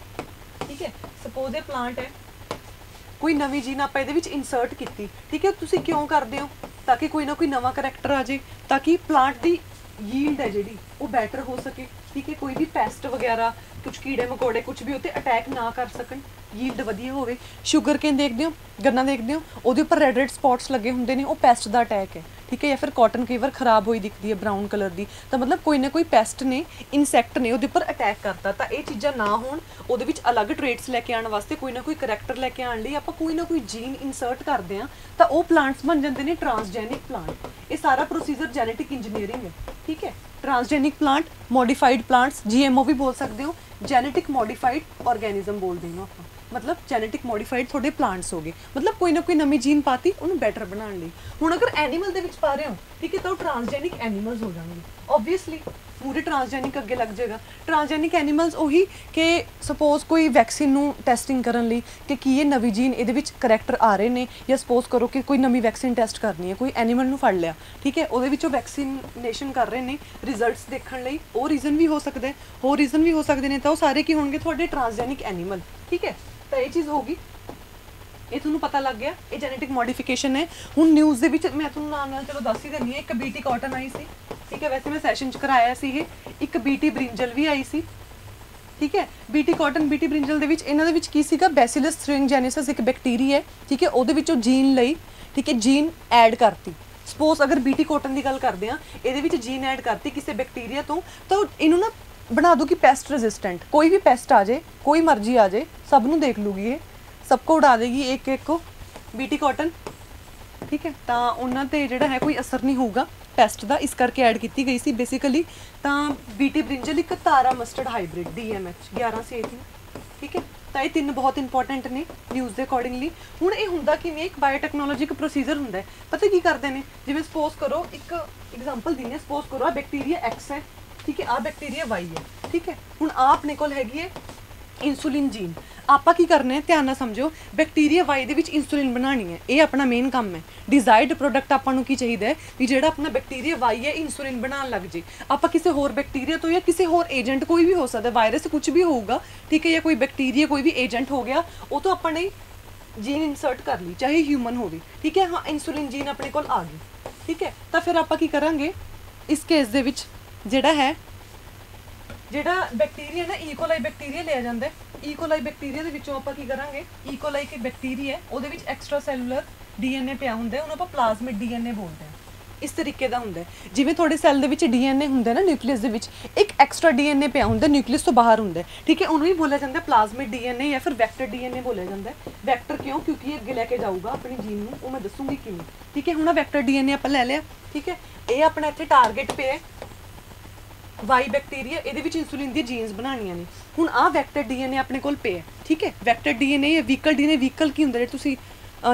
ठीक है, सपोज ये प्लांट है, कोई नवी जीन आप ਇਹਦੇ ਵਿੱਚ इंसर्ट की। ठीक है, ਤੁਸੀਂ क्यों करते हो, ताकि कोई ना कोई नवा करैक्टर आ जाए, ताकि प्लांट की यील्ड है जी वो बैटर हो सके। ठीक है, कोई भी पेस्ट वगैरह, कुछ कीड़े मकोड़े कुछ भी होते अटैक ना कर सकन, यील्ड वधिया होवे। शुगर केन देखते हो, गन्ना देखते हो, ਉਹਦੇ ਉੱਪਰ रेड स्पॉट्स लगे ਹੁੰਦੇ ਨੇ, ਉਹ ਪੈਸਟ ਦਾ ਅਟੈਕ ਹੈ। ठीक है, या फिर कॉटन कई बार खराब होई दिखती है ब्राउन कलर की, तो मतलब कोई ना कोई पेस्ट ने, इनसैक्ट ने ਉਹਦੇ ਉੱਪਰ ਅਟੈਕ ਕਰਤਾ। ਤਾਂ ਇਹ ਚੀਜ਼ਾਂ ਨਾ ਹੋਣ, ਉਹਦੇ ਵਿੱਚ ਅਲੱਗ ਟ੍ਰੇਟਸ ਲੈ ਕੇ ਆਉਣ ਵਾਸਤੇ ਕੋਈ ਨਾ ਕੋਈ ਕਰੈਕਟਰ ਲੈ ਕੇ ਆਉਣ ਲਈ ਆਪਾਂ ਕੋਈ ਨਾ ਕੋਈ ਜੀਨ ਇਨਸਰਟ ਕਰਦੇ ਹਾਂ, ਤਾਂ ਉਹ ਪਲਾਂਟਸ ਬਣ ਜਾਂਦੇ ਨੇ ਟ੍ਰਾਂਸਜੈਨਿਕ ਪਲਾਂਟ। ਇਹ ਸਾਰਾ ਪ੍ਰੋਸੀਜਰ ਜੈਨੇਟਿਕ ਇੰਜੀਨੀਅਰਿੰਗ ਹੈ। ठीक है, transgenic plant, modified plants, GMO भी बोल सकते हो, जेनेटिक मॉडिफाइड ऑर्गेनिज्म बोल देना आप, मतलब जेनेटिक मॉडिफाइड थोड़े प्लांट्स हो गए, मतलब कोई ना कोई नवी जीन पाती उन्हें बैटर बनाने ਲਈ। ਹੁਣ अगर एनीमल ਦੇ ਵਿੱਚ ਪਾ ਰਹੇ ਹੋ, ठीक है, तो ट्रांसजेनिक एनीमल्स हो जाएंगे ऑब्वियसली, पूरे ट्रांसजेनिक अगे लग जाएगा। ट्रांसजेनिक एनीमल्स ਉਹੀ ਕਿ ਸਪੋਜ਼ ਕੋਈ ਵੈਕਸੀਨ ਨੂੰ ਟੈਸਟਿੰਗ ਕਰਨ ਲਈ ਕਿ ਕੀ ਇਹ ਨਵੀਂ ਜੀਨ ਇਹਦੇ ਵਿੱਚ ਕਰੈਕਟਰ ਆ ਰਹੇ ਨੇ, ਜਾਂ ਸਪੋਜ਼ ਕਰੋ ਕਿ ਕੋਈ ਨਵੀਂ ਵੈਕਸੀਨ ਟੈਸਟ ਕਰਨੀ ਹੈ, ਕੋਈ ਐਨੀਮਲ ਨੂੰ ਫੜ ਲਿਆ, ਠੀਕ ਹੈ, ਉਹਦੇ ਵਿੱਚੋਂ ਵੈਕਸੀਨੇਸ਼ਨ ਕਰ ਰਹੇ ਨੇ ਰਿਜ਼ਲਟਸ ਦੇਖਣ ਲਈ, ਉਹ ਰੀਜ਼ਨ ਵੀ ਹੋ ਸਕਦਾ ਹੈ, ਹੋਰ ਰੀਜ਼ਨ ਵੀ ਹੋ ਸਕਦੇ ਨੇ, ਤਾਂ ਉਹ ਸਾਰੇ ਕੀ ਹੋਣਗੇ ਤੁਹਾਡੇ ਟਰਾਂਸਜੈਨਿਕ ਐਨੀਮਲ। ਠੀਕ ਹੈ, ਤਾਂ ਇਹ ਚੀਜ਼ ਹੋਗੀ। ਇਹ ਤੁਹਾਨੂੰ ਪਤਾ ਲੱਗ ਗਿਆ ਇਹ ਜੈਨੇਟਿਕ ਮੋਡੀਫਿਕੇਸ਼ਨ ਹੈ। ਹੁਣ ਨਿਊਜ਼ ਦੇ ਵਿੱਚ ਮੈਂ ਤੁਹਾਨੂੰ ਨਾਲ ਚਲੋ ਦੱਸ ਹੀ ਦਿੰਦੀ ਹਾਂ, ਇੱਕ BT ਕਾਟਨ ਆਈ ਸੀ, ਠੀਕ ਹੈ, ਵੈਸੇ ਮੈਂ ਸੈਸ਼ਨ 'ਚ ਕਰਾਇਆ ਸੀ ਇਹ, ਇੱਕ BT ਬ੍ਰਿੰਜਲ ਵੀ ਆਈ ਸੀ, ਠੀਕ ਹੈ। BT ਕਾਟਨ BT ਬ੍ਰਿੰਜਲ ਦੇ ਵਿੱਚ ਇਹਨਾਂ ਦੇ ਵਿੱਚ ਕੀ ਸੀਗਾ, ਬੈਸਿਲਸ ਥਰਿੰਜੈਨਿਸਿਸ ਇੱਕ ਬੈਕਟੀਰੀਆ ਹੈ, ਠੀਕ ਹੈ, ਉਹਦੇ ਵਿੱਚੋਂ ਜੀਨ ਲਈ, ਠੀਕ ਹੈ, ਜੀਨ ਐਡ ਕਰਤੀ। ਸਪੋਜ਼ ਅਗਰ BT ਕਾਟਨ ਦੀ ਗੱਲ ਕਰਦੇ ਹਾਂ, ਇਹਦੇ ਵਿੱਚ ਜੀਨ ਐਡ ਕਰਤੀ ਕਿਸੇ ਬੈਕਟੀਰੀਆ ਤੋਂ, ਤਾਂ ਇਹਨੂੰ ਨਾ ਬਣਾ ਦੋ ਕਿ ਪੈਸਟ ਰੈਜ਼ਿਸਟੈਂਟ, ਕੋਈ ਵੀ ਪੈਸਟ ਆ ਜਾਏ, ਕੋਈ ਮਰਜ਼ੀ ਆ ਜਾਏ, ਸਭ ਨੂੰ ਦੇਖ ਲੂਗੀ ਇਹ, ਸਭ को उड़ा देगी एक एक को BT ਕਾਟਨ, ठीक है। तो उन्होंने जोड़ा है कोई असर नहीं होगा पेस्ट का, इस करके ऐड की गई सी बेसिकली। तो BT ब्रिंजल एक तारा मस्टर्ड हाइब्रिड DMH 11 से 18, ठीक है। तो ये तीन बहुत इंपॉर्टेंट ने न्यूज़ के अकॉर्डिंगली। हुण ये हुंदा किवें, एक बायोटैक्नोलॉजी का प्रोसीजर हुंदा है, पता की करते हैं, जिवें सपोज करो एक एग्जांपल दिने, सपोज करो आ बैक्टीरिया X है, ठीक है, आ बैक्टीरिया Y है, ठीक है। हुण आ अपने कोल हैगी है इंसुलिन जीन, ਆਪਾਂ ਕੀ ਕਰਨਾ ਹੈ, ਧਿਆਨ ਨਾਲ ਸਮਝੋ, ਬੈਕਟੀਰੀਆ ਵਾਈ ਦੇ ਵਿੱਚ ਇਨਸੂਲਿਨ ਬਣਾਉਣੀ ਹੈ, ਇਹ ਆਪਣਾ ਮੇਨ ਕੰਮ ਹੈ। ਡਿਜ਼ਾਇਰਡ ਪ੍ਰੋਡਕਟ ਆਪਾਂ ਨੂੰ ਕੀ ਚਾਹੀਦਾ ਹੈ ਵੀ ਜਿਹੜਾ ਆਪਣਾ ਬੈਕਟੀਰੀਆ ਵਾਈ ਹੈ ਇਨਸੂਲਿਨ ਬਣਾਉਣ ਲੱਗ ਜੇ। ਆਪਾਂ ਕਿਸੇ ਹੋਰ ਬੈਕਟੀਰੀਆ ਤੋਂ ਜਾਂ ਕਿਸੇ ਹੋਰ ਏਜੰਟ, ਕੋਈ ਵੀ ਹੋ ਸਕਦਾ, ਵਾਇਰਸ ਕੁਝ ਵੀ ਹੋਊਗਾ, ਠੀਕ ਹੈ, ਜਾਂ ਕੋਈ ਬੈਕਟੀਰੀਆ ਕੋਈ ਵੀ ਏਜੰਟ ਹੋ ਗਿਆ, ਉਹ ਤੋਂ ਆਪਾਂ ਨੇ ਜੀਨ ਇਨਸਰਟ ਕਰ ਲਈ, ਚਾਹੇ ਹਿਊਮਨ ਹੋਵੇ, ਠੀਕ ਹੈ। ਹਾਂ, ਇਨਸੂਲਿਨ ਜੀਨ ਆਪਣੇ ਕੋਲ ਆ ਗਈ, ਠੀਕ ਹੈ। ਤਾਂ ਫਿਰ ਆਪਾਂ ਕੀ ਕਰਾਂਗੇ ਇਸ ਕੇਸ ਦੇ ਵਿੱਚ, ਜਿਹੜਾ ਹੈ ਜਿਹੜਾ ਬੈਕਟੀਰੀਆ ਨਾ ਈਕੋਲਾਈ ਬੈਕਟੀਰੀਆ ਲਿਆ ਜਾਂਦਾ ਹੈ, ਈਕੋਲਾਈ ਬੈਕਟੀਰੀਆ ਦੇ ਵਿੱਚੋਂ ਆਪਾਂ ਕੀ ਕਰਾਂਗੇ, ਈਕੋਲਾਈ ਇੱਕ ਬੈਕਟੀਰੀਆ ਹੈ, ਉਹਦੇ ਵਿੱਚ ਐਕਸਟਰਾ ਸੈਲੂਲਰ DNA ਪਿਆ ਹੁੰਦਾ ਹੈ, ਉਹਨੂੰ ਆਪਾਂ ਪਲਾਜ਼ਮਿਡ DNA ਬੋਲਦੇ ਹਾਂ। ਇਸ ਤਰੀਕੇ ਦਾ ਹੁੰਦਾ ਹੈ, ਜਿਵੇਂ ਤੁਹਾਡੇ ਸੈੱਲ ਦੇ ਵਿੱਚ DNA ਹੁੰਦਾ ਨਾ, ਨਿਊਕਲੀਅਸ ਦੇ ਵਿੱਚ ਇੱਕ ਐਕਸਟਰਾ DNA ਪਿਆ ਹੁੰਦਾ, ਨਿਊਕਲੀਅਸ ਤੋਂ ਬਾਹਰ ਹੁੰਦਾ, ਠੀਕ ਹੈ, ਉਹਨੂੰ ਹੀ ਬੋਲਿਆ ਜਾਂਦਾ ਪਲਾਜ਼ਮਿਡ DNA ਜਾਂ ਫਿਰ ਵੈਕਟਰ DNA ਬੋਲਿਆ ਜਾਂਦਾ ਹੈ। ਵੈਕਟਰ ਕਿਉਂ, ਕਿਉਂਕਿ ਇਹ ਅੱਗੇ ਲੈ ਕੇ ਜਾਊਗਾ ਆਪਣੀ ਜੀਨ ਨੂੰ, ਉਹ ਮੈਂ ਦੱਸੂਗੀ ਕਿਵੇਂ, ਠੀਕ ਹੈ। ਹੁਣ ਵੈਕਟਰ DNA ਆਪਾਂ ਲੈ ਲਿਆ, ਠੀਕ ਹੈ, ਇਹ ਆਪਣਾ ਇੱਥੇ ਟਾਰਗੇਟ ਪਿਆ ਵਾਈ ਬੈਕਟੀਰੀਆ, ਇਹਦੇ ਵਿੱਚ ਇਨਸੂਲਿਨ ਦੀ ਜੀਨਸ ਬਣਾਉਣੀਆਂ ਨੇ। ਹੁਣ ਆਹ ਵੈਕਟਰ DNA ਆਪਣੇ ਕੋਲ ਪਿਆ, ਠੀਕ ਹੈ। ਵੈਕਟਰ DNA ਜਾਂ ਵਹੀਕਲ DNA, ਵਹੀਕਲ ਕੀ ਹੁੰਦਾ ਜਿਹੜੇ ਤੁਸੀਂ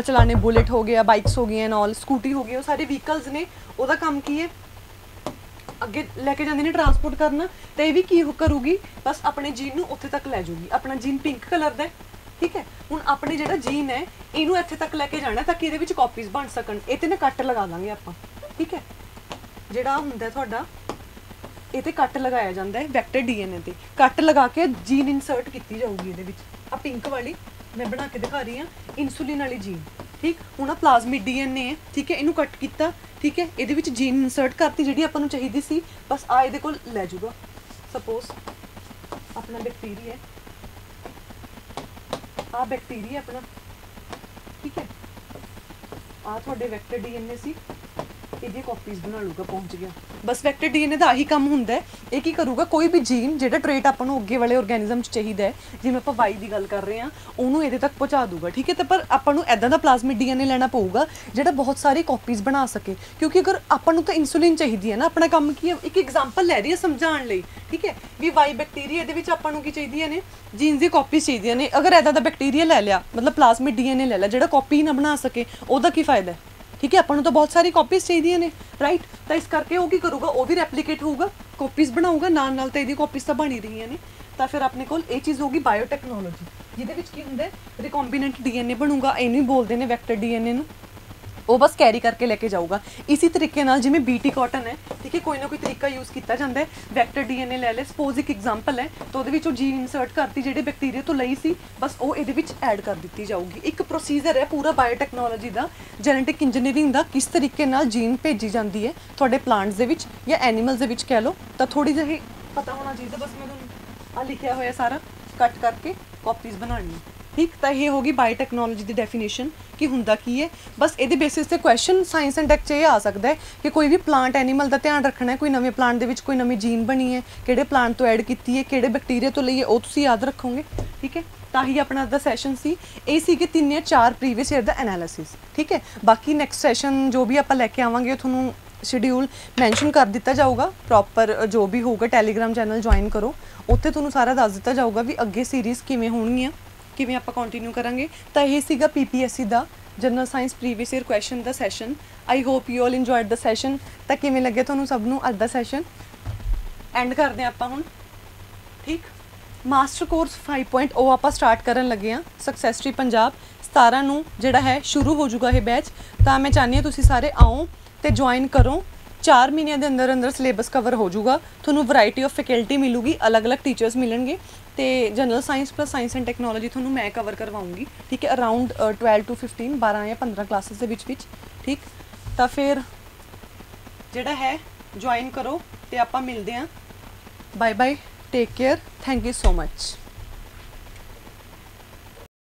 ਚਲਾਣੇ, ਬੁਲੇਟ ਹੋ ਗਿਆ, ਬਾਈਕਸ ਹੋ ਗਈਆਂ ਨਾਲ, ਸਕੂਟੀ ਹੋ ਗਈ, ਉਹ ਸਾਰੇ ਵਹੀਕਲਸ ਨੇ, ਉਹਦਾ ਕੰਮ ਕੀ ਹੈ, ਅੱਗੇ ਲੈ ਕੇ ਜਾਂਦੇ ਨੇ, ਟਰਾਂਸਪੋਰਟ ਕਰਨਾ। ਤਾਂ ਇਹ ਵੀ ਕੀ ਕਰੂਗੀ, ਬਸ ਆਪਣੇ ਜੀਨ ਨੂੰ ਉੱਥੇ ਤੱਕ ਲੈ ਜਾਊਗੀ। ਆਪਣਾ ਜੀਨ ਪਿੰਕ ਕਲਰ ਦਾ, ਠੀਕ ਹੈ। ਹੁਣ ਆਪਣੇ ਜਿਹੜਾ ਜੀਨ ਹੈ ਇਹਨੂੰ ਇੱਥੇ ਤੱਕ ਲੈ ਕੇ ਜਾਣਾ ਤਾਂ ਕਿ ਇਹਦੇ ਵਿੱਚ ਕਾਪੀਜ਼ ਬਣ ਸਕਣ। ਇਹ ਤੇ ਨਾ ਕੱਟ ਲਗਾ ਦਾਂਗੇ ਆਪਾਂ, ਠੀਕ ਹੈ। ਜਿਹੜਾ ਹੁੰਦਾ ਤੁਹਾਡਾ ਇਹ ਤੇ ਕੱਟ ਲਗਾਇਆ ਜਾਂਦਾ ਹੈ ਵੈਕਟਰ DNA ਤੇ, ਕੱਟ ਲਗਾ ਕੇ ਜੀਨ ਇਨਸਰਟ ਕੀਤੀ ਜਾਊਗੀ ਇਹਦੇ ਵਿੱਚ। ਆ ਪਿੰਕ ਵਾਲੀ ਮੈਂ ਬਣਾ ਕੇ ਦਿਖਾ ਰਹੀ ਹਾਂ, ਇਨਸੂਲਿਨ ਵਾਲੀ ਜੀਨ, ਠੀਕ। ਹੁਣ ਆ ਪਲਾਜ਼ਮਿਡ DNA ਹੈ, ਠੀਕ ਹੈ, ਇਹਨੂੰ ਕੱਟ ਕੀਤਾ, ਠੀਕ ਹੈ, ਇਹਦੇ ਵਿੱਚ ਜੀਨ ਇਨਸਰਟ ਕਰਤੀ ਜਿਹੜੀ ਆਪਾਂ ਨੂੰ ਚਾਹੀਦੀ ਸੀ, ਬਸ ਆ ਇਹਦੇ ਕੋਲ ਲੈ ਜਾਊਗਾ। ਸਪੋਜ਼ ਆਪਣਾ ਬੈਕਟੀਰੀਆ ਹੈ, ਆ ਬੈਕਟੀਰੀਆ ਆਪਣਾ, ਠੀਕ ਹੈ, ਆ ਤੁਹਾਡੇ ਵੈਕਟਰ DNA ਸੀ, ਇਹਦੀ ਕਾਪੀਜ਼ ਬਣਾ ਲੂਗਾ, ਪਹੁੰਚ ਗਿਆ। ਬਸ ਵੈਕਟਰ DNA ਦਾ ਆਹੀ ਕੰਮ ਹੁੰਦਾ ਹੈ। ਇਹ ਕੀ ਕਰੂਗਾ, ਕੋਈ ਵੀ ਜੀਨ ਜਿਹੜਾ ਟ੍ਰੇਟ ਆਪਾਂ ਨੂੰ ਅੱਗੇ ਵਾਲੇ ਆਰਗੈਨਿਜ਼ਮ 'ਚ ਚਾਹੀਦਾ ਹੈ, ਜਿਵੇਂ ਆਪਾਂ ਵਾਈ ਦੀ ਗੱਲ ਕਰ ਰਹੇ ਹਾਂ, ਉਹਨੂੰ ਇਹਦੇ ਤੱਕ ਪਹੁੰਚਾ ਦੂਗਾ, ਠੀਕ ਹੈ। ਤਾਂ ਪਰ ਆਪਾਂ ਨੂੰ ਇੱਦਾਂ ਦਾ ਪਲਾਜ਼ਮਿਡ DNA ਲੈਣਾ ਪਊਗਾ ਜਿਹੜਾ ਬਹੁਤ ਸਾਰੀ ਕਾਪੀਜ਼ ਬਣਾ ਸਕੇ, ਕਿਉਂਕਿ ਅਗਰ ਆਪਾਂ ਨੂੰ ਤਾਂ ਇਨਸੂਲਿਨ ਚਾਹੀਦੀ ਹੈ ਨਾ, ਆਪਣਾ ਕੰਮ ਕੀ ਹੈ, ਇੱਕ ਐਗਜ਼ਾਮਪਲ ਲੈ ਰਹੀ ਹੈ ਸਮਝਾਉਣ ਲਈ, ਠੀਕ ਹੈ, ਵੀ ਵਾਈ ਬੈਕਟੀਰੀਆ ਇਹਦੇ ਵਿੱਚ ਆਪਾਂ ਨੂੰ ਕੀ ਚਾਹੀਦੀਆਂ ਨੇ, ਜੀਨਸ ਦੀ ਕਾਪੀਜ਼ ਚਾਹੀਦੀਆਂ ਨੇ। ਅਗਰ ਇੱਦਾਂ ਦਾ ਬੈਕਟੀਰੀਆ ਲੈ ਲਿਆ, ਮਤਲਬ ਪਲਾਜ਼ਮਿਡ DNA ਲੈ ਲਿਆ ਜਿਹੜਾ ਕਾਪੀ ਨਾ ਬਣਾ ਸਕੇ, ਉਹਦਾ ਕੀ ਫਾਇਦਾ ਹੈ, ਠੀਕ ਹੈ। ਆਪਾਂ ਨੂੰ ਤਾਂ ਬਹੁਤ ਸਾਰੀ ਕਾਪੀਜ਼ ਚਾਹੀਦੀਆਂ ਨੇ, ਰਾਈਟ। ਤਾਂ ਇਸ ਕਰਕੇ ਉਹ ਕੀ ਕਰੂਗਾ, ਉਹ ਵੀ ਰੈਪਲੀਕੇਟ ਹੋਊਗਾ, ਕਾਪੀਜ਼ ਬਣਾਊਗਾ, ਨਾਲ ਨਾਲ ਤਾਂ ਇਹਦੀ ਕਾਪੀਜ਼ ਤਾਂ ਬਣ ਹੀ ਰਹੀਆਂ ਨੇ। ਤਾਂ ਫਿਰ ਆਪਣੇ ਕੋਲ ਇਹ ਚੀਜ਼ ਹੋਊਗੀ ਬਾਇਓਟੈਕਨੋਲੋਜੀ, ਜਿਹਦੇ ਵਿੱਚ ਕੀ ਹੁੰਦਾ, ਰਿਕੰਬੀਨੈਂਟ DNA ਬਣੂਗਾ, ਇਹਨੂੰ ਹੀ ਬੋਲਦੇ ਨੇ ਵੈਕਟਰ DNA ਨੂੰ, ਉਹ ਬਸ ਕੈਰੀ ਕਰਕੇ ਲੈ ਕੇ ਜਾਊਗਾ। ਇਸੇ ਤਰੀਕੇ ਨਾਲ ਜਿਵੇਂ BT ਕਾਟਨ ਹੈ, ਠੀਕ ਹੈ, ਕੋਈ ਨਾ ਕੋਈ ਤਰੀਕਾ ਯੂਜ਼ ਕੀਤਾ ਜਾਂਦਾ ਹੈ। ਵੈਕਟਰ DNA ਲੈ ਲੈ, ਸਪੋਜ਼ ਇੱਕ ਐਗਜ਼ਾਮਪਲ ਹੈ, ਤਾਂ ਉਹਦੇ ਵਿੱਚ ਉਹ ਜੀਨ ਇਨਸਰਟ ਕਰਤੀ ਜਿਹੜੇ ਬੈਕਟੀਰੀਆ ਤੋਂ ਲਈ ਸੀ, ਬਸ ਉਹ ਇਹਦੇ ਵਿੱਚ ਐਡ ਕਰ ਦਿੱਤੀ ਜਾਊਗੀ। ਇੱਕ ਪ੍ਰੋਸੀਜਰ ਹੈ ਪੂਰਾ ਬਾਇਓਟੈਕਨੋਲੋਜੀ ਦਾ, ਜੈਨੇਟਿਕ ਇੰਜੀਨੀਅਰਿੰਗ ਦਾ, ਕਿਸ ਤਰੀਕੇ ਨਾਲ ਜੀਨ ਭੇਜੀ ਜਾਂਦੀ ਹੈ ਤੁਹਾਡੇ ਪਲਾਂਟਸ ਦੇ ਵਿੱਚ ਜਾਂ ਐਨੀਮਲਸ ਦੇ ਵਿੱਚ ਕਹਿ ਲਓ। ਤਾਂ ਥੋੜੀ ਜਿਹੀ ਪਤਾ ਹੋਣਾ ਚਾਹੀਦਾ, ਬਸ ਮੈਂ ਤੁਹਾਨੂੰ ਆ ਲਿਖਿਆ ਹੋਇਆ ਸਾਰਾ ਕੱਟ ਕਰਕੇ ਕਾਪੀਜ਼ ਬਣਾਉਣੀ, ਠੀਕ। ਤਾਂ ਇਹ ਹੋਗੀ ਬਾਇਓਟੈਕਨੋਲੋਜੀ ਦੀ ਡੈਫੀਨੇਸ਼ਨ ਕਿ ਹੁੰਦਾ ਕੀ ਹੈ। ਬਸ ਇਹਦੇ ਬੇਸਿਸ ਤੇ ਕੁਐਸਚਨ ਸਾਇੰਸ ਐਂਡ ਟੈਕ 'ਚ ਇਹ ਆ ਸਕਦਾ ਹੈ ਕਿ ਕੋਈ ਵੀ ਪਲਾਂਟ ਐਨੀਮਲ ਦਾ ਧਿਆਨ ਰੱਖਣਾ ਹੈ, ਕੋਈ ਨਵੇਂ ਪਲਾਂਟ ਦੇ ਵਿੱਚ ਕੋਈ ਨਵੀਂ ਜੀਨ ਬਣੀ ਹੈ, ਕਿਹੜੇ ਪਲਾਂਟ ਤੋਂ ਐਡ ਕੀਤੀ ਹੈ, ਕਿਹੜੇ ਬੈਕਟੀਰੀਆ ਤੋਂ ਲਈ ਹੈ, ਉਹ ਤੁਸੀਂ ਯਾਦ ਰੱਖੋਗੇ, ਠੀਕ ਹੈ। ਤਾਂ ਹੀ ਆਪਣਾ ਦਾ ਸੈਸ਼ਨ ਸੀ, ਇਹ ਸੀ ਕਿ 3 ਜਾਂ 4 ਪ੍ਰੀਵੀਅਸ ਈਅਰ ਦਾ ਐਨਾਲਿਸਿਸ, ਠੀਕ ਹੈ। ਬਾਕੀ ਨੈਕਸਟ ਸੈਸ਼ਨ ਜੋ ਵੀ ਆਪਾਂ ਲੈ ਕੇ ਆਵਾਂਗੇ ਉਹ ਤੁਹਾਨੂੰ ਸ਼ਡਿਊਲ ਮੈਂਸ਼ਨ ਕਰ ਦਿੱਤਾ ਜਾਊਗਾ, ਪ੍ਰੋਪਰ ਜੋ ਵੀ ਹੋਊਗਾ। ਟੈਲੀਗ੍ਰਾਮ ਚੈਨਲ ਜੁਆਇਨ ਕਰੋ, ਉੱਥੇ ਤੁਹਾਨੂੰ ਸਾਰਾ ਦੱਸ ਦਿੱਤਾ ਜਾਊਗਾ ਵੀ ਅੱਗੇ ਸੀਰੀਜ਼ ਕਿਵੇਂ ਹੋਣਗੀਆਂ, ਕਿਵੇਂ ਆਪਾਂ ਕੰਟੀਨਿਊ ਕਰਾਂਗੇ। ਤਾਂ ਇਹ ਸੀਗਾ PPSC the general science previous year question the session. I hope you all enjoyed the session. ਤਾਂ ਕਿਵੇਂ ਲੱਗਿਆ ਤੁਹਾਨੂੰ ਸਭ ਨੂੰ ਅੱਜ ਦਾ ਸੈਸ਼ਨ? ਐਂਡ ਕਰਦੇ ਹਾਂ ਆਪਾਂ ਹੁਣ, ਠੀਕ। ਮਾਸਟਰ ਕੋਰਸ 5.0 ਆਪਾਂ ਸਟਾਰਟ ਕਰਨ ਲੱਗੇ ਹਾਂ ਸਕਸੈਸਟਰੀ ਪੰਜਾਬ। 17 ਨੂੰ ਜਿਹੜਾ ਹੈ ਸ਼ੁਰੂ ਹੋ ਜੂਗਾ ਇਹ ਬੈਚ। ਤਾਂ ਮੈਂ ਚਾਹੁੰਦੀ ਹਾਂ ਤੁਸੀਂ ਸਾਰੇ ਆਓ ਤੇ ਜੁਆਇਨ ਕਰੋ। 4 ਮਹੀਨਿਆਂ ਦੇ ਅੰਦਰ ਅੰਦਰ ਸਿਲੇਬਸ ਕਵਰ ਹੋ ਜਾਊਗਾ। ਤੁਹਾਨੂੰ ਵੈਰਾਈਟੀ ਆਫ ਫੈਕਲਟੀ ਮਿਲੂਗੀ, ਅਲੱਗ-ਅਲੱਗ ਟੀਚਰਸ ਮਿਲਣਗੇ ਤੇ general science plus science and technology ਤੁਹਾਨੂੰ ਮੈਂ ਕਵਰ ਕਰਵਾਉਂਗੀ, ਠੀਕ ਹੈ, ਅਰਾਊਂਡ 12 ਟੂ 15 12 ਜਾਂ 15 ਕਲਾਸਿਸ ਦੇ ਵਿੱਚ, ਠੀਕ। ਤਾਂ ਫਿਰ ਜਿਹੜਾ ਹੈ ਜੁਆਇਨ ਕਰੋ ਤੇ ਆਪਾਂ ਮਿਲਦੇ ਹਾਂ। Bye bye, take care, thank you so much.